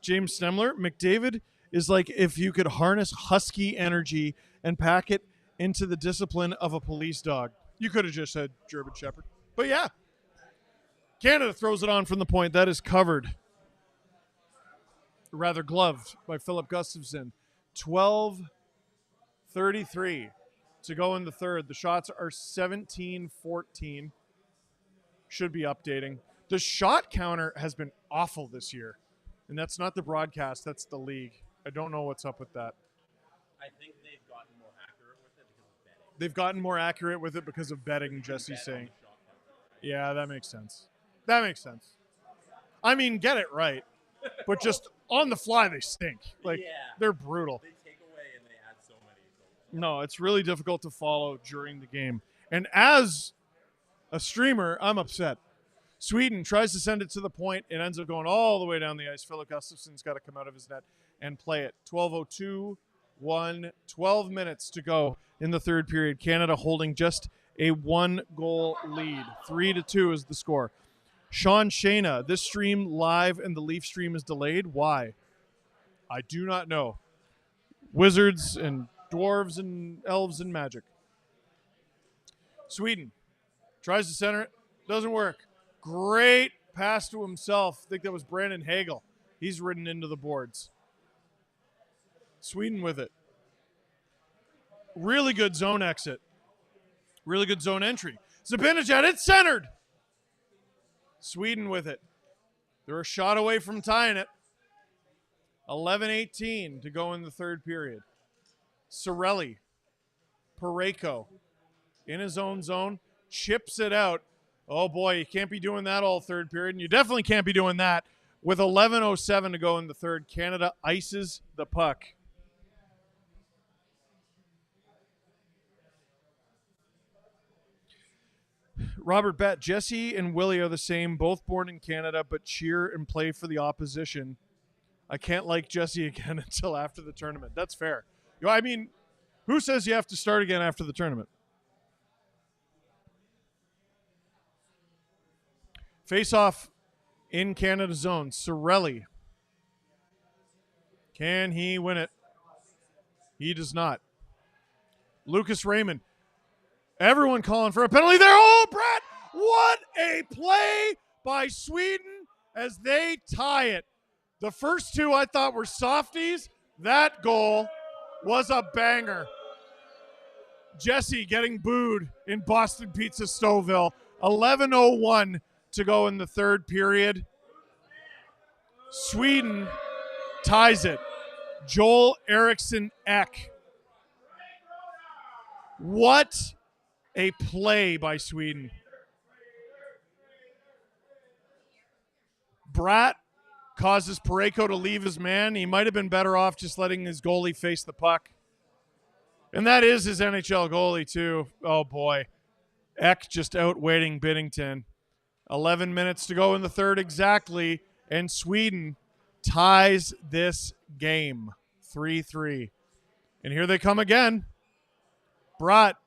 James Stemler, McDavid is like if you could harness husky energy and pack it into the discipline of a police dog. You could have just said German Shepherd. But yeah, Canada throws it on from the point. That is covered, rather gloved, by Philip Gustafsson. 12:33 to go in the third. The shots are 17-14. Should be updating. The shot counter has been awful this year. And that's not the broadcast, that's the league. I don't know what's up with that. I think they've gotten more accurate with it because of betting. They've gotten more accurate with it because of betting, Jesse's saying. Yeah, that makes sense. That makes sense. I mean, get it right. But just on the fly, they stink. Like, they're brutal. They take away and they add so many. No, it's really difficult to follow during the game. And as a streamer, I'm upset. Sweden tries to send it to the point. It ends up going all the way down the ice. Philip Gustafsson's got to come out of his net and play it. 12:02, 12 minutes to go in the third period. Canada holding just a 1-goal lead. 3-2 is the score. Sean Shana, this stream live and the Leaf stream is delayed. Why? I do not know. Wizards and dwarves and elves and magic. Sweden tries to center it. Doesn't work. Great pass to himself. I think that was Brandon Hagel. He's ridden into the boards. Sweden with it. Really good zone exit. Really good zone entry. Zibanejad, it's centered. Sweden with it. They're a shot away from tying it. 11:18 to go in the third period. Cirelli. Parayko in his own zone. Chips it out. Oh, boy, you can't be doing that all third period, and you definitely can't be doing that. With 11:07 to go in the third, Canada ices the puck. Robert Bett, Jesse and Willie are the same, both born in Canada, but cheer and play for the opposition. I can't like Jesse again until after the tournament. That's fair. I mean, who says you have to start again after the tournament? Face-off in Canada zone. Cirelli. Can he win it? He does not. Lucas Raymond. Everyone calling for a penalty there. Oh, Brett! What a play by Sweden as they tie it. The first two I thought were softies. That goal was a banger. Jesse getting booed in Boston Pizza Stouffville. 11:01 to go in the third period. Sweden ties it. Joel Eriksson Ek. What a play by Sweden. Bratt causes Parayko to leave his man. He might have been better off just letting his goalie face the puck. And that is his NHL goalie, too. Oh, boy. Ek just outweighting Binnington. 11 minutes to go in the third exactly, and Sweden ties this game 3-3. And here they come again. Brought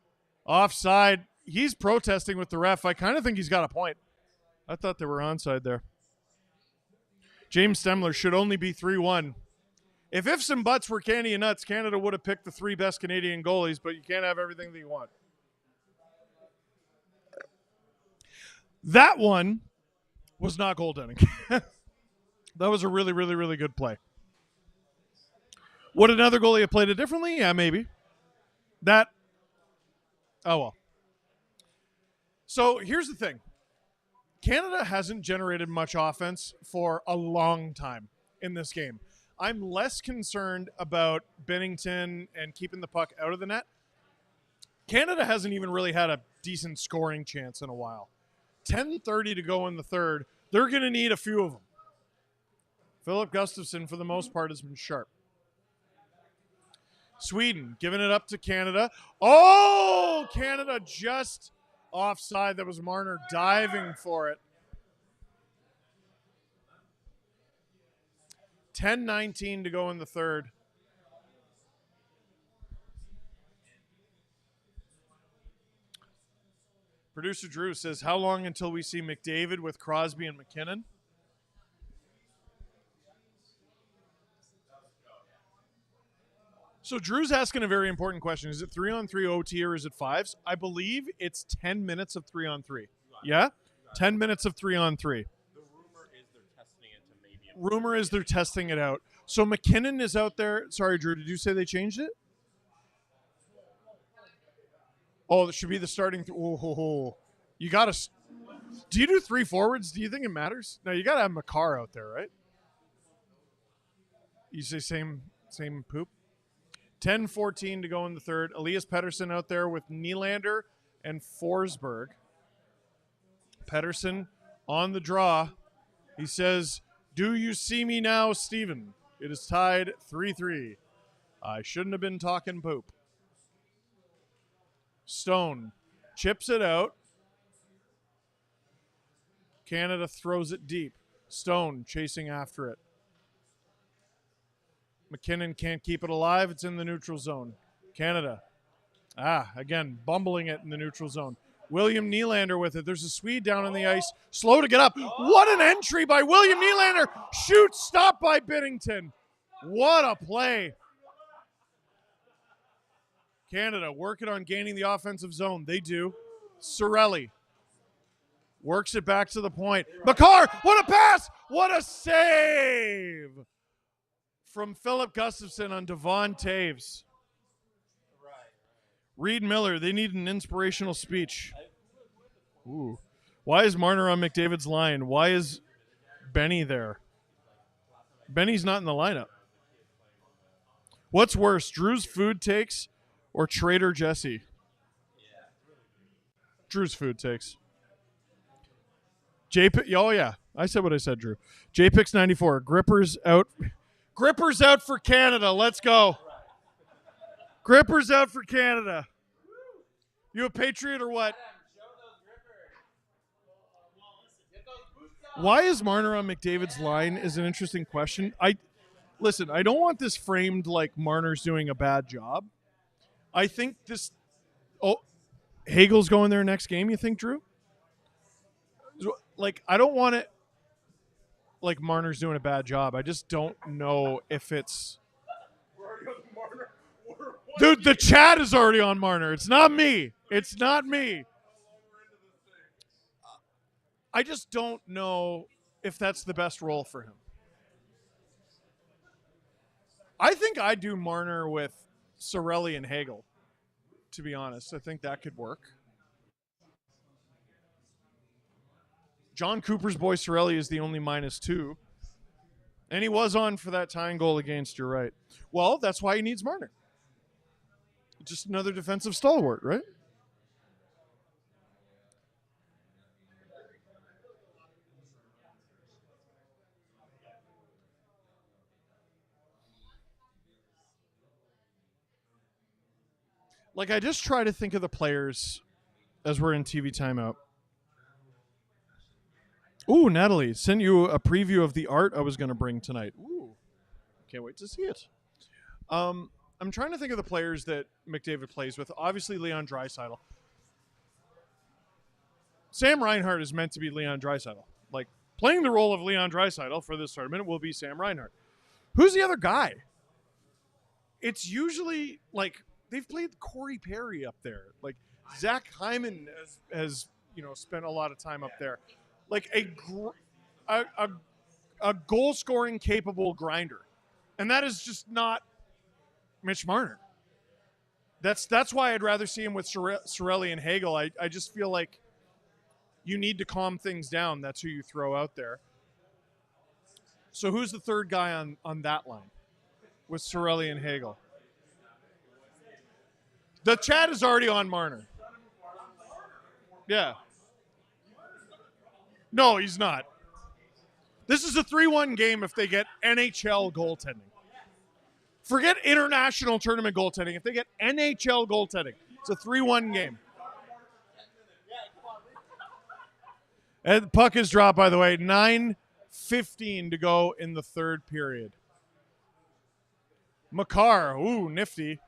offside. He's protesting with the ref. I kind of think he's got a point. I thought they were onside there. James Stemler should only be 3-1. If ifs and buts were candy and nuts, Canada would have picked the 3 best Canadian goalies, but you can't have everything that you want. That one was not goaltending. That was a really, really, really good play. Would another goalie have played it differently? Yeah, maybe. Oh, well. So here's the thing. Canada hasn't generated much offense for a long time in this game. I'm less concerned about Bennington and keeping the puck out of the net. Canada hasn't even really had a decent scoring chance in a while. 10:30 to go in the third. They're going to need a few of them. Philip Gustafson, for the most part, has been sharp. Sweden giving it up to Canada. Oh, Canada just offside. That was Marner diving for it. 10:19 to go in the third. Producer Drew says, how long until we see McDavid with Crosby and McKinnon? So Drew's asking a very important question. Is it 3-on-3 OT or is it 5s? I believe it's 10 minutes of 3-on-3. Yeah? 10 minutes of 3-on-3. Rumor is they're testing it out. So McKinnon is out there. Sorry, Drew, did you say they changed it? Oh, it should be the starting. You got to. Do you do 3 forwards? Do you think it matters? No, you got to have Makar out there, right? You say same poop? 10:14 to go in the third. Elias Pettersson out there with Nylander and Forsberg. Pettersson on the draw. He says, do you see me now, Steven? It is tied 3-3. I shouldn't have been talking poop. Stone chips it out. Canada throws it deep. Stone chasing after it. McKinnon can't keep it alive. It's in the neutral zone. Canada. Again, bumbling it in the neutral zone. William Nylander with it. There's a Swede down on the ice. Slow to get up. What an entry by William Nylander. Shoot, stopped by Binnington. What a play. Canada working on gaining the offensive zone. They do. Cirelli works it back to the point. Makar, what a pass. What a save from Philip Gustafson on Devon Taves. Reed Miller, they need an inspirational speech. Ooh. Why is Marner on McDavid's line? Why is Benny there? Benny's not in the lineup. What's worse, Drew's food takes or Trader Jesse? Drew's food takes. Oh, yeah. I said what I said, Drew. JPix 94. Grippers out. Grippers out for Canada. Let's go. Grippers out for Canada. You a Patriot or what? Why is Marner on McDavid's line is an interesting question. Listen, I don't want this framed like Marner's doing a bad job. I think this... Oh, Hagel's going there next game, you think, Drew? Like, I don't want it like Marner's doing a bad job. I just don't know if it's... Dude, the chat is already on Marner. It's not me. It's not me. I just don't know if that's the best role for him. I think I'd do Marner with Cirelli and Hagel, to be honest. I think that could work. John Cooper's boy Cirelli is the only -2. And he was on for that tying goal against, you're right. Well, that's why he needs Marner. Just another defensive stalwart, right? Like, I just try to think of the players as we're in TV timeout. Ooh, Natalie, sent you a preview of the art I was going to bring tonight. Ooh, can't wait to see it. I'm trying to think of the players that McDavid plays with. Obviously, Leon Draisaitl. Sam Reinhart is meant to be Leon Draisaitl. Like, playing the role of Leon Draisaitl for this tournament will be Sam Reinhart. Who's the other guy? It's usually, like, they've played Corey Perry up there. Like, Zach Hyman has spent a lot of time up there. Like, a goal-scoring capable grinder. And that is just not Mitch Marner. That's why I'd rather see him with Cirelli and Hagel. I just feel like you need to calm things down. That's who you throw out there. So who's the third guy on that line with Cirelli and Hagel? The chat is already on Marner. Yeah. No, he's not. This is a 3-1 game if they get NHL goaltending. Forget international tournament goaltending. If they get NHL goaltending, it's a 3-1 game. And the puck is dropped, by the way. 9:15 to go in the third period. Makar, ooh, nifty.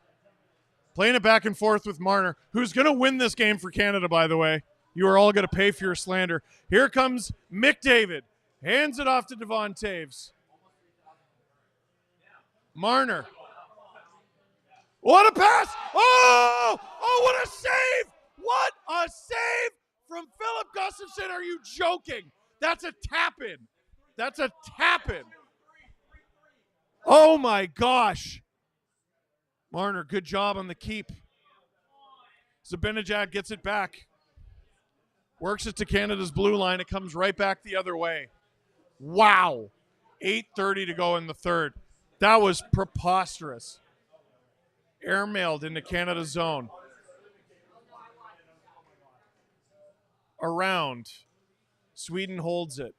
Playing it back and forth with Marner, who's going to win this game for Canada, by the way. You are all going to pay for your slander. Here comes McDavid. Hands it off to Devon Taves. Marner. What a pass! Oh, what a save! What a save from Philip Gustafsson. Are you joking? That's a tap-in. That's a tap-in. Oh, my gosh. Marner, good job on the keep. Zibanejad gets it back. Works it to Canada's blue line. It comes right back the other way. Wow. 8:30 to go in the third. That was preposterous. Airmailed into Canada's zone. Around. Sweden holds it.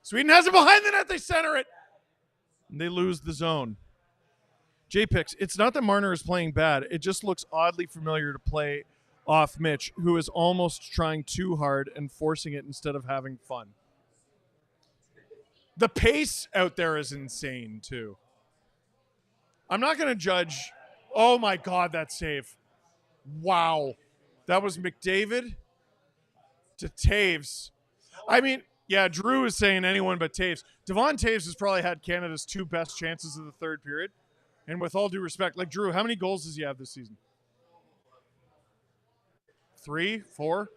Sweden has it behind the net. They center it. And they lose the zone. J-Pix, it's not that Marner is playing bad. It just looks oddly familiar to play off Mitch, who is almost trying too hard and forcing it instead of having fun. The pace out there is insane, too. I'm not going to judge. Oh, my God, that save. Wow. That was McDavid to Taves. I mean, yeah, Drew is saying anyone but Taves. Devon Taves has probably had Canada's two best chances of the third period. And with all due respect, like, Drew, how many goals does he have this season? 3, 4?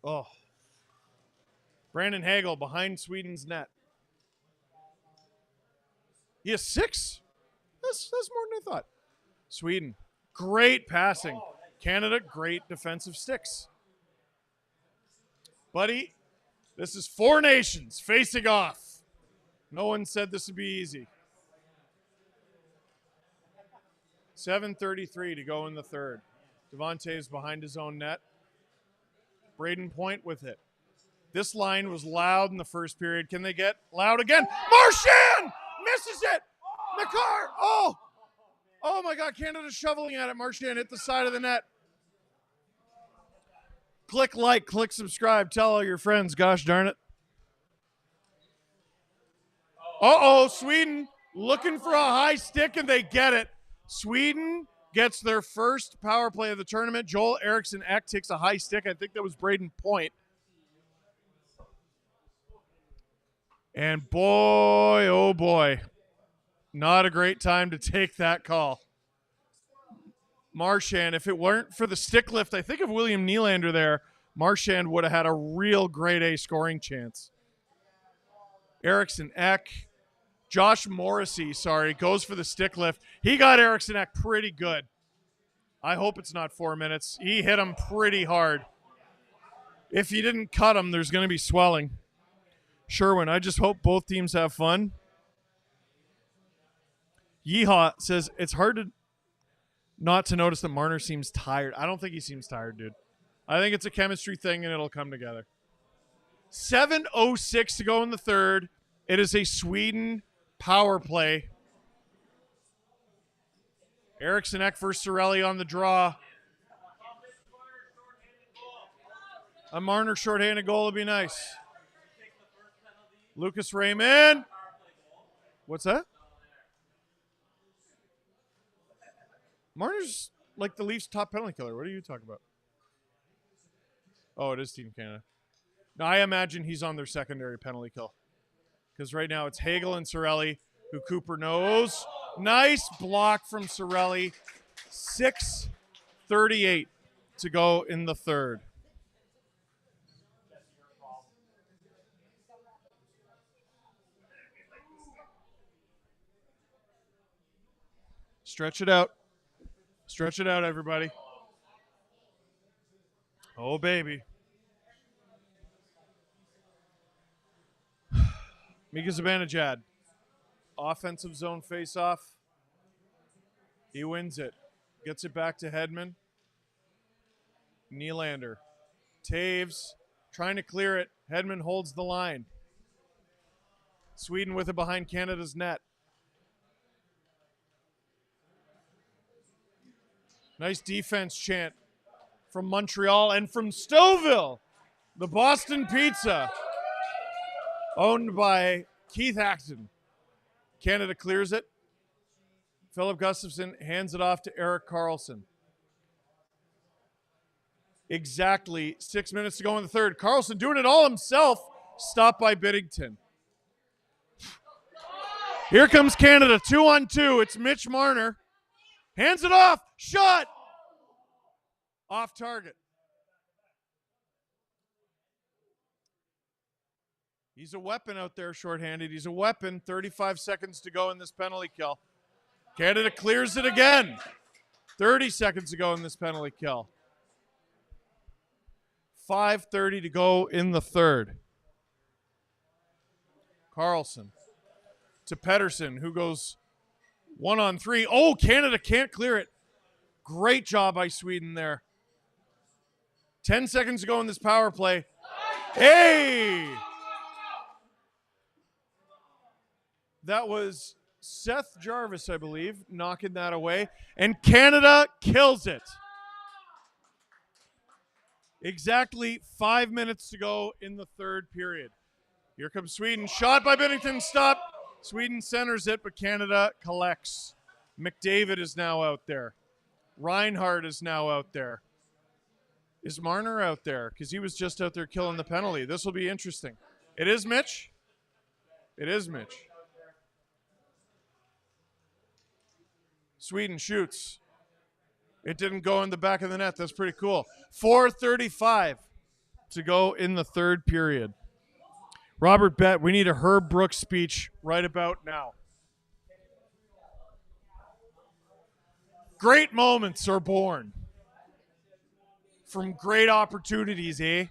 Oh. Brandon Hagel behind Sweden's net. He has 6? That's more than I thought. Sweden, great passing. Canada, great defensive sticks. Buddy, this is 4 nations facing off. No one said this would be easy. 7:33 to go in the third. Devontae's behind his own net. Braden Point with it. This line was loud in the first period. Can they get loud again? Marchand misses it. Makar. Oh my God. Canada's shoveling at it. Marchand hit the side of the net. Click like, click subscribe. Tell all your friends. Gosh darn it. Sweden looking for a high stick, and they get it. Sweden gets their first power play of the tournament. Joel Eriksson Ek takes a high stick. I think that was Braden Point. And boy, oh boy, not a great time to take that call. Marchand, if it weren't for the stick lift, I think of William Nylander there, Marchand would have had a real grade A scoring chance. Eriksson Ek. Josh Morrissey, goes for the stick lift. He got Eriksson Ek pretty good. I hope it's not 4 minutes. He hit him pretty hard. If you didn't cut him, there's going to be swelling. Sherwin, I just hope both teams have fun. Yeehaw says, it's hard to not to notice that Marner seems tired. I don't think he seems tired, dude. I think it's a chemistry thing, and it'll come together. 7:06 to go in the third. It is a Sweden power play. Eriksson Ek versus Cirelli on the draw. A Marner shorthanded goal would be nice. Lucas Raymond. What's that? Marner's like the Leafs' top penalty killer. What are you talking about? Oh, it is Team Canada. No, I imagine he's on their secondary penalty kill. Because right now it's Hagel and Cirelli, who Cooper knows. Nice block from Cirelli. 6:38 to go in the third. Stretch it out. Stretch it out, everybody. Oh, baby. Mika Zibanejad. Offensive zone face-off. He wins it. Gets it back to Hedman. Nylander. Taves trying to clear it. Hedman holds the line. Sweden with it behind Canada's net. Nice defense chant from Montreal and from Stouffville. The Boston Pizza, owned by Keith Acton. Canada clears it. Philip Gustafson hands it off to Erik Karlsson. Exactly 6 minutes to go in the third. Karlsson doing it all himself. Stopped by Biddington. Here comes Canada, 2-on-2. It's Mitch Marner. Hands it off. Shot. Off target. He's a weapon out there shorthanded. He's a weapon. 35 seconds to go in this penalty kill. Canada clears it again. 30 seconds to go in this penalty kill. 5:30 to go in the third. Karlsson to Pettersson, who goes 1-on-3. Oh, Canada can't clear it. Great job by Sweden there. 10 seconds to go in this power play. Hey! That was Seth Jarvis, I believe, knocking that away. And Canada kills it. Exactly 5 minutes to go in the third period. Here comes Sweden. Shot by Binnington. Stop. Sweden centers it, but Canada collects. McDavid is now out there. Reinhardt is now out there. Is Marner out there? Because he was just out there killing the penalty. This will be interesting. It is Mitch. It is Mitch. Sweden shoots. It didn't go in the back of the net. That's pretty cool. 4:35 to go in the third period. Robert Bett, we need a Herb Brooks speech right about now. Great moments are born from great opportunities, eh?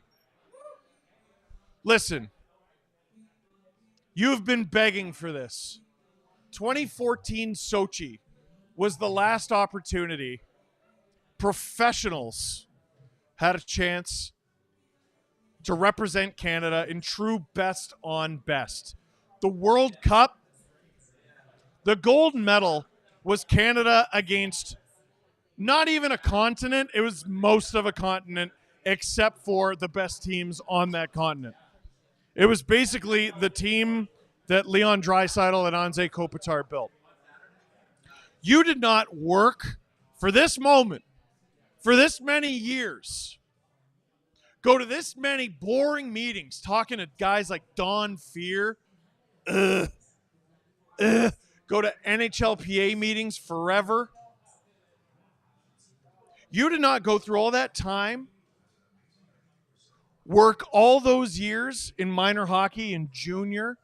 Listen, you've been begging for this. 2014 Sochi was the last opportunity professionals had a chance to represent Canada in true best on best. The World Cup, the gold medal was Canada against not even a continent. It was most of a continent except for the best teams on that continent. It was basically the team that Leon Draisaitl and Anze Kopitar built. You did not work for this moment, for this many years, go to this many boring meetings talking to guys like Don Fear, go to NHLPA meetings forever. You did not go through all that time, work all those years in minor hockey and junior,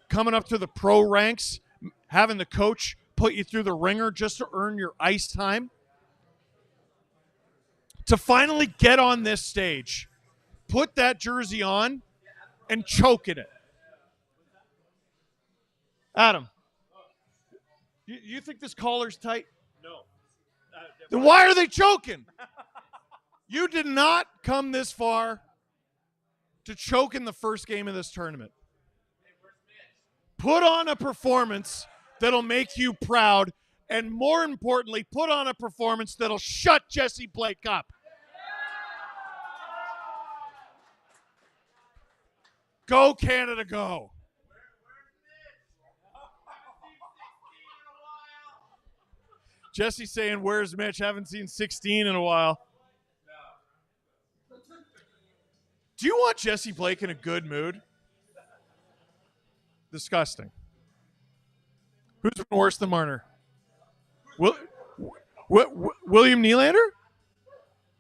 coming up to the pro ranks, having the coach put you through the ringer just to earn your ice time, to finally get on this stage, put that jersey on, and choke in it. Adam, you think this collar's tight? No. Then why are they choking? You did not come this far to choke in the first game of this tournament. Put on a performance that'll make you proud, and more importantly, put on a performance that'll shut Jesse Blake up. Go, Canada, go. Jesse saying, where's Mitch? Haven't seen 16 in a while. Do you want Jesse Blake in a good mood? Disgusting. Who's been worse than Marner? William Nylander?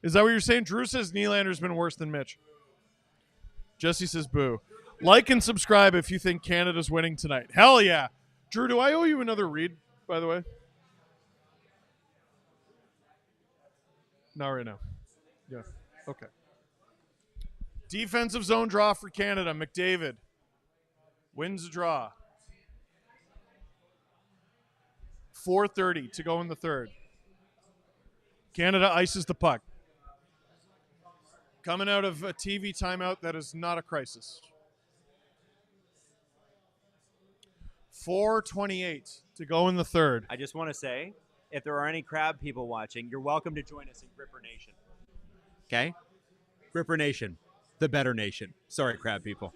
Is that what you're saying? Drew says Nylander's been worse than Mitch. Jesse says boo. Like and subscribe if you think Canada's winning tonight. Hell yeah. Drew, do I owe you another read, by the way? Not right now. Yeah. Okay. Defensive zone draw for Canada. McDavid wins the draw. 4:30 to go in the third. Canada ices the puck. Coming out of a TV timeout that is not a crisis. 4:28 to go in the third. I just want to say, if there are any crab people watching, you're welcome to join us in Gripper Nation. Okay? Gripper Nation, the better nation. Sorry, crab people.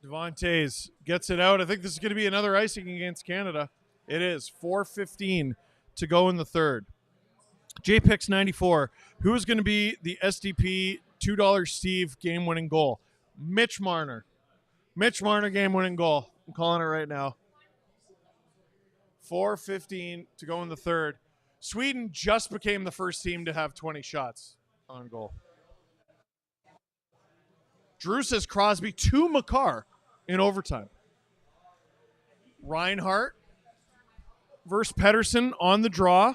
Devontae's gets it out. I think this is going to be another icing against Canada. It is 4:15 to go in the third. JPix94, who is going to be the SDP $2 Steve game-winning goal? Mitch Marner. Mitch Marner game-winning goal. I'm calling it right now. 4:15 to go in the third. Sweden just became the first team to have 20 shots on goal. Drew says Crosby to Makar in overtime. Reinhart versus Pettersson on the draw.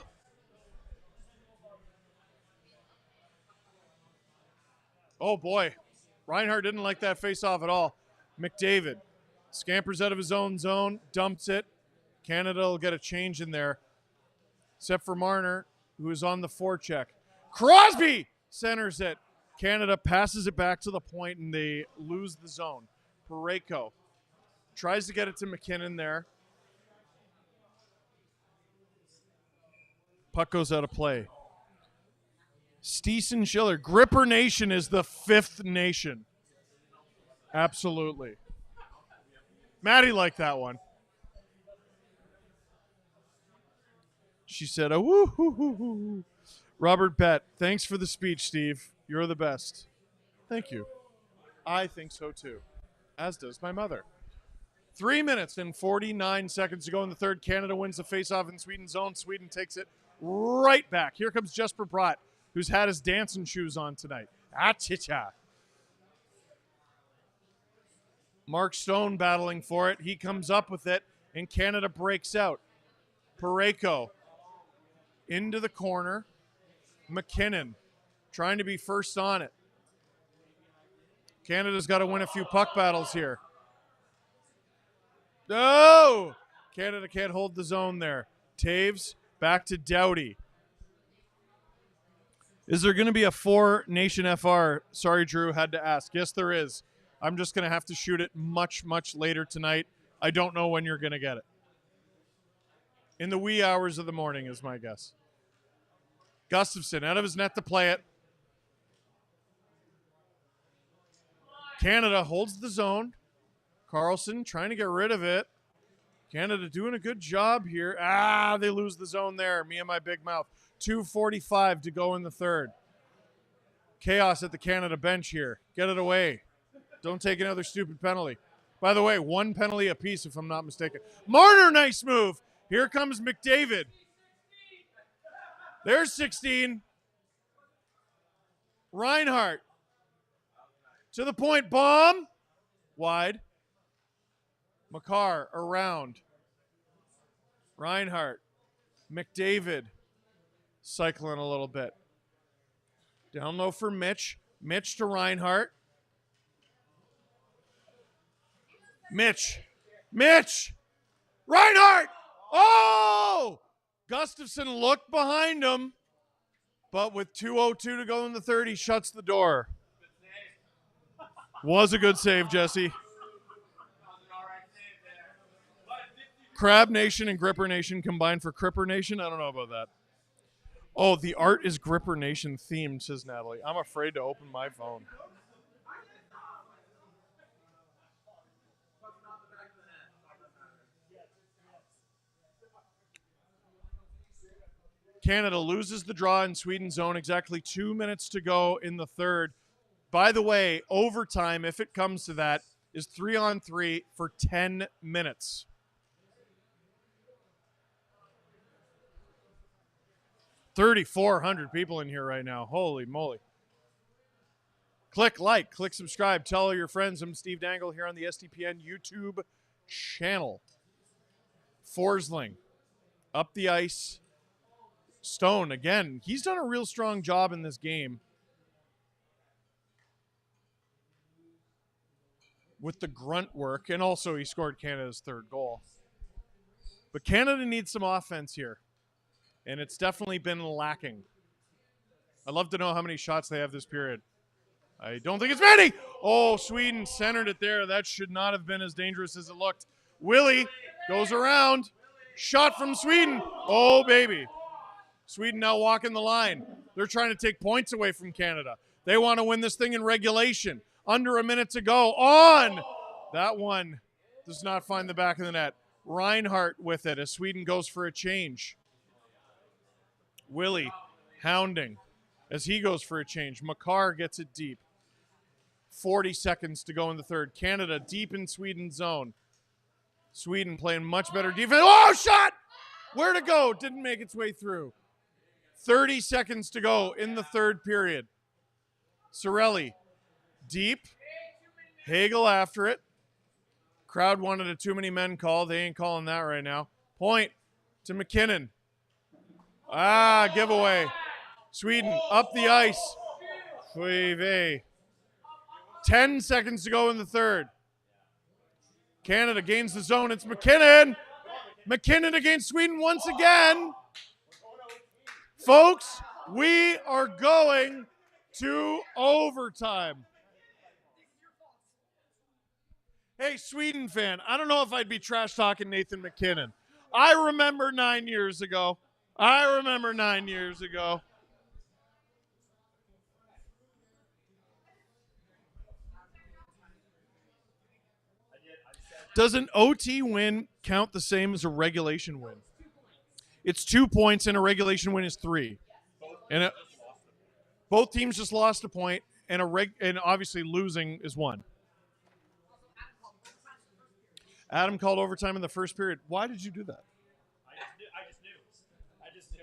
Oh, boy. Reinhart didn't like that face-off at all. McDavid scampers out of his own zone, dumps it. Canada will get a change in there, except for Marner, who is on the forecheck. Crosby centers it. Canada passes it back to the point, and they lose the zone. Parayko tries to get it to McKinnon there. Puck goes out of play. Steesen Schiller. Gripper Nation is the fifth nation. Absolutely. Maddie liked that one. She said, oh, woo, hoo, hoo, hoo. Robert Bett, thanks for the speech, Steve. You're the best. Thank you. I think so, too. As does my mother. 3 minutes and 49 seconds to go in the third. Canada wins the faceoff in Sweden's zone. Sweden takes it right back. Here comes Jesper Bratt, who's had his dancing shoes on tonight. Achicha. Mark Stone battling for it. He comes up with it, and Canada breaks out. Parayko into the corner. McKinnon trying to be first on it. Canada's got to win a few puck battles here. No! Canada can't hold the zone there. Taves back to Doughty. Is there going to be a 4-nation FR? Sorry, Drew, had to ask. Yes, there is. I'm just going to have to shoot it much, much later tonight. I don't know when you're going to get it. In the wee hours of the morning is my guess. Gustafsson out of his net to play it. Canada holds the zone. Carlson trying to get rid of it. Canada doing a good job here. They lose the zone there. Me and my big mouth. 2:45 to go in the third. Chaos at the Canada bench here. Get it away. Don't take another stupid penalty. By the way, 1 penalty apiece if I'm not mistaken. Marner, nice move. Here comes McDavid. There's 16. Reinhart. To the point. Bomb. Wide. Makar around. Reinhart. McDavid. Cycling a little bit. Down low for Mitch. Mitch to Reinhart. Mitch. Reinhart. Oh! Gustafsson looked behind him, but with 2:02 to go in the third, he shuts the door. Was a good save, Jesse. Crab Nation and Gripper Nation combined for Cripper Nation? I don't know about that. Oh, the art is Gripper Nation themed, says Natalie. I'm afraid to open my phone. Canada loses the draw in Sweden's zone. Exactly 2 minutes to go in the third. By the way, overtime, if it comes to that, is 3-on-3 for 10 minutes. $3,400 people in here right now. Holy moly. Click like, click subscribe. Tell all your friends. I'm Steve Dangle here on the SDPN YouTube channel. Forsling up the ice. Stone, again, he's done a real strong job in this game with the grunt work, and also he scored Canada's third goal. But Canada needs some offense here, and it's definitely been lacking. I'd love to know how many shots they have this period. I don't think it's many. Oh, Sweden centered it there. That should not have been as dangerous as it looked. Willie goes around. Shot from Sweden. Oh, baby. Sweden now walking the line. They're trying to take points away from Canada. They want to win this thing in regulation. Under a minute to go. On! That one does not find the back of the net. Reinhardt with it as Sweden goes for a change. Willie hounding as he goes for a change. Makar gets it deep. 40 seconds to go in the third. Canada deep in Sweden's zone. Sweden playing much better defense. Oh, shot! Where to go? Didn't make its way through. 30 seconds to go in the third period. Cirelli, deep. Hagel after it. Crowd wanted a too many men call. They ain't calling that right now. Point to McKinnon. Giveaway. Sweden up the ice. 10 seconds to go in the third. Canada gains the zone. It's McKinnon. McKinnon against Sweden once again. Folks, we are going to overtime. Hey, Sweden fan, I don't know if I'd be trash talking Nathan McKinnon. I remember 9 years ago. Does an OT win count the same as a regulation win? It's 2 points, and a regulation win is 3. And both teams just lost a point, and and obviously losing is 1. Adam called overtime in the first period. Why did you do that? I just knew.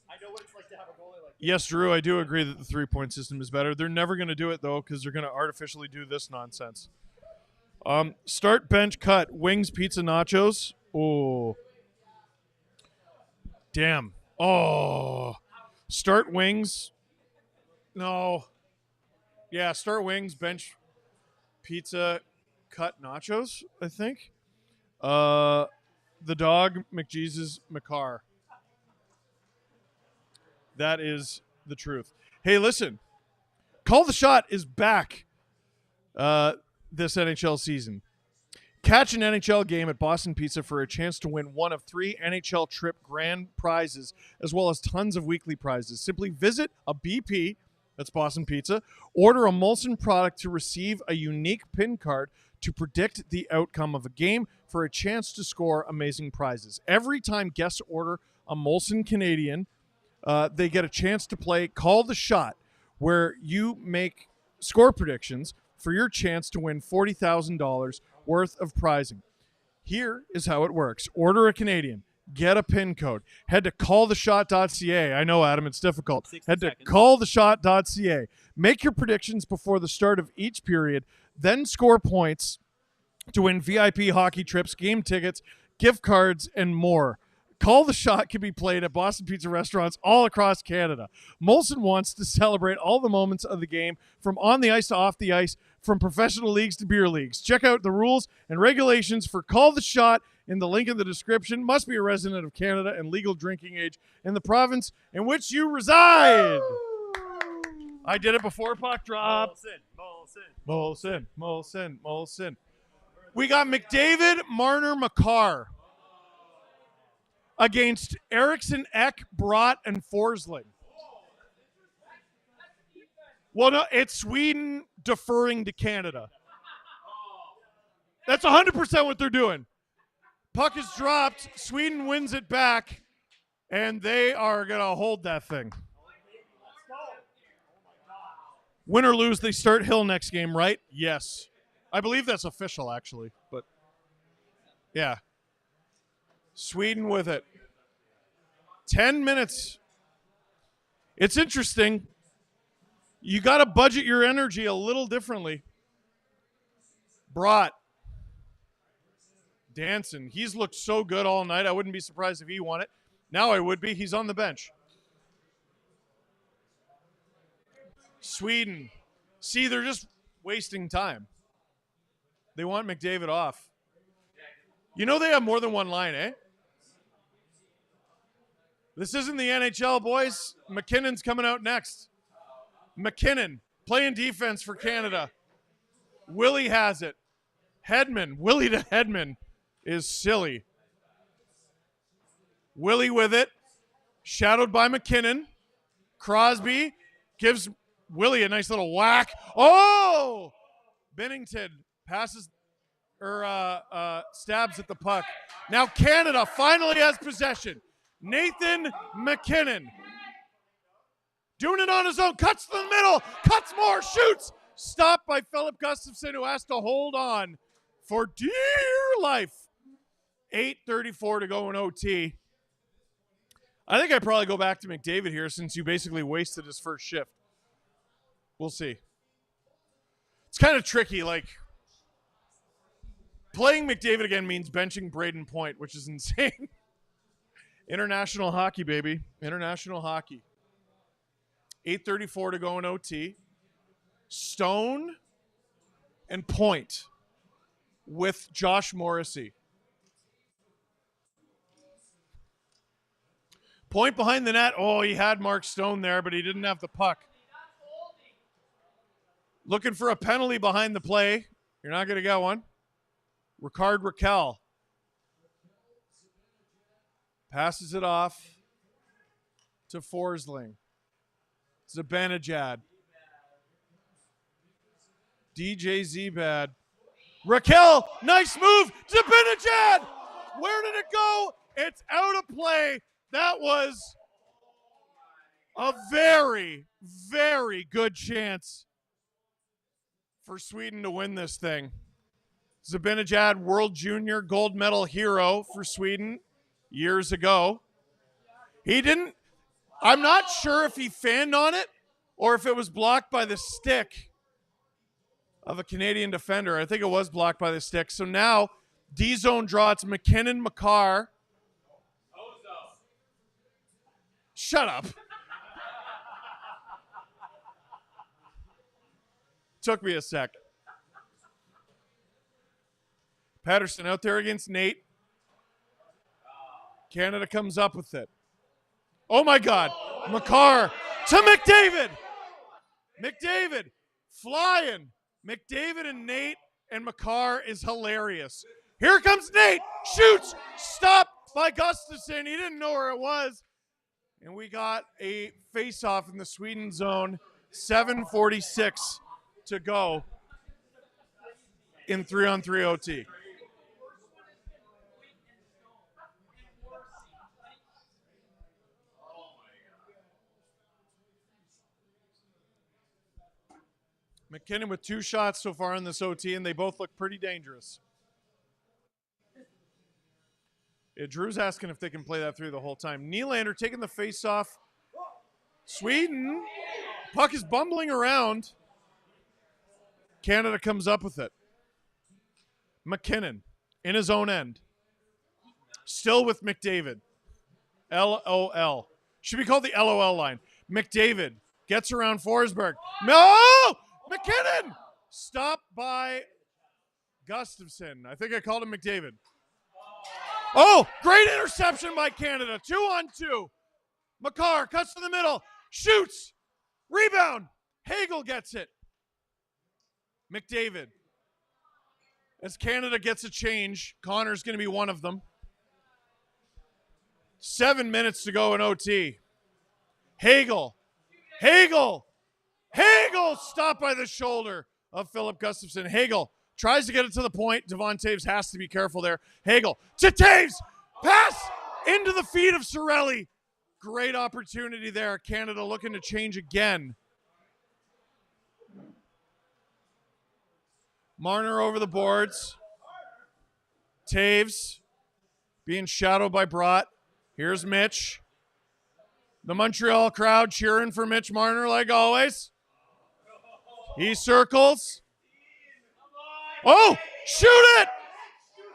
I know what it's like to have a goalie like that. Yes, Drew, I do agree that the 3-point system is better. They're never going to do it, though, because they're going to artificially do this nonsense. Start, bench, cut. Wings, pizza, nachos. Oh. Damn. Oh. Start wings. No. Yeah, start wings, bench, pizza, cut nachos, I think. The dog, McJesus, Makar. That is the truth. Hey, listen. Call the Shot is back this NHL season. Catch an NHL game at Boston Pizza for a chance to win one of 3 NHL Trip grand prizes, as well as tons of weekly prizes. Simply visit a BP, that's Boston Pizza, order a Molson product to receive a unique PIN card to predict the outcome of a game for a chance to score amazing prizes. Every time guests order a Molson Canadian, they get a chance to play Call the Shot, where you make score predictions for your chance to win $40,000 worth of prizing. Here is how it works. Order a Canadian. Get a PIN code. Head to calltheshot.ca. I know, Adam, it's difficult. Head to calltheshot.ca. Make your predictions before the start of each period, then score points to win VIP hockey trips, game tickets, gift cards, and more. Call the Shot can be played at Boston Pizza restaurants all across Canada. Molson wants to celebrate all the moments of the game, from on the ice to off the ice, from professional leagues to beer leagues. Check out the rules and regulations for Call the Shot in the link in the description. Must be a resident of Canada and legal drinking age in the province in which you reside. I did it before puck drop. Molson. We got McDavid, Marner, Makar against Eriksson, Ek, Brott, and Forsling. Well, no, it's Sweden deferring to Canada. That's 100% what they're doing. Puck is dropped. Sweden wins it back, and they are going to hold that thing. Win or lose, they start Hill next game, right? Yes. I believe that's official, actually. But, yeah. Sweden with it. 10 minutes. It's interesting. You got to budget your energy a little differently. Brott. Dancing. He's looked so good all night. I wouldn't be surprised if he won it. Now I would be. He's on the bench. Sweden. See, they're just wasting time. They want McDavid off. You know they have more than one line, eh? This isn't the NHL, boys. McKinnon's coming out next. McKinnon playing defense for Canada. Willie has it. Hedman. Willie to Hedman is silly. Willie with it. Shadowed by McKinnon. Crosby gives Willie a nice little whack. Oh! Bennington passes or stabs at the puck. Now Canada finally has possession. Nathan McKinnon doing it on his own. Cuts to the middle. Cuts more. Shoots. Stopped by Philip Gustafson, who has to hold on for dear life. 8:34 to go in OT. I think I'd probably go back to McDavid here since you basically wasted his first shift. We'll see. It's kind of tricky. Like, playing McDavid again means benching Braden Point, which is insane. International hockey, baby. International hockey. 8:34 to go in OT. Stone and Point with Josh Morrissey. Point behind the net. Oh, he had Mark Stone there, but he didn't have the puck. Looking for a penalty behind the play. You're not going to get one. Ricard Raquel passes it off to Forsling. Zibanejad. DJ Zbad. Raquel, nice move. Zibanejad. Where did it go? It's out of play. That was a very, very good chance for Sweden to win this thing. Zibanejad, World Junior gold medal hero for Sweden years ago. I'm not sure if he fanned on it or if it was blocked by the stick of a Canadian defender. I think it was blocked by the stick. So now, D-zone draw. It's McKinnon, Makar. Shut up. Took me a sec. Patterson out there against Nate. Canada comes up with it. Oh, my God. Makar to McDavid. McDavid flying. McDavid and Nate and Makar is hilarious. Here comes Nate. Shoots. Stopped by Gustafson. He didn't know where it was. And we got a face-off in the Sweden zone. 7:46 to go in 3-on-3 OT. McKinnon with 2 shots so far in this OT, and they both look pretty dangerous. Yeah, Drew's asking if they can play that through the whole time. Nylander taking the face-off. Sweden. Puck is bumbling around. Canada comes up with it. McKinnon in his own end. Still with McDavid. LOL. Should be called the LOL line. McDavid gets around Forsberg. No! McKinnon! Stopped by Gustafson. I think I called him McDavid. Oh, great interception by Canada. 2-on-2. Makar cuts to the middle. Shoots. Rebound. Hagel gets it. McDavid. as Canada gets a change. Connor's going to be one of them. 7 minutes to go in OT. Hagel stopped by the shoulder of Philip Gustafson. Hagel tries to get it to the point. Devon Taves has to be careful there. Hagel to Taves. Pass into the feet of Cirelli. Great opportunity there. Canada looking to change again. Marner over the boards. Taves being shadowed by Brott. Here's Mitch. The Montreal crowd cheering for Mitch Marner like always. He circles. Oh, shoot it!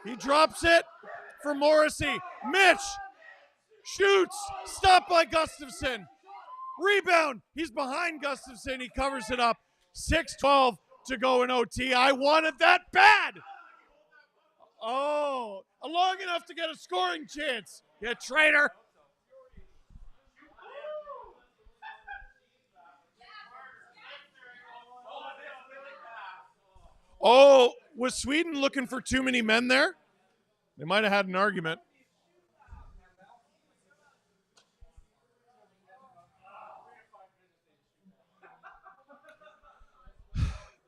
He drops it for Morrissey. Mitch shoots. Stopped by Gustafson. Rebound. He's behind Gustafson. He covers it up. 6:12 to go in OT. I wanted that bad. Oh, long enough to get a scoring chance. You traitor. Oh, was Sweden looking for too many men there? They might have had an argument.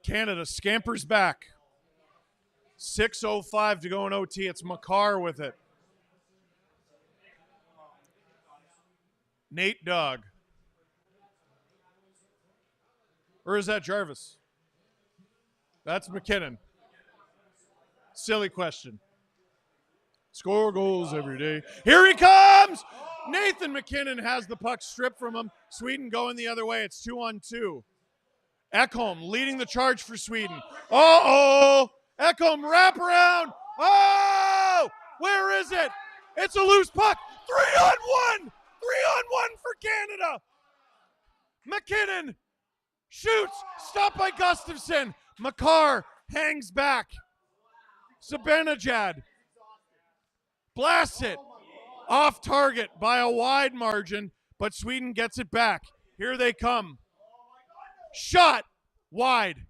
Canada scampers back. 6:05 to go in OT. It's Makar with it. Nate Dogg. Or is that Jarvis? That's McKinnon. Silly question. Score goals every day. Here he comes! Nathan McKinnon has the puck stripped from him. Sweden going the other way. It's 2-on-2. Ekholm leading the charge for Sweden. Uh-oh! Ekholm wraparound. Oh! Where is it? It's a loose puck. 3-on-1! 3-on-1 for Canada. McKinnon shoots. Stopped by Gustafson. Makar hangs back. Zibanejad blasts it. Off target by a wide margin, but Sweden gets it back. Here they come. Shot wide.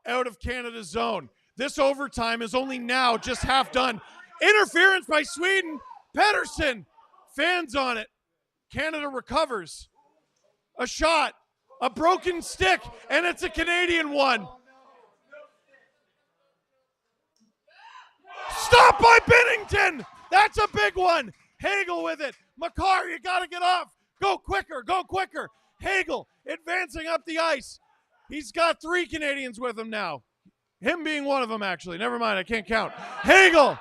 Out of Canada's zone. This overtime is only now just half done. Interference by Sweden. Pettersson fans on it. Canada recovers. A shot. A broken stick, and it's a Canadian one. Stop by Binnington. That's a big one. Hagel with it. Makar, you got to get off. Go quicker, go quicker. Hagel advancing up the ice. He's got 3 Canadians with him now. Him being one of them, actually. Never mind, I can't count. Hagel.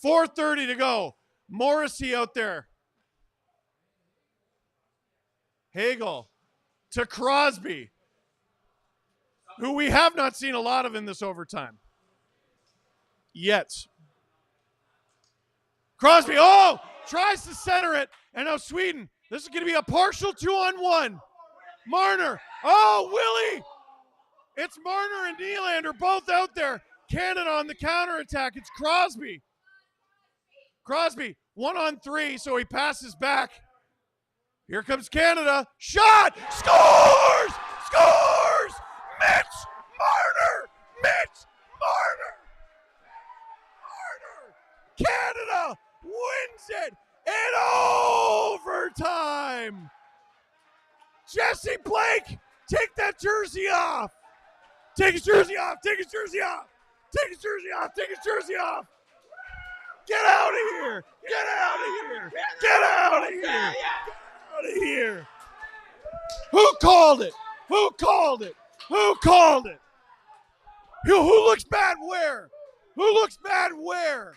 4:30 to go. Morrissey out there. Hagel to Crosby, who we have not seen a lot of in this overtime yet. Crosby, tries to center it, and now Sweden. This is going to be a partial 2-on-1. Marner, Willie. It's Marner and Nylander both out there. Canada on the counterattack. It's Crosby. Crosby, 1-on-3, so he passes back. Here comes Canada. Shot! Scores! Scores! Mitch Marner! Mitch Marner! Canada wins it in overtime! Jesse Blake, take that jersey off! Take his jersey off! Take his jersey off! Take his jersey off! Take his jersey off! Get out of here! Get out of here! Get out of here! Get out of here! Who called it? Who called it? Who called it? Who looks bad where? Who looks bad where?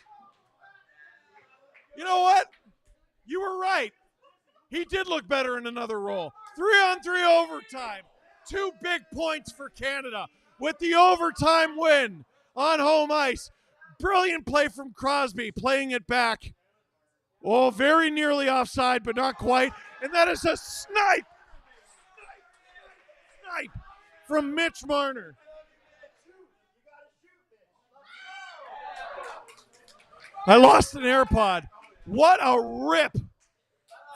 You know what? You were right. He did look better in another role. 3-on-3 overtime. 2 big points for Canada with the overtime win on home ice. Brilliant play from Crosby, playing it back. Oh, very nearly offside, but not quite. And that is a snipe from Mitch Marner. I lost an AirPod. What a rip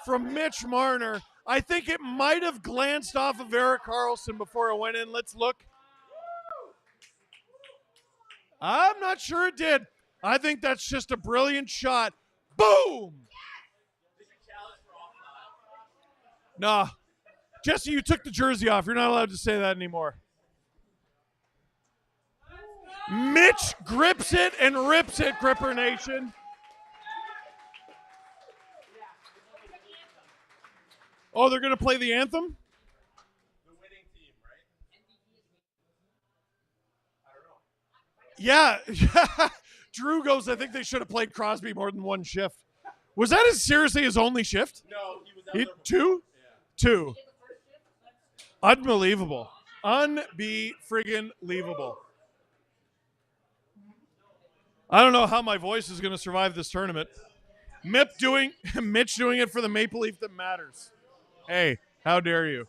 from Mitch Marner. I think it might have glanced off of Eric Carlson before it went in. Let's look. I'm not sure it did. I think that's just a brilliant shot. Boom! Nah. Jesse, you took the jersey off. You're not allowed to say that anymore. Mitch grips it and rips it, Gripper Nation. Oh, they're going to play the anthem? The winning team, right? Yeah. Drew goes, I think they should have played Crosby more than one shift. Was that seriously his only shift? No, he was out there. Two? Yeah. Two. Unbelievable. Unbe-friggin-leavable. I don't know how my voice is going to survive this tournament. Mitch doing it for the Maple Leaf that matters. Hey, how dare you?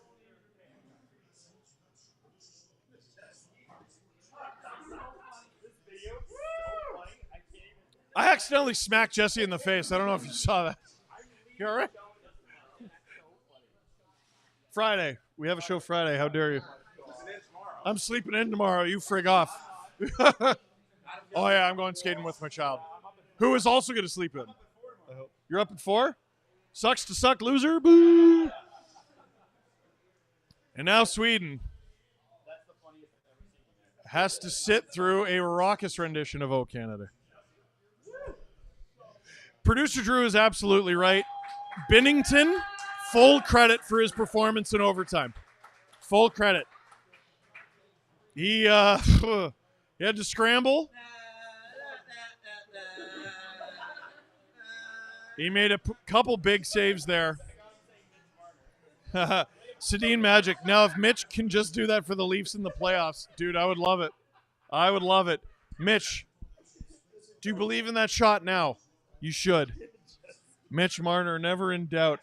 I accidentally smacked Jesse in the face. I don't know if you saw that. You all right? Friday. We have a show Friday. How dare you? I'm sleeping in tomorrow. You frig off. Oh, yeah, I'm going skating with my child, who is also going to sleep in. You're up at 4? Sucks to suck, loser. Boo! And now Sweden has to sit through a raucous rendition of O Canada. Producer Drew is absolutely right. Binnington, full credit for his performance in overtime. Full credit. He had to scramble. He made a couple big saves there. Sedin Magic. Now, if Mitch can just do that for the Leafs in the playoffs, dude, I would love it. I would love it. Mitch, do you believe in that shot now? You should. Mitch Marner, never in doubt.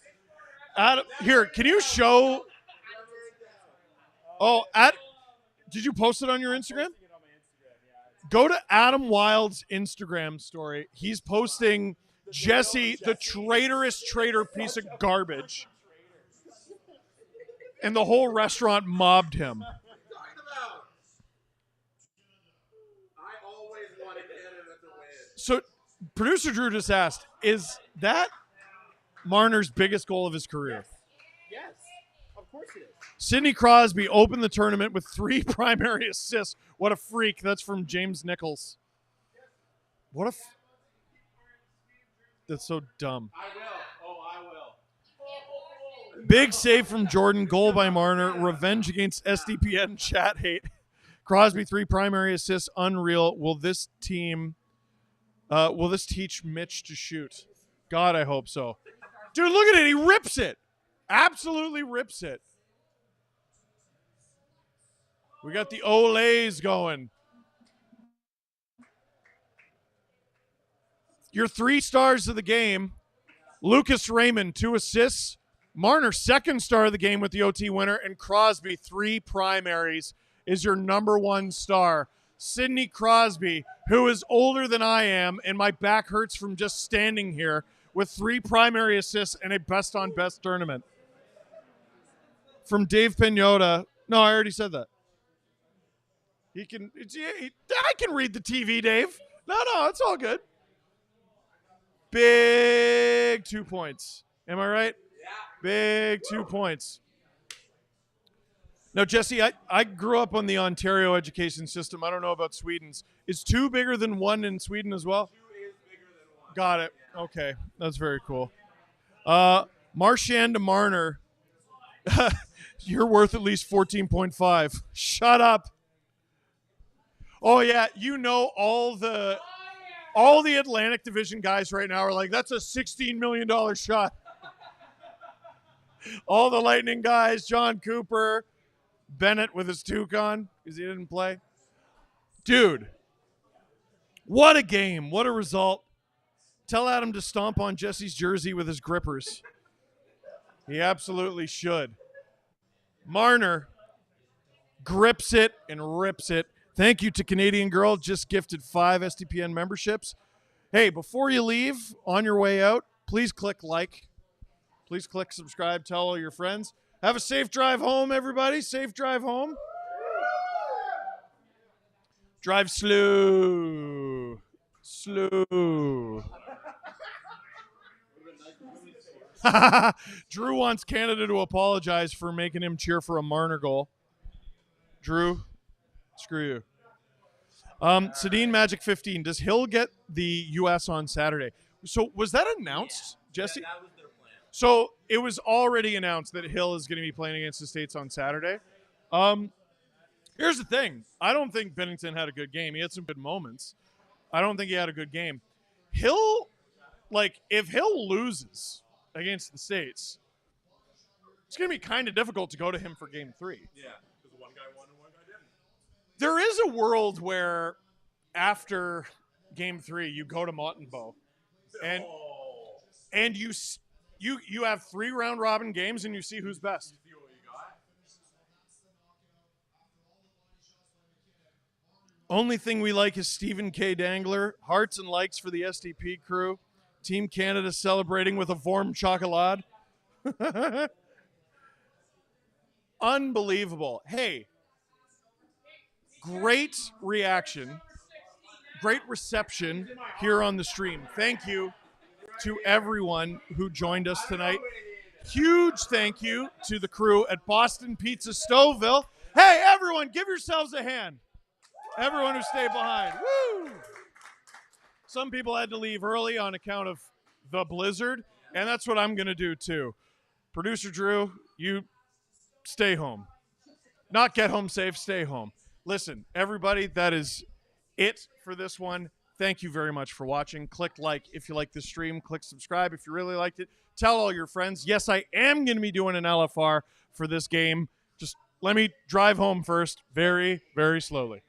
Adam, here, can you show? Oh, did you post it on your Instagram? Go to Adam Wild's Instagram story. He's posting Jesse, the traitorous traitor piece of garbage. And the whole restaurant mobbed him. So, producer Drew just asked, is that Marner's biggest goal of his career? Yes, of course it is. Sidney Crosby opened the tournament with 3 primary assists. What a freak. That's from James Nichols. What that's so dumb. I will. Oh, I will. Big save from Jordan. Goal by Marner. Revenge against SDPN chat hate. Crosby 3 primary assists. Unreal. Will this teach Mitch to shoot? God, I hope so. Dude, look at it. He rips it. Absolutely rips it. We got the Olays going. Your 3 stars of the game. Lucas Raymond, 2 assists. Marner, 2nd star of the game with the OT winner. And Crosby, 3 primaries, is your number 1 star. Sidney Crosby, who is older than I am, and my back hurts from just standing here, with 3 primary assists and a best-on-best tournament. From Dave Pagnotta. No, I already said that. I can read the TV, Dave. No, it's all good. Big 2 points. Am I right? Yeah. Big 2 points. Now, Jesse, I grew up on the Ontario education system. I don't know about Sweden's. Is 2 bigger than 1 in Sweden as well? 2 is bigger than 1. Got it. Okay. That's very cool. Marchand to Marner. You're worth at least 14.5. Shut up. Oh, yeah. You know all the Atlantic Division guys right now are like, that's a $16 million shot. All the Lightning guys, John Cooper, Bennett with his toque on because he didn't play. Dude, what a game. What a result. Tell Adam to stomp on Jesse's jersey with his grippers. He absolutely should. Marner grips it and rips it. Thank you to Canadian Girl, just gifted 5 SDPN memberships. Hey, before you leave, on your way out, please click like. Please click subscribe. Tell all your friends. Have a safe drive home, everybody. Safe drive home. Drive slow. Slow. Drew wants Canada to apologize for making him cheer for a Marner goal. Drew, screw you. Sedin Magic 15. Does Hill get the U.S. on Saturday? So was that announced, Jesse? that was their plan. So it was already announced that Hill is going to be playing against the States on Saturday. Here's the thing. I don't think Bennington had a good game. He had some good moments. I don't think he had a good game. Hill, if Hill loses against the States, it's going to be kind of difficult to go to him for game 3. Yeah, because one guy won and one guy didn't. There is a world where after game 3, you go to Montembeault and you have 3 round robin games and you see who's best. Only thing we like is Stephen K. Dangler. Hearts and likes for the SDP crew. Team Canada celebrating with a warm chocolate. Unbelievable. Hey, great reaction. Great reception here on the stream. Thank you to everyone who joined us tonight. Huge thank you to the crew at Boston Pizza Stouffville. Hey, everyone, give yourselves a hand. Everyone who stayed behind. Woo! Some people had to leave early on account of the blizzard, and that's what I'm going to do too. Producer Drew, you stay home. Not get home safe, stay home. Listen, everybody, that is it for this one. Thank you very much for watching. Click like if you like this stream. Click subscribe if you really liked it. Tell all your friends. Yes, I am going to be doing an LFR for this game. Just let me drive home first very, very slowly.